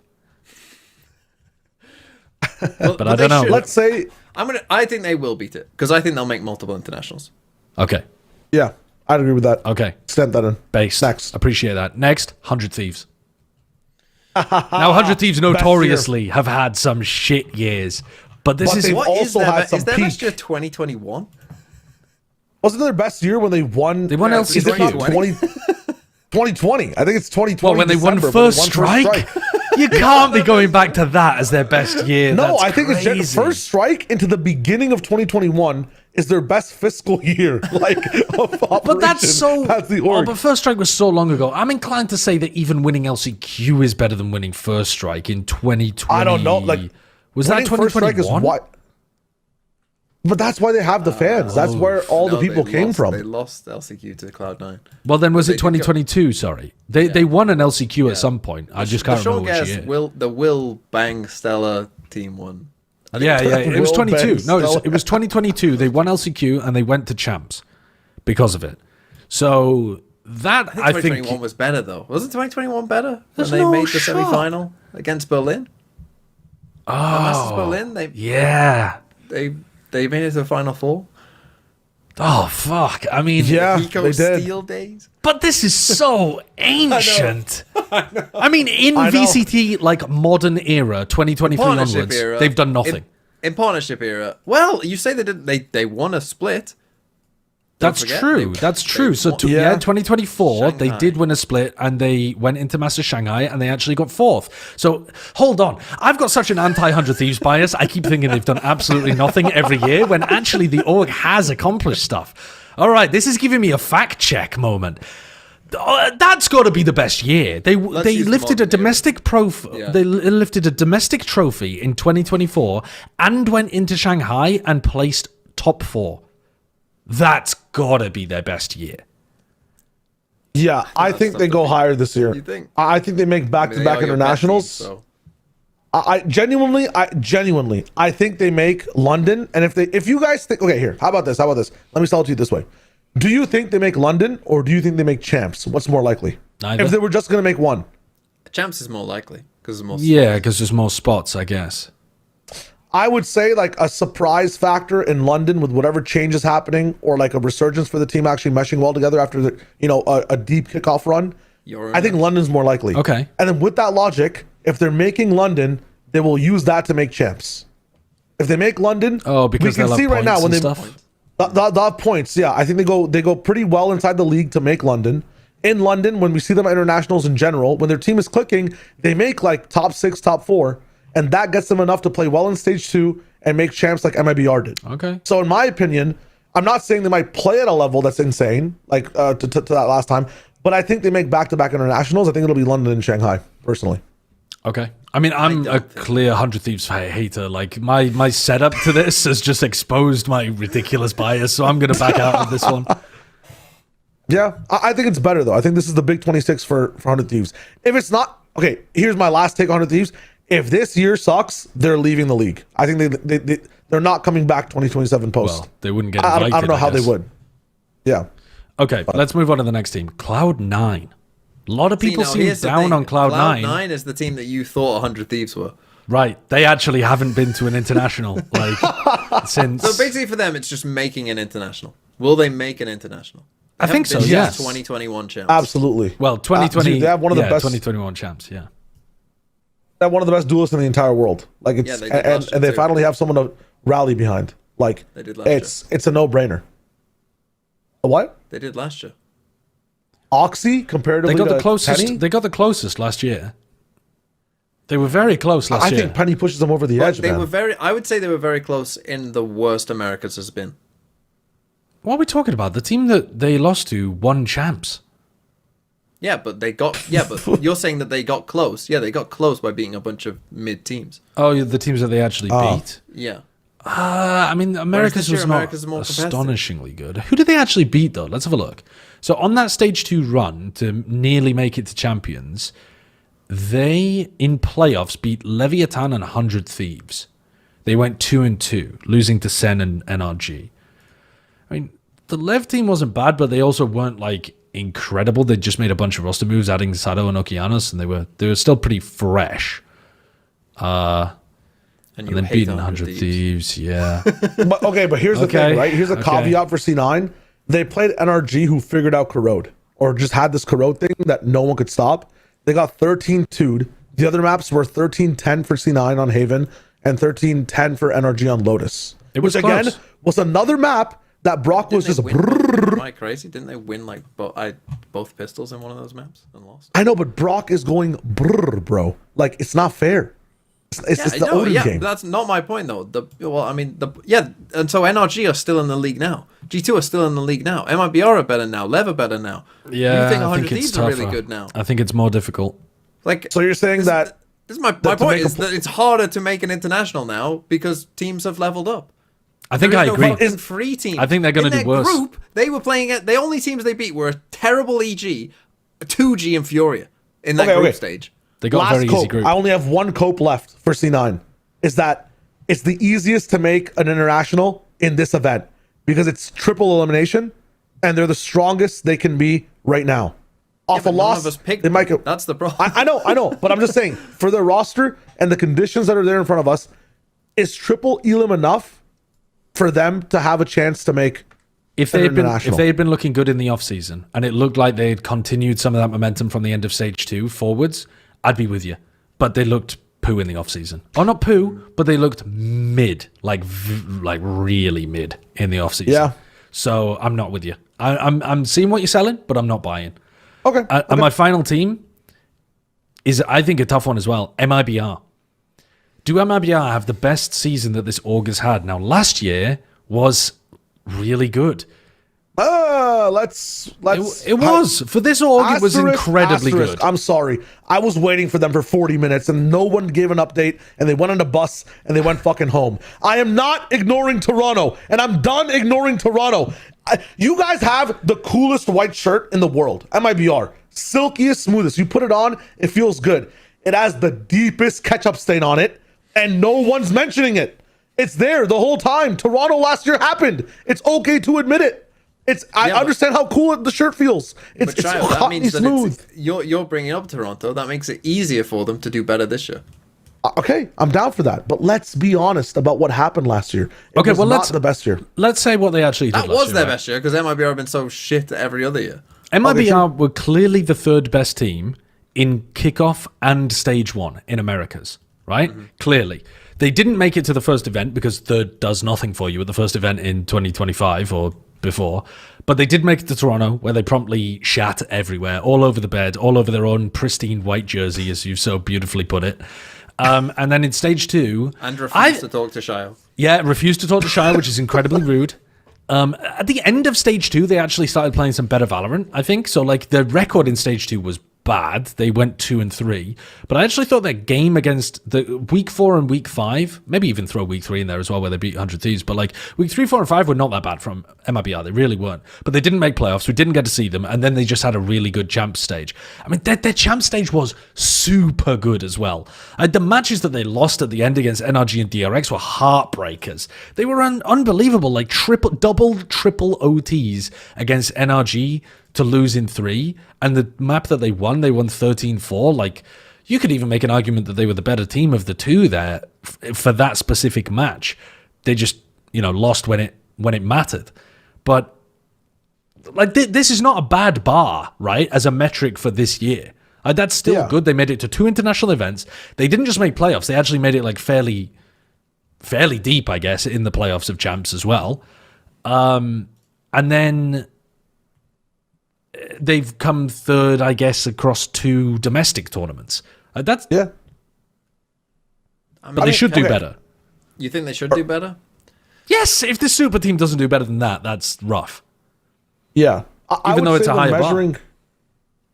[SPEAKER 1] But I don't know.
[SPEAKER 2] Let's say,
[SPEAKER 3] I think they will beat it because I think they'll make multiple internationals.
[SPEAKER 1] Okay.
[SPEAKER 2] yeah, I'd agree with that.
[SPEAKER 1] Okay.
[SPEAKER 2] Extend that in.
[SPEAKER 1] Based.
[SPEAKER 2] Next.
[SPEAKER 1] Appreciate that. Next, 100 Thieves. Now, 100 Thieves notoriously have had some shit years, but this
[SPEAKER 2] But
[SPEAKER 1] is...
[SPEAKER 2] they've
[SPEAKER 3] What is
[SPEAKER 2] also
[SPEAKER 3] their,
[SPEAKER 2] had some
[SPEAKER 3] is their
[SPEAKER 2] peak.
[SPEAKER 3] best year 2021?
[SPEAKER 2] Wasn't their best year when they won?
[SPEAKER 1] They won
[SPEAKER 3] Yeah,
[SPEAKER 1] LCQ.
[SPEAKER 2] Is it not 2020? I think it's 2020.
[SPEAKER 1] Well, when they won
[SPEAKER 2] December,
[SPEAKER 1] First Strike? You can't be going back to that as their best year.
[SPEAKER 2] No,
[SPEAKER 1] That's
[SPEAKER 2] I think it's
[SPEAKER 1] crazy.
[SPEAKER 2] just First Strike into the beginning of 2021 is their best fiscal year. Like, of
[SPEAKER 1] But that's
[SPEAKER 2] operation
[SPEAKER 1] so...
[SPEAKER 2] as the
[SPEAKER 1] Oh,
[SPEAKER 2] org.
[SPEAKER 1] but First Strike was so long ago. I'm inclined to say that even winning LCQ is better than winning First Strike in 2020.
[SPEAKER 2] I don't know. Like,
[SPEAKER 1] was that
[SPEAKER 2] winning First Strike is
[SPEAKER 1] 2021?
[SPEAKER 2] why. But that's why they have the fans. That's where all the
[SPEAKER 3] No,
[SPEAKER 2] people
[SPEAKER 3] they
[SPEAKER 2] came
[SPEAKER 3] lost-
[SPEAKER 2] from.
[SPEAKER 3] They lost LCQ to Cloud9.
[SPEAKER 1] Well, then was
[SPEAKER 3] They
[SPEAKER 1] it
[SPEAKER 3] did go-
[SPEAKER 1] 2022? Sorry. They won an LCQ at some point. I just can't
[SPEAKER 3] the
[SPEAKER 1] remember which
[SPEAKER 3] Short
[SPEAKER 1] year.
[SPEAKER 3] the Will Bang Stella team won.
[SPEAKER 1] Yeah. It was
[SPEAKER 2] Will
[SPEAKER 1] 22.
[SPEAKER 2] Benz,
[SPEAKER 1] No,
[SPEAKER 2] no.
[SPEAKER 1] it was 2022. They won LCQ and they went to champs because of it. So that
[SPEAKER 3] I think
[SPEAKER 1] I
[SPEAKER 3] 2021
[SPEAKER 1] think
[SPEAKER 3] was better though. Wasn't 2021 better when
[SPEAKER 1] There's
[SPEAKER 3] they
[SPEAKER 1] no
[SPEAKER 3] made the
[SPEAKER 1] shot.
[SPEAKER 3] semi-final against Berlin? Masters Berlin.
[SPEAKER 1] yeah.
[SPEAKER 3] They made it to the final 4.
[SPEAKER 1] Oh fuck! I mean,
[SPEAKER 2] Yeah,
[SPEAKER 3] Eco
[SPEAKER 2] they did.
[SPEAKER 3] Steel days.
[SPEAKER 1] but this is so ancient. I mean, in
[SPEAKER 2] I know.
[SPEAKER 1] VCT like modern era, 2023
[SPEAKER 3] Partnership
[SPEAKER 1] onwards,
[SPEAKER 3] era.
[SPEAKER 1] they've done nothing.
[SPEAKER 3] In partnership era. Well, you say they did. They won a split. Don't
[SPEAKER 1] That's
[SPEAKER 3] forget,
[SPEAKER 1] true.
[SPEAKER 3] they-
[SPEAKER 1] That's true.
[SPEAKER 3] they
[SPEAKER 1] So,
[SPEAKER 3] won-
[SPEAKER 2] Yeah.
[SPEAKER 1] 2024, they
[SPEAKER 3] Shanghai.
[SPEAKER 1] did win a split and they went into Master Shanghai and they actually got fourth. So, hold on. I've got such an anti 100 Thieves bias. I keep thinking they've done absolutely nothing every year when actually the org has accomplished stuff. All right, this is giving me a fact check moment. That's got to be the best year. They
[SPEAKER 3] use
[SPEAKER 1] lifted a
[SPEAKER 3] modern era.
[SPEAKER 1] domestic
[SPEAKER 3] Yeah.
[SPEAKER 1] They lifted a domestic trophy in 2024 and went into Shanghai and placed top 4. That's gotta be their best year.
[SPEAKER 2] Yeah, I think they go higher this year.
[SPEAKER 3] You think?
[SPEAKER 2] I think they make
[SPEAKER 3] I mean,
[SPEAKER 2] back-to-back
[SPEAKER 3] they are your best
[SPEAKER 2] internationals.
[SPEAKER 3] team, so.
[SPEAKER 2] I genuinely, I think they make London. And if you guys think, okay, here, how about this? Let me sell it to you this way. Do you think they make London or do you think they make champs? What's more likely?
[SPEAKER 1] Neither.
[SPEAKER 2] If they were just going to make one.
[SPEAKER 3] Champs is more likely because more.
[SPEAKER 1] Yeah, because there's more spots, I guess.
[SPEAKER 2] I would say like a surprise factor in London with whatever change is happening or like a resurgence for the team actually meshing well together after a deep kickoff run. I think London's more likely.
[SPEAKER 1] Okay.
[SPEAKER 2] And then with that logic, if they're making London, they will use that to make champs. If they make London,
[SPEAKER 1] Oh, because
[SPEAKER 2] we can
[SPEAKER 1] they'll
[SPEAKER 2] see
[SPEAKER 1] have
[SPEAKER 2] right now
[SPEAKER 1] points
[SPEAKER 2] when
[SPEAKER 1] and
[SPEAKER 2] they
[SPEAKER 1] stuff.
[SPEAKER 2] the points. Yeah, I think they go pretty well inside the league to make London. In London, when we see them at internationals in general, when their team is clicking, they make like top 6, top 4, and that gets them enough to play well in stage 2 and make champs like MIBR did.
[SPEAKER 1] Okay.
[SPEAKER 2] So in my opinion, I'm not saying they might play at a level that's insane, like to that last time, but I think they make back-to-back internationals. I think it'll be London and Shanghai, personally.
[SPEAKER 1] Okay. I mean, I'm a clear 100 Thieves hater. Like, my setup to this has just exposed my ridiculous bias, so I'm going to back out of this one.
[SPEAKER 2] Yeah, I think it's better, though. I think this is the big 26 for 100 Thieves. If it's not... Okay, here's my last take on 100 Thieves. If this year sucks, they're leaving the league. I think they're not coming back 2027 post.
[SPEAKER 1] Well, they wouldn't get
[SPEAKER 2] I
[SPEAKER 1] invited,
[SPEAKER 2] don't know how
[SPEAKER 1] guess.
[SPEAKER 2] they would. Yeah.
[SPEAKER 1] Okay, let's move on to the next team. Cloud9. A lot of people seem down on Cloud9.
[SPEAKER 3] Cloud9 is the team that you thought 100 Thieves were.
[SPEAKER 1] Right. They actually haven't been to an international, like, since...
[SPEAKER 3] So basically for them, it's just making an international. Will they make an international?
[SPEAKER 1] I think so,
[SPEAKER 3] Yes.
[SPEAKER 1] yes.
[SPEAKER 3] 2021 champs.
[SPEAKER 2] Absolutely.
[SPEAKER 1] Well, 2020...
[SPEAKER 2] dude, they have one of the best...
[SPEAKER 1] 2021 champs, yeah.
[SPEAKER 2] They have one of the best duelists in the entire world. Like, it's...
[SPEAKER 3] Yeah, they did last year
[SPEAKER 2] and they
[SPEAKER 3] too.
[SPEAKER 2] finally have someone to rally behind. Like,
[SPEAKER 3] They did last
[SPEAKER 2] it's a no-brainer. What?
[SPEAKER 3] They did last year.
[SPEAKER 2] Oxy comparatively
[SPEAKER 1] They got
[SPEAKER 2] to
[SPEAKER 1] the closest.
[SPEAKER 2] Penny?
[SPEAKER 1] They got the closest last year. They were very close last
[SPEAKER 2] I
[SPEAKER 1] year.
[SPEAKER 2] think Penny pushes them over the
[SPEAKER 3] But
[SPEAKER 2] edge,
[SPEAKER 3] they
[SPEAKER 2] man.
[SPEAKER 3] were very. I would say they were very close in the worst Americas has been.
[SPEAKER 1] What are we talking about? The team that they lost to won champs.
[SPEAKER 3] Yeah, but they got. Yeah, but you're saying that they got close. Yeah, they got close by beating a bunch of mid teams.
[SPEAKER 1] Oh, the teams that they actually beat.
[SPEAKER 3] Yeah.
[SPEAKER 1] I mean, America's
[SPEAKER 3] this year,
[SPEAKER 1] was not
[SPEAKER 3] America's more competitive.
[SPEAKER 1] astonishingly good. Who did they actually beat, though? Let's have a look. So on that stage 2 run to nearly make it to champions, they, in playoffs, beat Leviathan and 100 Thieves. They went 2-2, losing to Sen and NRG. I mean, the Lev team wasn't bad, but they also weren't, like, incredible. They just made a bunch of roster moves, adding Sado and Okeanos, and they were still pretty fresh.
[SPEAKER 3] And
[SPEAKER 1] And then
[SPEAKER 3] hate
[SPEAKER 1] beating 100 Thieves, yeah.
[SPEAKER 2] But here's the
[SPEAKER 1] Okay,
[SPEAKER 2] thing, right? Here's a
[SPEAKER 1] okay.
[SPEAKER 2] caveat for C9. They played NRG, who figured out Corrode, or just had this Corrode thing that no one could stop. They got 13-2'd. The other maps were 13-10 for C9 on Haven and 13-10 for NRG on Lotus.
[SPEAKER 1] It was
[SPEAKER 2] which again
[SPEAKER 1] close.
[SPEAKER 2] was another map that Brock was just.
[SPEAKER 3] Am I crazy? Didn't they win like both pistols in one of those maps and lost?
[SPEAKER 2] I know, but Brock is going brrr, bro. Like, it's not fair. It's just the Odin game.
[SPEAKER 3] That's not my point though. And so NRG are still in the league now. G2 are still in the league now. MIBR are better now. Lev are better now.
[SPEAKER 1] Yeah,
[SPEAKER 3] you think
[SPEAKER 1] I
[SPEAKER 3] 100
[SPEAKER 1] think it's
[SPEAKER 3] Thieves are really
[SPEAKER 1] tougher.
[SPEAKER 3] good now?
[SPEAKER 1] I think it's more difficult.
[SPEAKER 3] Like,
[SPEAKER 2] So you're saying that
[SPEAKER 3] this is my
[SPEAKER 2] to
[SPEAKER 3] point
[SPEAKER 2] make a
[SPEAKER 3] is that it's harder to make an international now because teams have leveled up.
[SPEAKER 1] I think
[SPEAKER 3] There
[SPEAKER 1] I
[SPEAKER 3] is no
[SPEAKER 1] agree.
[SPEAKER 3] fucking free team.
[SPEAKER 1] I think they're gonna
[SPEAKER 3] In
[SPEAKER 1] do
[SPEAKER 3] their
[SPEAKER 1] worse.
[SPEAKER 3] Group, they were playing it. The only teams they beat were a terrible EG, a 2G, and Furia in that group stage.
[SPEAKER 1] They got a very easy
[SPEAKER 2] cope.
[SPEAKER 1] group.
[SPEAKER 2] I only have one cope left for C9. Is that it's the easiest to make an international in this event because it's triple elimination and they're the strongest they can be right now. Off a
[SPEAKER 3] But none
[SPEAKER 2] loss,
[SPEAKER 3] of us picked
[SPEAKER 2] they might
[SPEAKER 3] them.
[SPEAKER 2] go.
[SPEAKER 3] That's the problem.
[SPEAKER 2] I know, but I'm just saying for their roster and the conditions that are there in front of us, is triple elim enough for them to have a chance to make
[SPEAKER 1] If they had been looking good in the offseason and it looked like they had continued some of that momentum from the end of stage 2 forwards, I'd be with you. But they looked poo in the offseason. Or not poo, but they looked mid, like really mid in the offseason.
[SPEAKER 2] Yeah.
[SPEAKER 1] So I'm not with you. I'm seeing what you're selling, but I'm not buying.
[SPEAKER 2] Okay.
[SPEAKER 1] And my final team is, I think, a tough one as well. MIBR. Do MIBR have the best season that this org has had? Now, last year was really good.
[SPEAKER 2] It
[SPEAKER 1] was. For this org, it was incredibly good.
[SPEAKER 2] I'm sorry. I was waiting for them for 40 minutes and no one gave an update and they went on a bus and they went fucking home. I am not ignoring Toronto and I'm done ignoring Toronto. You guys have the coolest white shirt in the world. MIBR. Silkiest, smoothest. You put it on, it feels good. It has the deepest ketchup stain on it and no one's mentioning it. It's there the whole time. Toronto last year happened. It's okay to admit it. I understand how cool the shirt feels. It's
[SPEAKER 3] that means
[SPEAKER 2] smooth.
[SPEAKER 3] That you're bringing up Toronto. That makes it easier for them to do better this year.
[SPEAKER 2] Okay, I'm down for that. But let's be honest about what happened last year. It was not the best year.
[SPEAKER 1] Let's say what they actually did.
[SPEAKER 3] That was their best year because MIBR have been so shit every other year.
[SPEAKER 1] MIBR were clearly the third best team in kickoff and stage 1 in Americas, right? Mm-hmm. Clearly. They didn't make it to the first event because third does nothing for you at the first event in 2025 or before, but they did make it to Toronto where they promptly shat everywhere, all over the bed, all over their own pristine white jersey, as you've so beautifully put it. And then in stage 2...
[SPEAKER 3] And refused to talk to Shio.
[SPEAKER 1] Yeah, refused to talk to Shio, which is incredibly rude. At the end of stage 2, they actually started playing some better Valorant, I think. So, like, the record in stage 2 was bad. They went 2-3, but I actually thought their game against the week 4 and week 5, maybe even throw week 3 in there as well, where they beat 100 Thieves, but like week 3, 4, and 5 were not that bad from MIBR. They really weren't, but they didn't make playoffs. We didn't get to see them, and then they just had a really good champ stage. I mean, their champ stage was super good as well. The matches that they lost at the end against NRG and DRX were heartbreakers. They were unbelievable, like triple OTs against NRG to lose in 3, and the map that they won 13-4. Like, you could even make an argument that they were the better team of the two there for that specific match. They just, lost when it mattered. But like this is not a bad bar, right, as a metric for this year. That's still good. They made it to 2 international events. They didn't just make playoffs. They actually made it like fairly deep, I guess, in the playoffs of champs as well. And then they've come third, I guess, across 2 domestic tournaments. But they should do better.
[SPEAKER 3] You think they should do better?
[SPEAKER 1] Yes, if the super team doesn't do better than that, that's rough.
[SPEAKER 2] Yeah.
[SPEAKER 1] Even though it's a higher bar.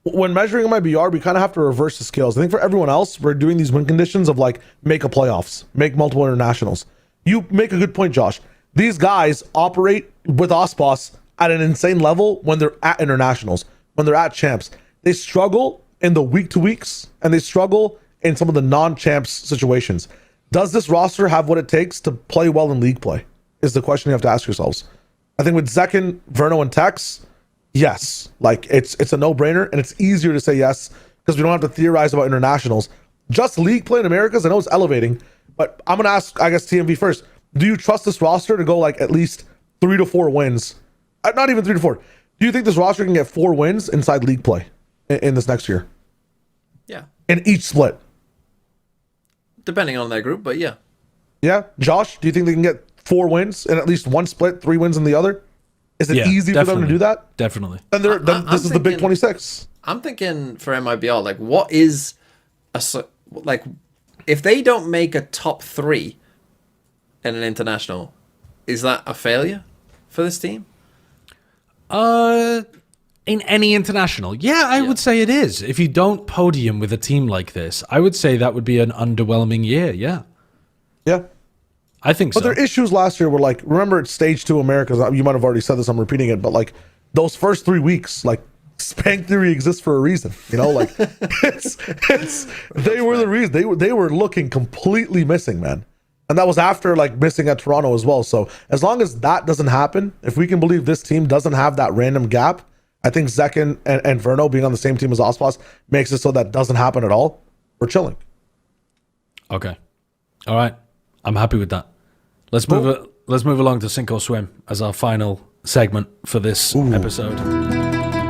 [SPEAKER 2] When measuring MIBR, we kind of have to reverse the scales. I think for everyone else, we're doing these win conditions of like, make a playoffs, make multiple internationals. You make a good point, Josh. These guys operate with OSPOS at an insane level when they're at internationals, when they're at champs. They struggle in the week-to-weeks, and they struggle in some of the non-champs situations. Does this roster have what it takes to play well in league play? Is the question you have to ask yourselves. I think with Zekin, Verno, and Tex, yes. Like, it's a no-brainer, and it's easier to say yes because we don't have to theorize about internationals. Just league play in Americas, I know it's elevating, but I'm going to ask, I guess, TMV first. Do you trust this roster to go like at least 3 to 4 wins? Not even 3 to 4. Do you think this roster can get 4 wins inside league play in this next year?
[SPEAKER 3] Yeah.
[SPEAKER 2] In each split?
[SPEAKER 3] Depending on their group, but yeah.
[SPEAKER 2] Yeah? Josh, do you think they can get 4 wins in at least one split, 3 wins in the other? Is it easy for them to do that?
[SPEAKER 1] Definitely.
[SPEAKER 2] Then this is the Big 26.
[SPEAKER 3] I'm thinking for MIBR, like, what is if they don't make a top 3 in an international, is that a failure for this team?
[SPEAKER 1] In any international, I would say it is. If you don't podium with a team like this, I would say that would be an underwhelming year. Yeah, I think so.
[SPEAKER 2] But their issues last year were like, remember at stage 2 Americas, you might have already said this, I'm repeating it, but like those first 3 weeks, like Spank Theory exists for a reason, like they were the reason. They were looking completely missing, man. And that was after like missing at Toronto as well. So as long as that doesn't happen, if we can believe this team doesn't have that random gap, I think Zekin and Verno being on the same team as Ospas makes it so that doesn't happen at all. We're chilling.
[SPEAKER 1] Okay. All right. I'm happy with that. Let's move along to Sink or Swim as our final segment for this episode.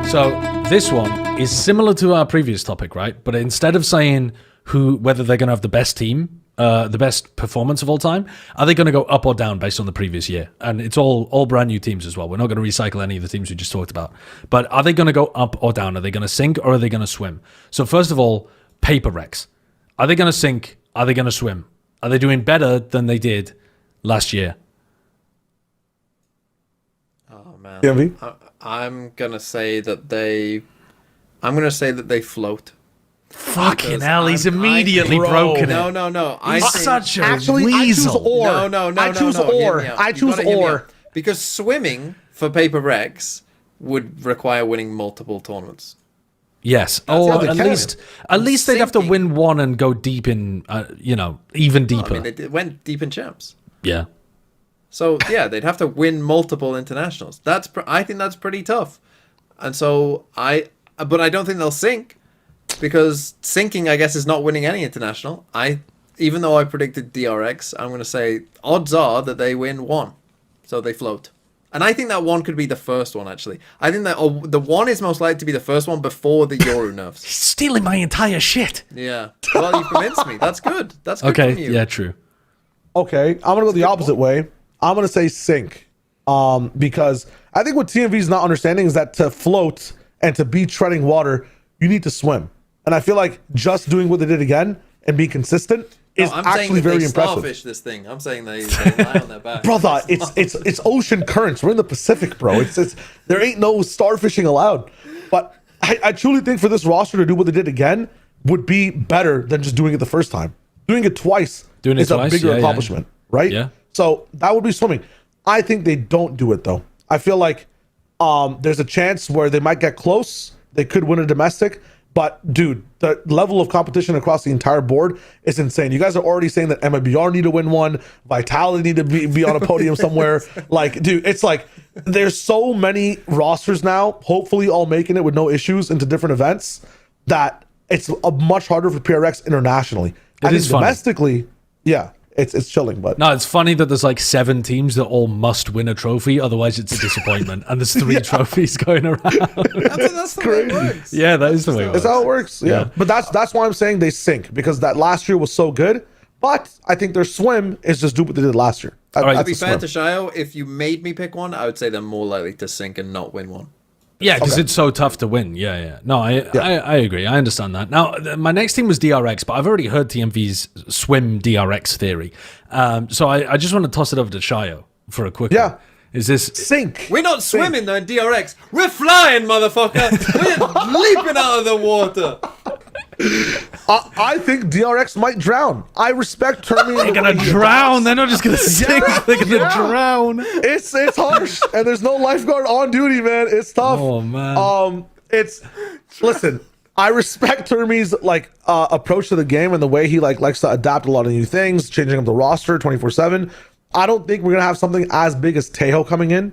[SPEAKER 1] So this one is similar to our previous topic, right? But instead of saying whether they're going to have the best team, the best performance of all time, are they going to go up or down based on the previous year? And it's all brand new teams as well. We're not going to recycle any of the teams we just talked about. But are they going to go up or down? Are they going to sink or are they going to swim? So first of all, paper Rex. Are they going to sink? Are they going to swim? Are they doing better than they did last year?
[SPEAKER 3] Oh man,
[SPEAKER 2] TMV?
[SPEAKER 3] I'm gonna say that they float.
[SPEAKER 1] Fucking hell, he's immediately broken it.
[SPEAKER 3] No.
[SPEAKER 1] He's such a
[SPEAKER 2] Actually,
[SPEAKER 1] weasel.
[SPEAKER 2] I choose or.
[SPEAKER 3] No.
[SPEAKER 2] I choose or. I choose or.
[SPEAKER 3] Because swimming for Paper Rex would require winning multiple tournaments.
[SPEAKER 1] Yes,
[SPEAKER 2] how
[SPEAKER 1] or
[SPEAKER 2] they
[SPEAKER 1] at
[SPEAKER 2] can.
[SPEAKER 1] least they'd have to
[SPEAKER 3] Sinking.
[SPEAKER 1] win one and go deep in, even deeper.
[SPEAKER 3] I mean, they went deep in champs.
[SPEAKER 1] Yeah.
[SPEAKER 3] So yeah, they'd have to win multiple internationals. I think that's pretty tough. And so but I don't think they'll sink, because sinking, I guess, is not winning any international. Even though I predicted DRX, I'm going to say odds are that they win one, so they float. And I think that one could be the first one, actually. I think that the one is most likely to be the first one before the Yoru nerfs.
[SPEAKER 1] He's stealing my entire shit.
[SPEAKER 3] Yeah. Well, you convinced me. That's good. That's good from you.
[SPEAKER 1] Yeah, true.
[SPEAKER 2] Okay, I'm gonna go the opposite way. I'm gonna say sink, because I think what TMV is not understanding is that to float and to be treading water, you need to swim. And I feel like just doing what they did again and being consistent is
[SPEAKER 3] I'm
[SPEAKER 2] actually
[SPEAKER 3] saying that
[SPEAKER 2] very
[SPEAKER 3] they
[SPEAKER 2] impressive.
[SPEAKER 3] starfish this thing. I'm saying they lie on their back.
[SPEAKER 2] Brother, it's ocean currents. We're in the Pacific, bro. It's there ain't no starfishing allowed. But I truly think for this roster to do what they did again would be better than just doing it the first time. Doing it twice is a bigger accomplishment, right?
[SPEAKER 1] Yeah.
[SPEAKER 2] So that would be swimming. I think they don't do it though. I feel like there's a chance where they might get close. They could win a domestic. But dude, the level of competition across the entire board is insane. You guys are already saying that MIBR need to win one, Vitality need to be on a podium somewhere. Like, dude, it's like there's so many rosters now, hopefully all making it with no issues into different events, that it's much harder for PRX internationally. I think
[SPEAKER 1] is funny.
[SPEAKER 2] domestically, yeah, it's chilling. But
[SPEAKER 1] No, it's funny that there's like 7 teams that all must win a trophy, otherwise it's a disappointment. And there's 3 trophies going around.
[SPEAKER 3] That's the way it works.
[SPEAKER 1] Yeah, that is the way it works.
[SPEAKER 2] that's how it works. Yeah.
[SPEAKER 1] Yeah.
[SPEAKER 2] But that's why I'm saying they sink, because that last year was so good. But I think their swim is just do what they did last year.
[SPEAKER 1] right,
[SPEAKER 3] To
[SPEAKER 2] That's
[SPEAKER 3] be
[SPEAKER 2] a
[SPEAKER 3] fair
[SPEAKER 2] swim.
[SPEAKER 3] to Shayo, if you made me pick one, I would say they're more likely to sink and not win one.
[SPEAKER 1] Yeah, because
[SPEAKER 2] Okay.
[SPEAKER 1] it's so tough to win. Yeah. No, I agree. I understand that. Now, my next team was DRX, but I've already heard TMV's swim DRX theory. So I just want to toss it over to Shayo for a quick
[SPEAKER 2] Yeah.
[SPEAKER 1] one. Is this...
[SPEAKER 2] Sink.
[SPEAKER 3] We're not swimming though in DRX. We're flying, motherfucker. We're leaping out of the water.
[SPEAKER 2] I think DRX might drown. I respect Termi.
[SPEAKER 1] They're going to drown. They're not just going to sink. They're going to drown.
[SPEAKER 2] It's harsh, and there's no lifeguard on duty, man. It's tough.
[SPEAKER 1] Oh, man.
[SPEAKER 2] Listen. I respect Termi's approach to the game and the way he likes to adapt a lot of new things, changing up the roster 24/7. I don't think we're gonna have something as big as Tejo coming in,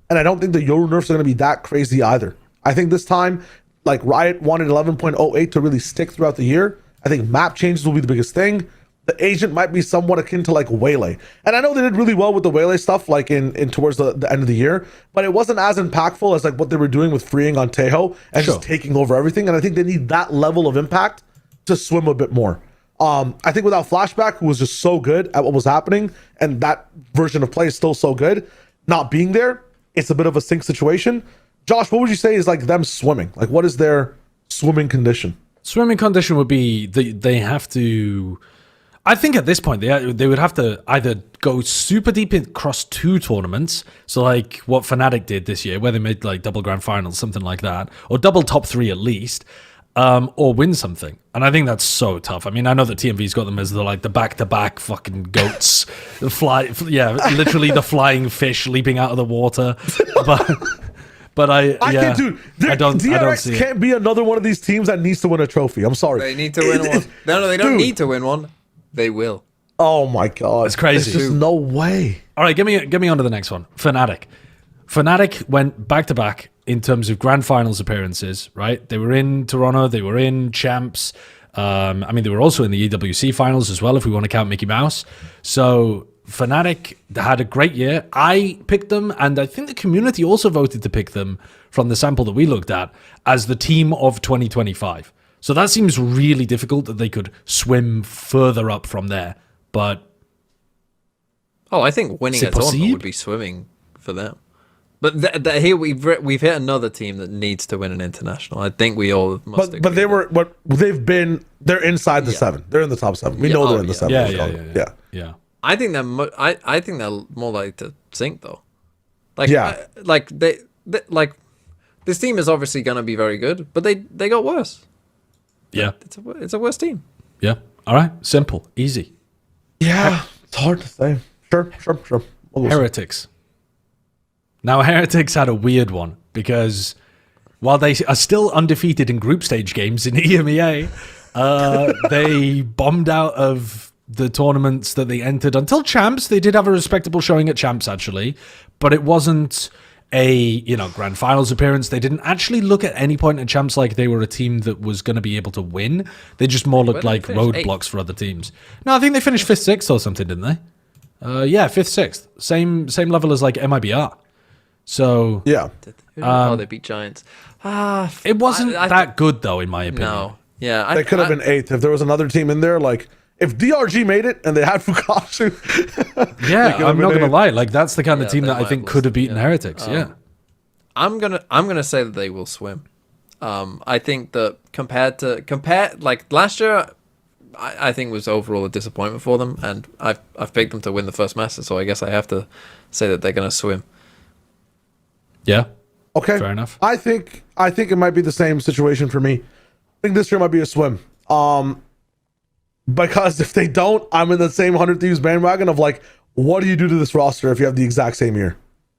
[SPEAKER 2] and I don't think the Yoru nerfs are gonna be that crazy either. I think this time, Riot wanted 11.08 to really stick throughout the year. I think map changes will be the biggest thing. The agent might be somewhat akin to Waylay, and I know they did really well with the Waylay stuff in towards the end of the year, but it wasn't as impactful as what they were doing with freeing on Tejo and
[SPEAKER 1] Sure.
[SPEAKER 2] just taking over everything. And I think they need that level of impact to swim a bit more. I think without Flashback, who was just so good at what was happening, and that version of play is still so good, not being there, it's a bit of a sink situation. Josh, what would you say is them swimming? What is their swimming condition?
[SPEAKER 1] Swimming condition would be they have to... I think at this point they would have to either go super deep across 2 tournaments, so what Fnatic did this year, where they made double grand finals, something like that, or double top 3 at least, or win something. And I think that's so tough. I mean, I know that TMV's got them as the back-to-back fucking goats, literally the flying fish leaping out of the water, but I
[SPEAKER 2] can't, dude.
[SPEAKER 1] I don't
[SPEAKER 2] DRX
[SPEAKER 1] see it.
[SPEAKER 2] can't be another one of these teams that needs to win a trophy. I'm sorry.
[SPEAKER 3] They need to win one. No, they don't
[SPEAKER 2] Dude.
[SPEAKER 3] need to win one. They will.
[SPEAKER 2] Oh my god,
[SPEAKER 1] It's crazy.
[SPEAKER 2] There's just no way.
[SPEAKER 1] All right, get me on to the next one. Fnatic went back to back in terms of grand finals appearances, right? They were in Toronto, they were in champs. They were also in the EWC finals as well, if we want to count Mickey Mouse. So Fnatic had a great year. I picked them, and I think the community also voted to pick them from the sample that we looked at as the team of 2025. So that seems really difficult that they could swim further up from there. But
[SPEAKER 3] I think winning a tournament would be swimming for them. But here we've hit another team that needs to win an international. I think we all must.
[SPEAKER 2] But they're inside the 7. They're in the top 7. We know they're in the 7.
[SPEAKER 1] Yeah.
[SPEAKER 3] I think I think they're more likely to sink though. Like this team is obviously going to be very good, but they got worse.
[SPEAKER 1] Yeah.
[SPEAKER 3] It's a worse team.
[SPEAKER 1] Yeah. All right. Simple. Easy.
[SPEAKER 2] Yeah. It's hard to say. Sure.
[SPEAKER 1] Heretics. Now, Heretics had a weird one because while they are still undefeated in group stage games in EMEA, they bombed out of the tournaments that they entered until Champs. They did have a respectable showing at Champs, actually, but it wasn't a grand finals appearance. They didn't actually look at any point at Champs like they were a team that was going to be able to win. They just more looked like roadblocks for other teams. No, I think they finished 5th, 6th or something, didn't they? 5th, 6th. Same level as like MIBR. So
[SPEAKER 2] yeah,
[SPEAKER 3] they beat Giants.
[SPEAKER 1] It wasn't that good though, in my opinion.
[SPEAKER 3] No, yeah,
[SPEAKER 2] they could have been 8th if there was another team in there. Like if DRG made it and they had Fukaku.
[SPEAKER 1] Yeah, I'm not gonna lie. Like that's the kind of team that I think could have beaten Heretics.
[SPEAKER 3] I'm gonna say that they will swim. I think that compared like last year, I think was overall a disappointment for them, and I've picked them to win the first Master, so I guess I have to say that they're gonna swim.
[SPEAKER 1] Yeah.
[SPEAKER 2] Okay.
[SPEAKER 1] Fair enough.
[SPEAKER 2] I think it might be the same situation for me. I think this year might be a swim. Because if they don't, I'm in the same 100 Thieves bandwagon of like, what do you do to this roster if you have the exact same year?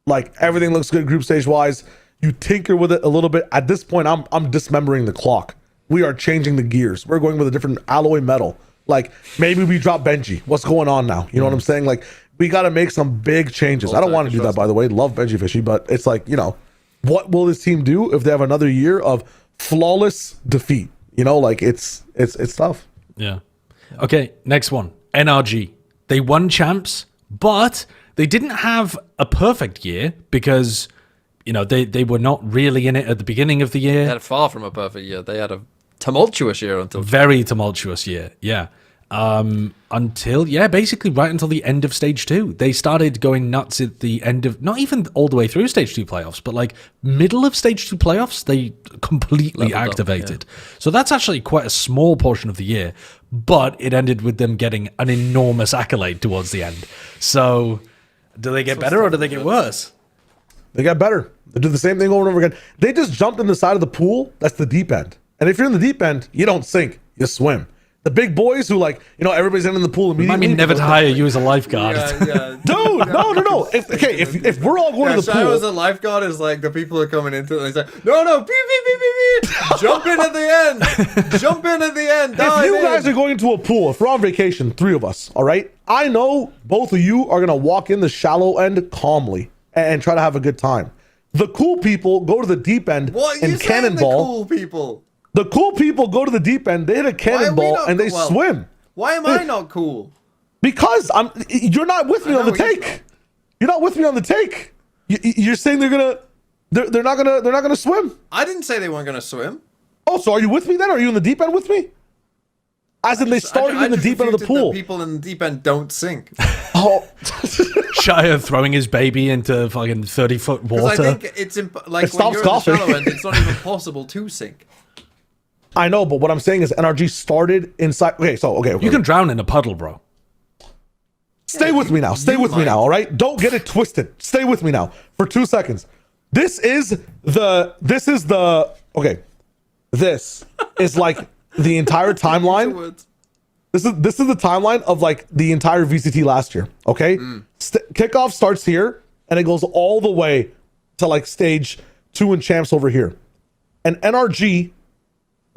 [SPEAKER 2] Like everything looks good group stage wise. You tinker with it a little bit. At this point, I'm dismembering the clock. We are changing the gears. We're going with a different alloy metal. Like maybe we drop Benji. What's going on now? You know what I'm saying? Like we got to make some big changes. I don't want to do that, by the way. Love Benji Fishy, but it's like, what will this team do if they have another year of flawless defeat? Like it's tough.
[SPEAKER 1] Yeah. Okay, next one. NRG. They won Champs, but they didn't have a perfect year because, they were not really in it at the beginning of the year.
[SPEAKER 3] They had far from a perfect year. They had a tumultuous year until...
[SPEAKER 1] Very tumultuous year, yeah. Basically right until the end of stage 2. They started going nuts at the end of, not even all the way through stage 2 playoffs, but like middle of stage 2 playoffs, they completely activated. So that's actually quite a small portion of the year, but it ended with them getting an enormous accolade towards the end. So do they get better or do they get worse?
[SPEAKER 2] They got better. They do the same thing over and over again. They just jumped in the side of the pool. That's the deep end. And if you're in the deep end, you don't sink, you swim. The big boys who everybody's in the pool immediately.
[SPEAKER 1] I mean, never to hire you as a lifeguard.
[SPEAKER 2] Yeah. Dude, no. If we're all going to the pool.
[SPEAKER 3] as a lifeguard is like the people are coming into it and they say, no, pee. Jump in at the end. Jump in at the end.
[SPEAKER 2] If you guys are going to a pool, if we're on vacation, 3 of us, all right? I know both of you are going to walk in the shallow end calmly and try to have a good time. The cool people go to the deep end and cannonball.
[SPEAKER 3] The cool people?
[SPEAKER 2] The cool people go to the deep end, they hit a cannonball, and they swim.
[SPEAKER 3] Why am I not cool?
[SPEAKER 2] Because you're not with me on the take. You're not with me on the take. You're saying they're not gonna swim.
[SPEAKER 3] I didn't say they weren't gonna swim.
[SPEAKER 2] Oh, so are you with me then? Are you in the deep end with me? As in they started in the deep end of the pool.
[SPEAKER 3] People in the deep end don't sink.
[SPEAKER 2] Oh,
[SPEAKER 1] Shia throwing his baby into fucking 30-foot water.
[SPEAKER 3] Because I think it's when you're in the shallow end, it's not even possible to sink.
[SPEAKER 2] I know, but what I'm saying is NRG started inside. Okay.
[SPEAKER 1] You can drown in a puddle, bro.
[SPEAKER 2] Stay with me now. Stay with me now, all right? Don't get it twisted. Stay with me now for 2 seconds. This is like the entire timeline. This is the timeline of like the entire VCT last year, okay? Kickoff starts here and it goes all the way to like stage 2 and Champs over here. And NRG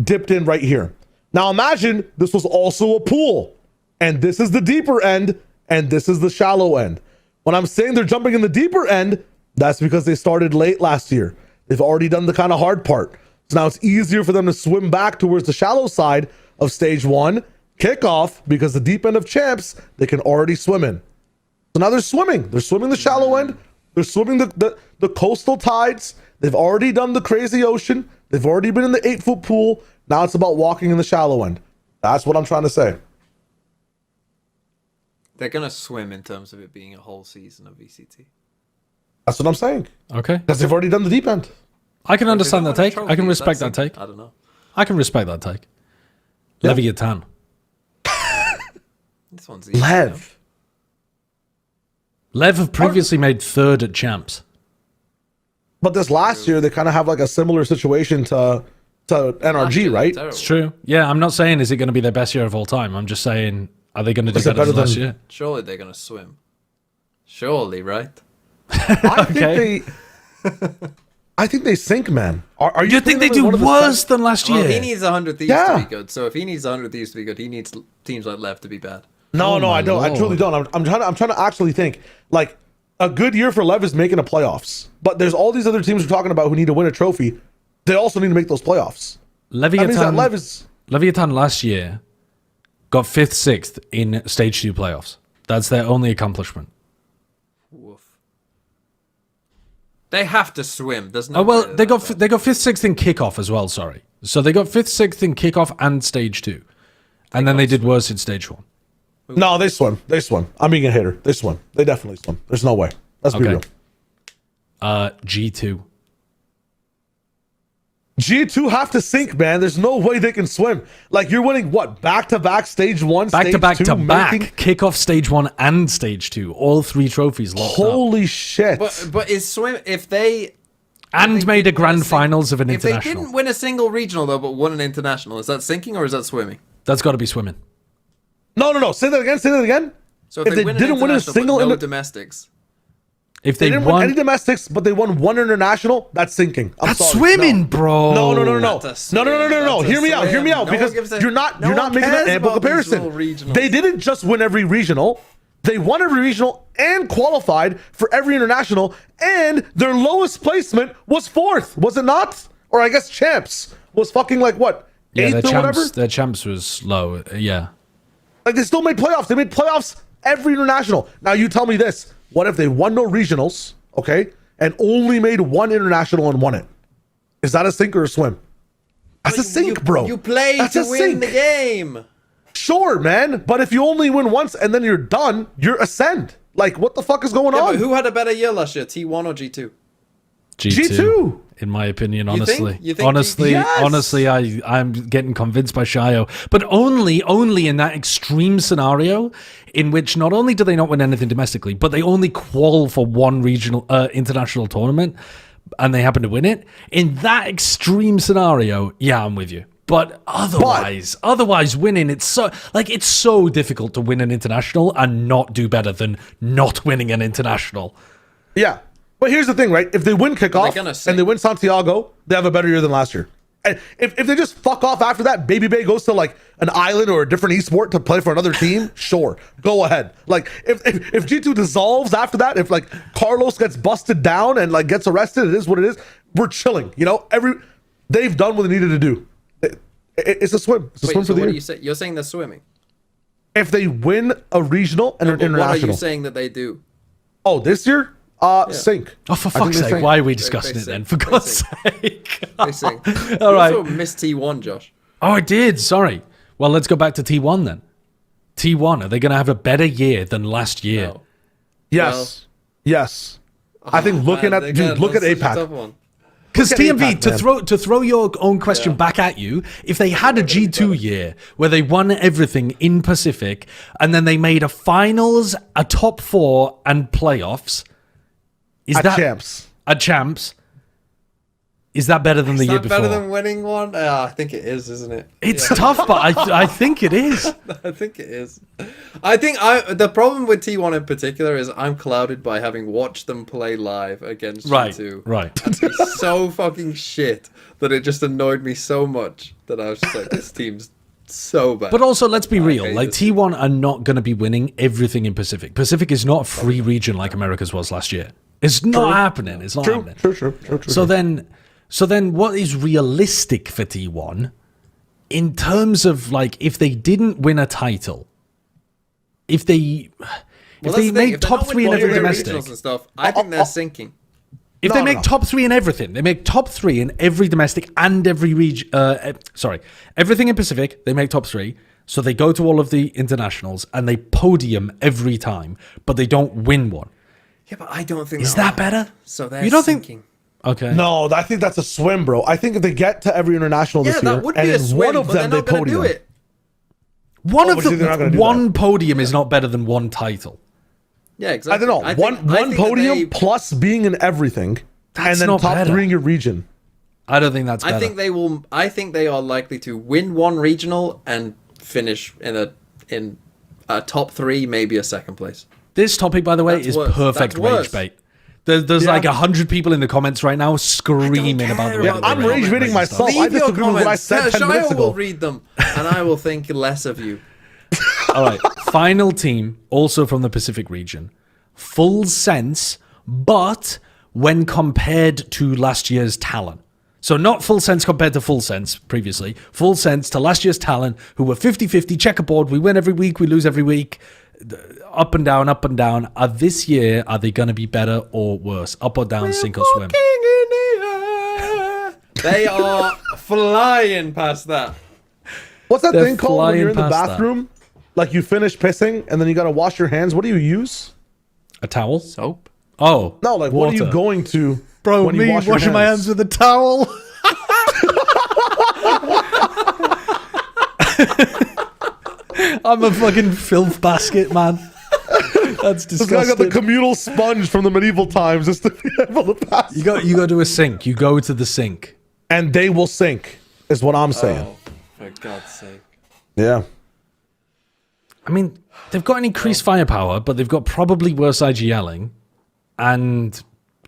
[SPEAKER 2] dipped in right here. Now imagine this was also a pool, and this is the deeper end, and this is the shallow end. When I'm saying they're jumping in the deeper end, that's because they started late last year. They've already done the kind of hard part. So now it's easier for them to swim back towards the shallow side of stage 1, kick off, because the deep end of Champs, they can already swim in. So now they're swimming. They're swimming the shallow end. They're swimming the coastal tides. They've already done the crazy ocean. They've already been in the 8-foot pool. Now it's about walking in the shallow end. That's what I'm trying to say.
[SPEAKER 3] They're gonna swim in terms of it being a whole season of VCT.
[SPEAKER 2] That's what I'm saying.
[SPEAKER 1] Okay.
[SPEAKER 2] Because they've already done the deep end.
[SPEAKER 1] I can understand
[SPEAKER 3] If
[SPEAKER 1] that
[SPEAKER 3] they don't
[SPEAKER 1] take.
[SPEAKER 3] win a
[SPEAKER 1] I can
[SPEAKER 3] trophy,
[SPEAKER 1] respect
[SPEAKER 3] that's
[SPEAKER 1] that take.
[SPEAKER 3] I don't know.
[SPEAKER 1] I can respect that take.
[SPEAKER 2] Yeah.
[SPEAKER 1] Leviathan.
[SPEAKER 3] This one's easy.
[SPEAKER 2] Lev.
[SPEAKER 1] Lev have previously made third at champs.
[SPEAKER 2] But this last year, they kind of have like a similar situation to NRG, right?
[SPEAKER 1] It's true. Yeah, I'm not saying is it going to be their best year of all time. I'm just saying, are they going to do
[SPEAKER 2] Is it
[SPEAKER 1] better than
[SPEAKER 2] better
[SPEAKER 1] last
[SPEAKER 2] than-
[SPEAKER 1] year?
[SPEAKER 3] Surely they're gonna swim. Surely, right?
[SPEAKER 1] Okay.
[SPEAKER 2] I think they sink, man. Are
[SPEAKER 1] You think they do worse than last
[SPEAKER 3] Well,
[SPEAKER 1] year?
[SPEAKER 3] he needs 100 Thieves
[SPEAKER 2] Yeah.
[SPEAKER 3] to be good. So if he needs 100 Thieves to be good, he needs teams like Lev to be bad.
[SPEAKER 2] No,
[SPEAKER 1] Oh
[SPEAKER 2] no,
[SPEAKER 1] my
[SPEAKER 2] I don't. I truly
[SPEAKER 1] Lord.
[SPEAKER 2] don't. I'm trying to actually think. Like, a good year for Lev is making a playoffs. But there's all these other teams we're talking about who need to win a trophy. They also need to make those playoffs. That means that
[SPEAKER 1] Leviathan,
[SPEAKER 2] Lev is.
[SPEAKER 1] Leviathan last year got 5th, 6th in Stage 2 playoffs. That's their only accomplishment.
[SPEAKER 3] Woof. They have to swim. There's no.
[SPEAKER 1] Oh, well,
[SPEAKER 3] way
[SPEAKER 1] they
[SPEAKER 3] they're
[SPEAKER 1] got
[SPEAKER 3] that
[SPEAKER 1] they got 5th, 6th in kickoff as well, sorry. So they got 5th, 6th in kickoff and Stage 2. And then they did worse in Stage 1.
[SPEAKER 2] No, they swim. They swim. I'm being a hater. They swim. They definitely swim. There's no way. Let's be
[SPEAKER 1] Okay.
[SPEAKER 2] real.
[SPEAKER 1] G2.
[SPEAKER 2] G2 have to sink, man. There's no way they can swim. Like, you're winning what? Back-to-back stage 1,
[SPEAKER 1] Back
[SPEAKER 2] stage
[SPEAKER 1] to back
[SPEAKER 2] 2,
[SPEAKER 1] to back.
[SPEAKER 2] making-
[SPEAKER 1] Kickoff Stage 1 and Stage 2. All 3 trophies locked up.
[SPEAKER 2] Holy shit.
[SPEAKER 3] But is swim if they
[SPEAKER 1] And
[SPEAKER 3] they
[SPEAKER 1] made a
[SPEAKER 3] didn't win
[SPEAKER 1] grand
[SPEAKER 3] sing-
[SPEAKER 1] finals of an
[SPEAKER 3] if they
[SPEAKER 1] international.
[SPEAKER 3] didn't win a single regional though, but won an international, is that sinking or is that swimming?
[SPEAKER 1] That's got to be swimming.
[SPEAKER 2] No. Say that again. Say that again.
[SPEAKER 3] So
[SPEAKER 2] If they
[SPEAKER 3] win an
[SPEAKER 2] didn't win a
[SPEAKER 3] international,
[SPEAKER 2] single
[SPEAKER 3] but no
[SPEAKER 2] inter-
[SPEAKER 3] domestics.
[SPEAKER 1] If
[SPEAKER 2] They
[SPEAKER 1] they,
[SPEAKER 2] didn't win any
[SPEAKER 1] won,
[SPEAKER 2] domestics, but they won one international. That's sinking. I'm
[SPEAKER 1] that's
[SPEAKER 2] sorry.
[SPEAKER 1] swimming,
[SPEAKER 2] No.
[SPEAKER 1] bro.
[SPEAKER 2] No.
[SPEAKER 3] That's a
[SPEAKER 2] No.
[SPEAKER 3] swim. That's a
[SPEAKER 2] Hear me out. Hear me
[SPEAKER 3] swim.
[SPEAKER 2] out.
[SPEAKER 3] No
[SPEAKER 2] Because
[SPEAKER 3] one gives a-
[SPEAKER 2] you're not
[SPEAKER 3] no one
[SPEAKER 2] making an
[SPEAKER 3] cares
[SPEAKER 2] ample
[SPEAKER 3] about these
[SPEAKER 2] comparison.
[SPEAKER 3] little regionals.
[SPEAKER 2] They didn't just win every regional. They won every regional and qualified for every international. And their lowest placement was 4th, was it not? Or I guess champs was fucking like what?
[SPEAKER 1] Yeah,
[SPEAKER 2] 8th or whatever.
[SPEAKER 1] their champs was low. Yeah.
[SPEAKER 2] Like, they still made playoffs. They made playoffs every international. Now you tell me this: what if they won no regionals, okay, and only made one international and won it? Is that a sink or a swim? That's a sink, bro.
[SPEAKER 3] You play
[SPEAKER 2] That's
[SPEAKER 3] to
[SPEAKER 2] a
[SPEAKER 3] win
[SPEAKER 2] sink.
[SPEAKER 3] the game.
[SPEAKER 2] Sure, man. But if you only win once and then you're done, you're ascend. Like, what the fuck is going
[SPEAKER 3] Yeah,
[SPEAKER 2] on?
[SPEAKER 3] but who had a better year last year, T1 or G2?
[SPEAKER 2] G2.
[SPEAKER 1] In my opinion,
[SPEAKER 3] You think?
[SPEAKER 1] honestly,
[SPEAKER 3] You think
[SPEAKER 1] honestly,
[SPEAKER 2] Yes.
[SPEAKER 1] honestly, I'm getting convinced by Shio, but only in that extreme scenario in which not only do they not win anything domestically, but they only qual for one regional international tournament, and they happen to win it. In that extreme scenario, yeah, I'm with you. But otherwise winning, it's so difficult to win an international and not do better than not winning an international.
[SPEAKER 2] Yeah. But here's the thing, right? If they win kickoff
[SPEAKER 3] gonna sink.
[SPEAKER 2] and they win Santiago, they have a better year than last year. And if they just fuck off after that, Baby Bay goes to like an island or a different esport to play for another team, sure, go ahead. Like if G2 dissolves after that, if like Carlos gets busted down and like gets arrested, it is what it is. We're chilling, you know. They've done what they needed to do. It's a swim. It's a swim
[SPEAKER 3] Wait, so
[SPEAKER 2] for the
[SPEAKER 3] what are
[SPEAKER 2] year.
[SPEAKER 3] you saying? You're saying they're swimming.
[SPEAKER 2] If they win a regional and an
[SPEAKER 3] But what are
[SPEAKER 2] international,
[SPEAKER 3] you saying that they do?
[SPEAKER 2] oh, this year, sink.
[SPEAKER 1] Oh, for
[SPEAKER 2] I think
[SPEAKER 1] fuck's
[SPEAKER 2] they
[SPEAKER 1] sake,
[SPEAKER 2] sink.
[SPEAKER 1] why are we discussing it then?
[SPEAKER 3] sink.
[SPEAKER 1] For
[SPEAKER 3] They
[SPEAKER 1] God's
[SPEAKER 3] sink.
[SPEAKER 1] sake.
[SPEAKER 3] They sing.
[SPEAKER 1] All right.
[SPEAKER 3] You also missed T1, Josh.
[SPEAKER 1] Oh, I did. Sorry. Well, let's go back to T1 then. T1, are they going to have a better year than last year?
[SPEAKER 3] No.
[SPEAKER 2] Yes. Yes. I think looking
[SPEAKER 3] Man,
[SPEAKER 2] at
[SPEAKER 3] again,
[SPEAKER 2] dude, look at
[SPEAKER 3] that's such a tough
[SPEAKER 2] APAC.
[SPEAKER 3] one.
[SPEAKER 1] Because
[SPEAKER 2] Look at
[SPEAKER 1] TMV,
[SPEAKER 2] APAC,
[SPEAKER 1] to throw your own question back at you, if they had a G2 year where they won everything in Pacific and then they made a finals, a top 4, and playoffs, is
[SPEAKER 2] At
[SPEAKER 1] that
[SPEAKER 2] champs.
[SPEAKER 1] at champs? Is that better than the
[SPEAKER 3] Is
[SPEAKER 1] year
[SPEAKER 3] that
[SPEAKER 1] before?
[SPEAKER 3] better than winning one? I think it is, isn't it?
[SPEAKER 1] It's tough, but I think it is.
[SPEAKER 3] I think it is. I think the problem with T1 in particular is I'm clouded by having watched them play live against
[SPEAKER 1] Right,
[SPEAKER 3] G2.
[SPEAKER 1] right.
[SPEAKER 3] It's so fucking shit that it just annoyed me so much that I was just like, this team's so bad.
[SPEAKER 1] But also, let's be real.
[SPEAKER 3] hate
[SPEAKER 1] Like,
[SPEAKER 3] this
[SPEAKER 1] T1 are not going to be winning everything in Pacific. Pacific is not a free region like America's was last year. It's not happening. It's not
[SPEAKER 2] True,
[SPEAKER 1] happening.
[SPEAKER 2] true.
[SPEAKER 1] So then what is realistic for T1 in terms of, like, if they didn't win a title, if they If
[SPEAKER 3] that's
[SPEAKER 1] they
[SPEAKER 3] the thing,
[SPEAKER 1] make
[SPEAKER 3] if they're
[SPEAKER 1] top
[SPEAKER 3] not
[SPEAKER 1] 3 in
[SPEAKER 3] winning
[SPEAKER 1] every
[SPEAKER 3] their
[SPEAKER 1] domestic,
[SPEAKER 3] regionals and stuff, I think they're sinking.
[SPEAKER 1] if
[SPEAKER 2] No,
[SPEAKER 1] they make
[SPEAKER 2] no.
[SPEAKER 1] top 3 in everything, they make top 3 in every domestic and every region. Everything in Pacific, they make top 3. So they go to all of the internationals and they podium every time, but they don't win one.
[SPEAKER 3] Yeah, but I don't think
[SPEAKER 1] Is that better?
[SPEAKER 3] So they're
[SPEAKER 1] You don't
[SPEAKER 3] sinking.
[SPEAKER 1] think? Okay.
[SPEAKER 2] No, I think that's a swim, bro. I think if they get to every international
[SPEAKER 3] Yeah,
[SPEAKER 2] this year,
[SPEAKER 3] that would
[SPEAKER 2] and
[SPEAKER 3] be a
[SPEAKER 2] in
[SPEAKER 3] swim,
[SPEAKER 2] one of
[SPEAKER 3] but
[SPEAKER 2] them
[SPEAKER 3] they're
[SPEAKER 2] they
[SPEAKER 3] not going to
[SPEAKER 2] podium,
[SPEAKER 3] do it.
[SPEAKER 1] One
[SPEAKER 2] Oh,
[SPEAKER 1] of
[SPEAKER 2] but you think they're not gonna
[SPEAKER 1] the
[SPEAKER 2] do
[SPEAKER 1] one podium is not better than one title.
[SPEAKER 3] Yeah, exactly.
[SPEAKER 2] I don't know. One podium plus being in everything, and
[SPEAKER 1] That's
[SPEAKER 2] then
[SPEAKER 1] not
[SPEAKER 2] top
[SPEAKER 1] better.
[SPEAKER 2] 3 in your region.
[SPEAKER 1] I don't think that's better.
[SPEAKER 3] I think they will. I think they are likely to win one regional and finish in a top 3, maybe a second place.
[SPEAKER 1] This topic, by the way,
[SPEAKER 3] That's
[SPEAKER 1] is
[SPEAKER 3] worse.
[SPEAKER 1] perfect
[SPEAKER 3] That's worse.
[SPEAKER 1] rage bait. There's
[SPEAKER 2] Yeah.
[SPEAKER 1] like 100 people in the comments right now screaming
[SPEAKER 3] care
[SPEAKER 1] about the
[SPEAKER 3] about
[SPEAKER 1] way
[SPEAKER 3] the
[SPEAKER 1] that
[SPEAKER 2] I'm
[SPEAKER 1] they
[SPEAKER 2] rage
[SPEAKER 1] rate
[SPEAKER 2] baiting
[SPEAKER 1] and stuff.
[SPEAKER 2] myself. I
[SPEAKER 3] Leave your
[SPEAKER 2] disagree with what I
[SPEAKER 3] comments.
[SPEAKER 2] said 10 minutes
[SPEAKER 3] Shia
[SPEAKER 2] ago.
[SPEAKER 3] will read them, and I will think less of you.
[SPEAKER 1] All right, final team, also from the Pacific region. Full sense, but when compared to last year's talent. So not full sense compared to full sense previously. Full sense to last year's talent, who were 50-50, checkerboard. We win every week, we lose every week. Up and down, up and down. This year, are they going to be better or worse? Up or down, sink or swim?
[SPEAKER 3] They are flying past that.
[SPEAKER 2] What's that
[SPEAKER 1] They're
[SPEAKER 2] thing called when you're in the
[SPEAKER 1] flying past that.
[SPEAKER 2] bathroom? Like you finish pissing and then you got to wash your hands. What do you use?
[SPEAKER 1] A towel?
[SPEAKER 3] Soap.
[SPEAKER 1] Oh.
[SPEAKER 2] No, like
[SPEAKER 1] water.
[SPEAKER 2] what are you going to?
[SPEAKER 1] Bro,
[SPEAKER 2] when you
[SPEAKER 1] me
[SPEAKER 2] wash your
[SPEAKER 1] washing my hands with a towel. I'm a fucking filth basket, man. That's
[SPEAKER 2] This guy got the
[SPEAKER 1] disgusting.
[SPEAKER 2] communal sponge from the medieval times just to be able to pass.
[SPEAKER 1] You go to a sink. You go to the sink.
[SPEAKER 2] And they will sink, is what I'm saying.
[SPEAKER 3] Oh, for God's sake.
[SPEAKER 2] Yeah.
[SPEAKER 1] I mean, they've got an increased firepower, but they've got probably worse IGLing and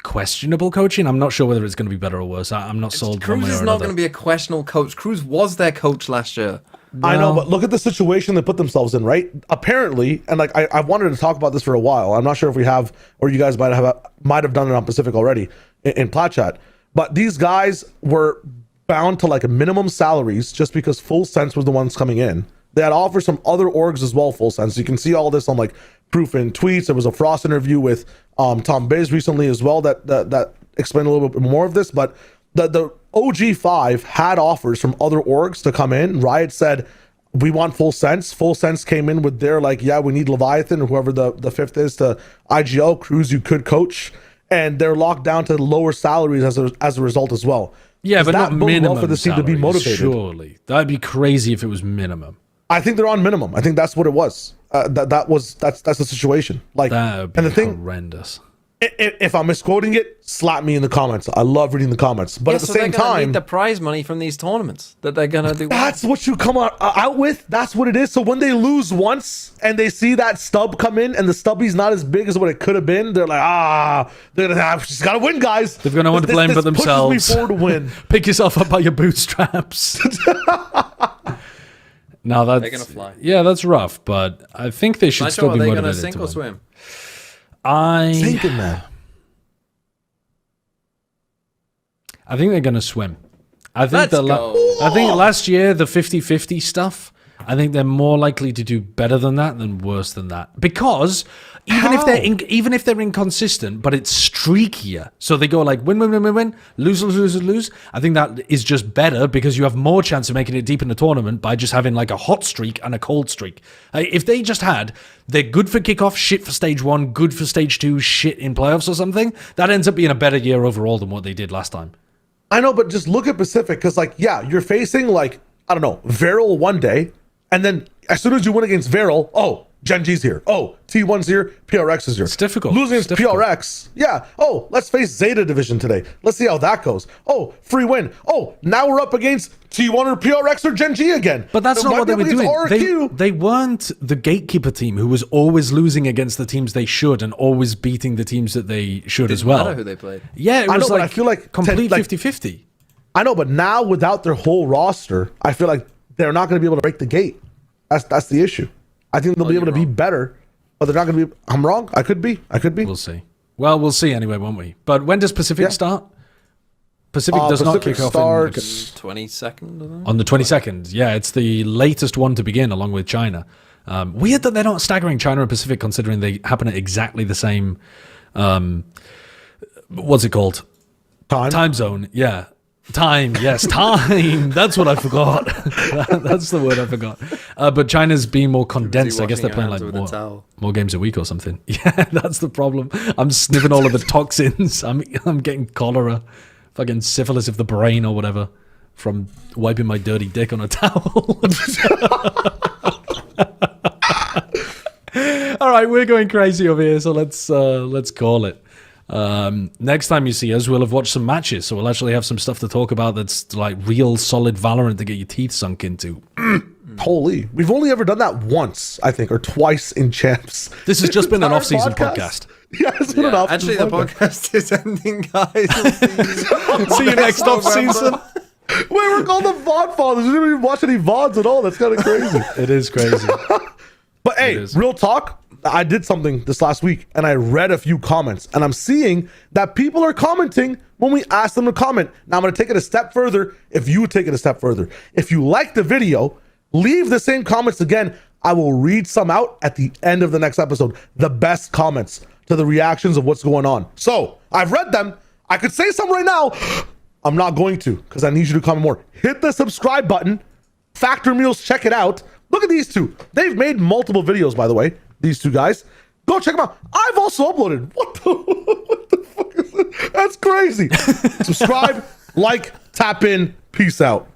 [SPEAKER 1] questionable coaching. I'm not sure whether it's going to be better or worse. I'm not sold. one
[SPEAKER 3] Cruz
[SPEAKER 1] way
[SPEAKER 3] is
[SPEAKER 1] or
[SPEAKER 3] not
[SPEAKER 1] another.
[SPEAKER 3] going to be a questionable coach. Cruz was their coach last year.
[SPEAKER 2] I know,
[SPEAKER 1] Well-
[SPEAKER 2] but look at the situation they put themselves in, right? Apparently, and like I wanted to talk about this for a while. I'm not sure if we have, or you guys might have done it on Pacific already in Plat Chat. But these guys were bound to like minimum salaries just because Full Sense was the ones coming in. They had offered some other orgs as well, Full Sense. You can see all this on like proof in tweets. There was a Frost interview with Tom Biz recently as well that explained a little bit more of this. But the OG5 had offers from other orgs to come in. Riot said, we want Full Sense. Full Sense came in with their like, yeah, we need Leviathan or whoever the fifth is to IGL. Cruz, you could coach. And they're locked down to lower salaries as a result as well.
[SPEAKER 1] Yeah,
[SPEAKER 2] Does
[SPEAKER 1] but
[SPEAKER 2] that
[SPEAKER 1] not
[SPEAKER 2] bode well
[SPEAKER 1] minimum
[SPEAKER 2] for the team to be
[SPEAKER 1] salaries,
[SPEAKER 2] motivated?
[SPEAKER 1] Surely. That'd be crazy if it was minimum.
[SPEAKER 2] I think they're on minimum. I think that's what it was. That's the situation. Like,
[SPEAKER 1] That would be
[SPEAKER 2] and the thing,
[SPEAKER 1] horrendous.
[SPEAKER 2] if I'm misquoting it, slap me in the comments. I love reading the comments. But at the same
[SPEAKER 3] they're gonna
[SPEAKER 2] time,
[SPEAKER 3] need the prize money from these tournaments that they're gonna do.
[SPEAKER 2] that's what you come out with. That's what it is. So when they lose once and they see that stub come in and the stubby's not as big as what it could have been, they're like, they're gonna have just gotta win, guys.
[SPEAKER 1] They've got no one to blame but themselves.
[SPEAKER 2] Pushes me forward to win.
[SPEAKER 1] Pick yourself up by your bootstraps. No, that's
[SPEAKER 3] They're gonna fly.
[SPEAKER 1] Yeah, that's rough, but I think they should
[SPEAKER 3] Nacho,
[SPEAKER 1] still
[SPEAKER 3] are
[SPEAKER 1] be
[SPEAKER 3] they
[SPEAKER 1] motivated
[SPEAKER 3] gonna
[SPEAKER 1] to
[SPEAKER 3] sink or
[SPEAKER 1] win.
[SPEAKER 3] swim?
[SPEAKER 2] Thinking that.
[SPEAKER 1] I think they're gonna swim. I think
[SPEAKER 3] Let's
[SPEAKER 1] the
[SPEAKER 3] go.
[SPEAKER 1] I think last year the 50-50 stuff. I think they're more likely to do better than that than worse than that because even if they're inconsistent, but it's streakier. So they go like win, lose. I think that is just better because you have more chance of making it deep in the tournament by just having like a hot streak and a cold streak. If they just had, they're good for kickoff, shit for stage 1, good for stage 2, shit in playoffs or something. That ends up being a better year overall than what they did last time.
[SPEAKER 2] I know, but just look at Pacific because, like, yeah, you're facing like I don't know Viral one day, and then as soon as you win against Viral, oh, Gen G's here. Oh, T1's here. PRX is here.
[SPEAKER 1] It's difficult.
[SPEAKER 2] Losing
[SPEAKER 1] It's
[SPEAKER 2] against
[SPEAKER 1] difficult.
[SPEAKER 2] PRX. Yeah. Oh, let's face Zeta Division today. Let's see how that goes. Oh, free win. Oh, now we're up against T1 or PRX or Gen G again.
[SPEAKER 1] But that's
[SPEAKER 2] It
[SPEAKER 1] not
[SPEAKER 2] might
[SPEAKER 1] what they
[SPEAKER 2] be
[SPEAKER 1] were
[SPEAKER 2] up
[SPEAKER 1] doing.
[SPEAKER 2] against RQ.
[SPEAKER 1] They weren't the gatekeeper team who was always losing against the teams they should and always beating the teams that they should as
[SPEAKER 3] Didn't
[SPEAKER 1] well.
[SPEAKER 3] matter who they played.
[SPEAKER 1] Yeah, it
[SPEAKER 2] I know,
[SPEAKER 1] was
[SPEAKER 2] but
[SPEAKER 1] like
[SPEAKER 2] I feel like
[SPEAKER 1] complete
[SPEAKER 2] like-
[SPEAKER 1] 50-50.
[SPEAKER 2] I know, but now without their whole roster, I feel like they're not going to be able to break the gate. That's the issue. I think they'll be able to
[SPEAKER 3] you're
[SPEAKER 2] be
[SPEAKER 3] wrong.
[SPEAKER 2] better, but they're not going to be. I'm wrong. I could be.
[SPEAKER 1] We'll see. Well, we'll see anyway, won't we? But when does Pacific
[SPEAKER 2] Yeah.
[SPEAKER 1] start? Pacific does not
[SPEAKER 2] Pacific
[SPEAKER 1] kick off
[SPEAKER 2] starts-
[SPEAKER 3] 22nd.
[SPEAKER 1] on the 22nd. Yeah, it's the latest one to begin along with China. Weird that they're not staggering China and Pacific, considering they happen at exactly the same. What's it called? Time zone. Yeah. Time. Yes, time. That's what I forgot. That's the word I forgot. But China's being more condensed. I guess they're playing like more games a week or something. Yeah, that's the problem. I'm sniffing all of the toxins. I'm getting cholera, fucking syphilis of the brain or whatever from wiping my dirty dick on a towel. All right, we're going crazy over here, so let's call it. Next time you see us, we'll have watched some matches, so we'll actually have some stuff to talk about that's like real solid Valorant to get your teeth sunk into.
[SPEAKER 2] Holy, we've only ever done that once, I think, or twice in Champs.
[SPEAKER 1] This has just been an off-season podcast.
[SPEAKER 2] Yeah, it's been an off-season
[SPEAKER 3] actually, the podcast is ending, guys.
[SPEAKER 1] See you next off-season.
[SPEAKER 2] Wait, we're called the Vodfathers. We didn't even watch any VODs at all. That's kind of crazy.
[SPEAKER 1] It is crazy.
[SPEAKER 2] But hey, real talk, I did something this last week and I read a few comments and I'm seeing that people are commenting when we ask them to comment. Now I'm going to take it a step further. If you would take it a step further, if you like the video, leave the same comments again. I will read some out at the end of the next episode. The best comments to the reactions of what's going on. So I've read them. I could say some right now. I'm not going to because I need you to comment more. Hit the subscribe button. Factor Meals, check it out. Look at these two. They've made multiple videos, by the way. These two guys. Go check them out. I've also uploaded. What the fuck is this? That's crazy. Subscribe, like, tap in. Peace out.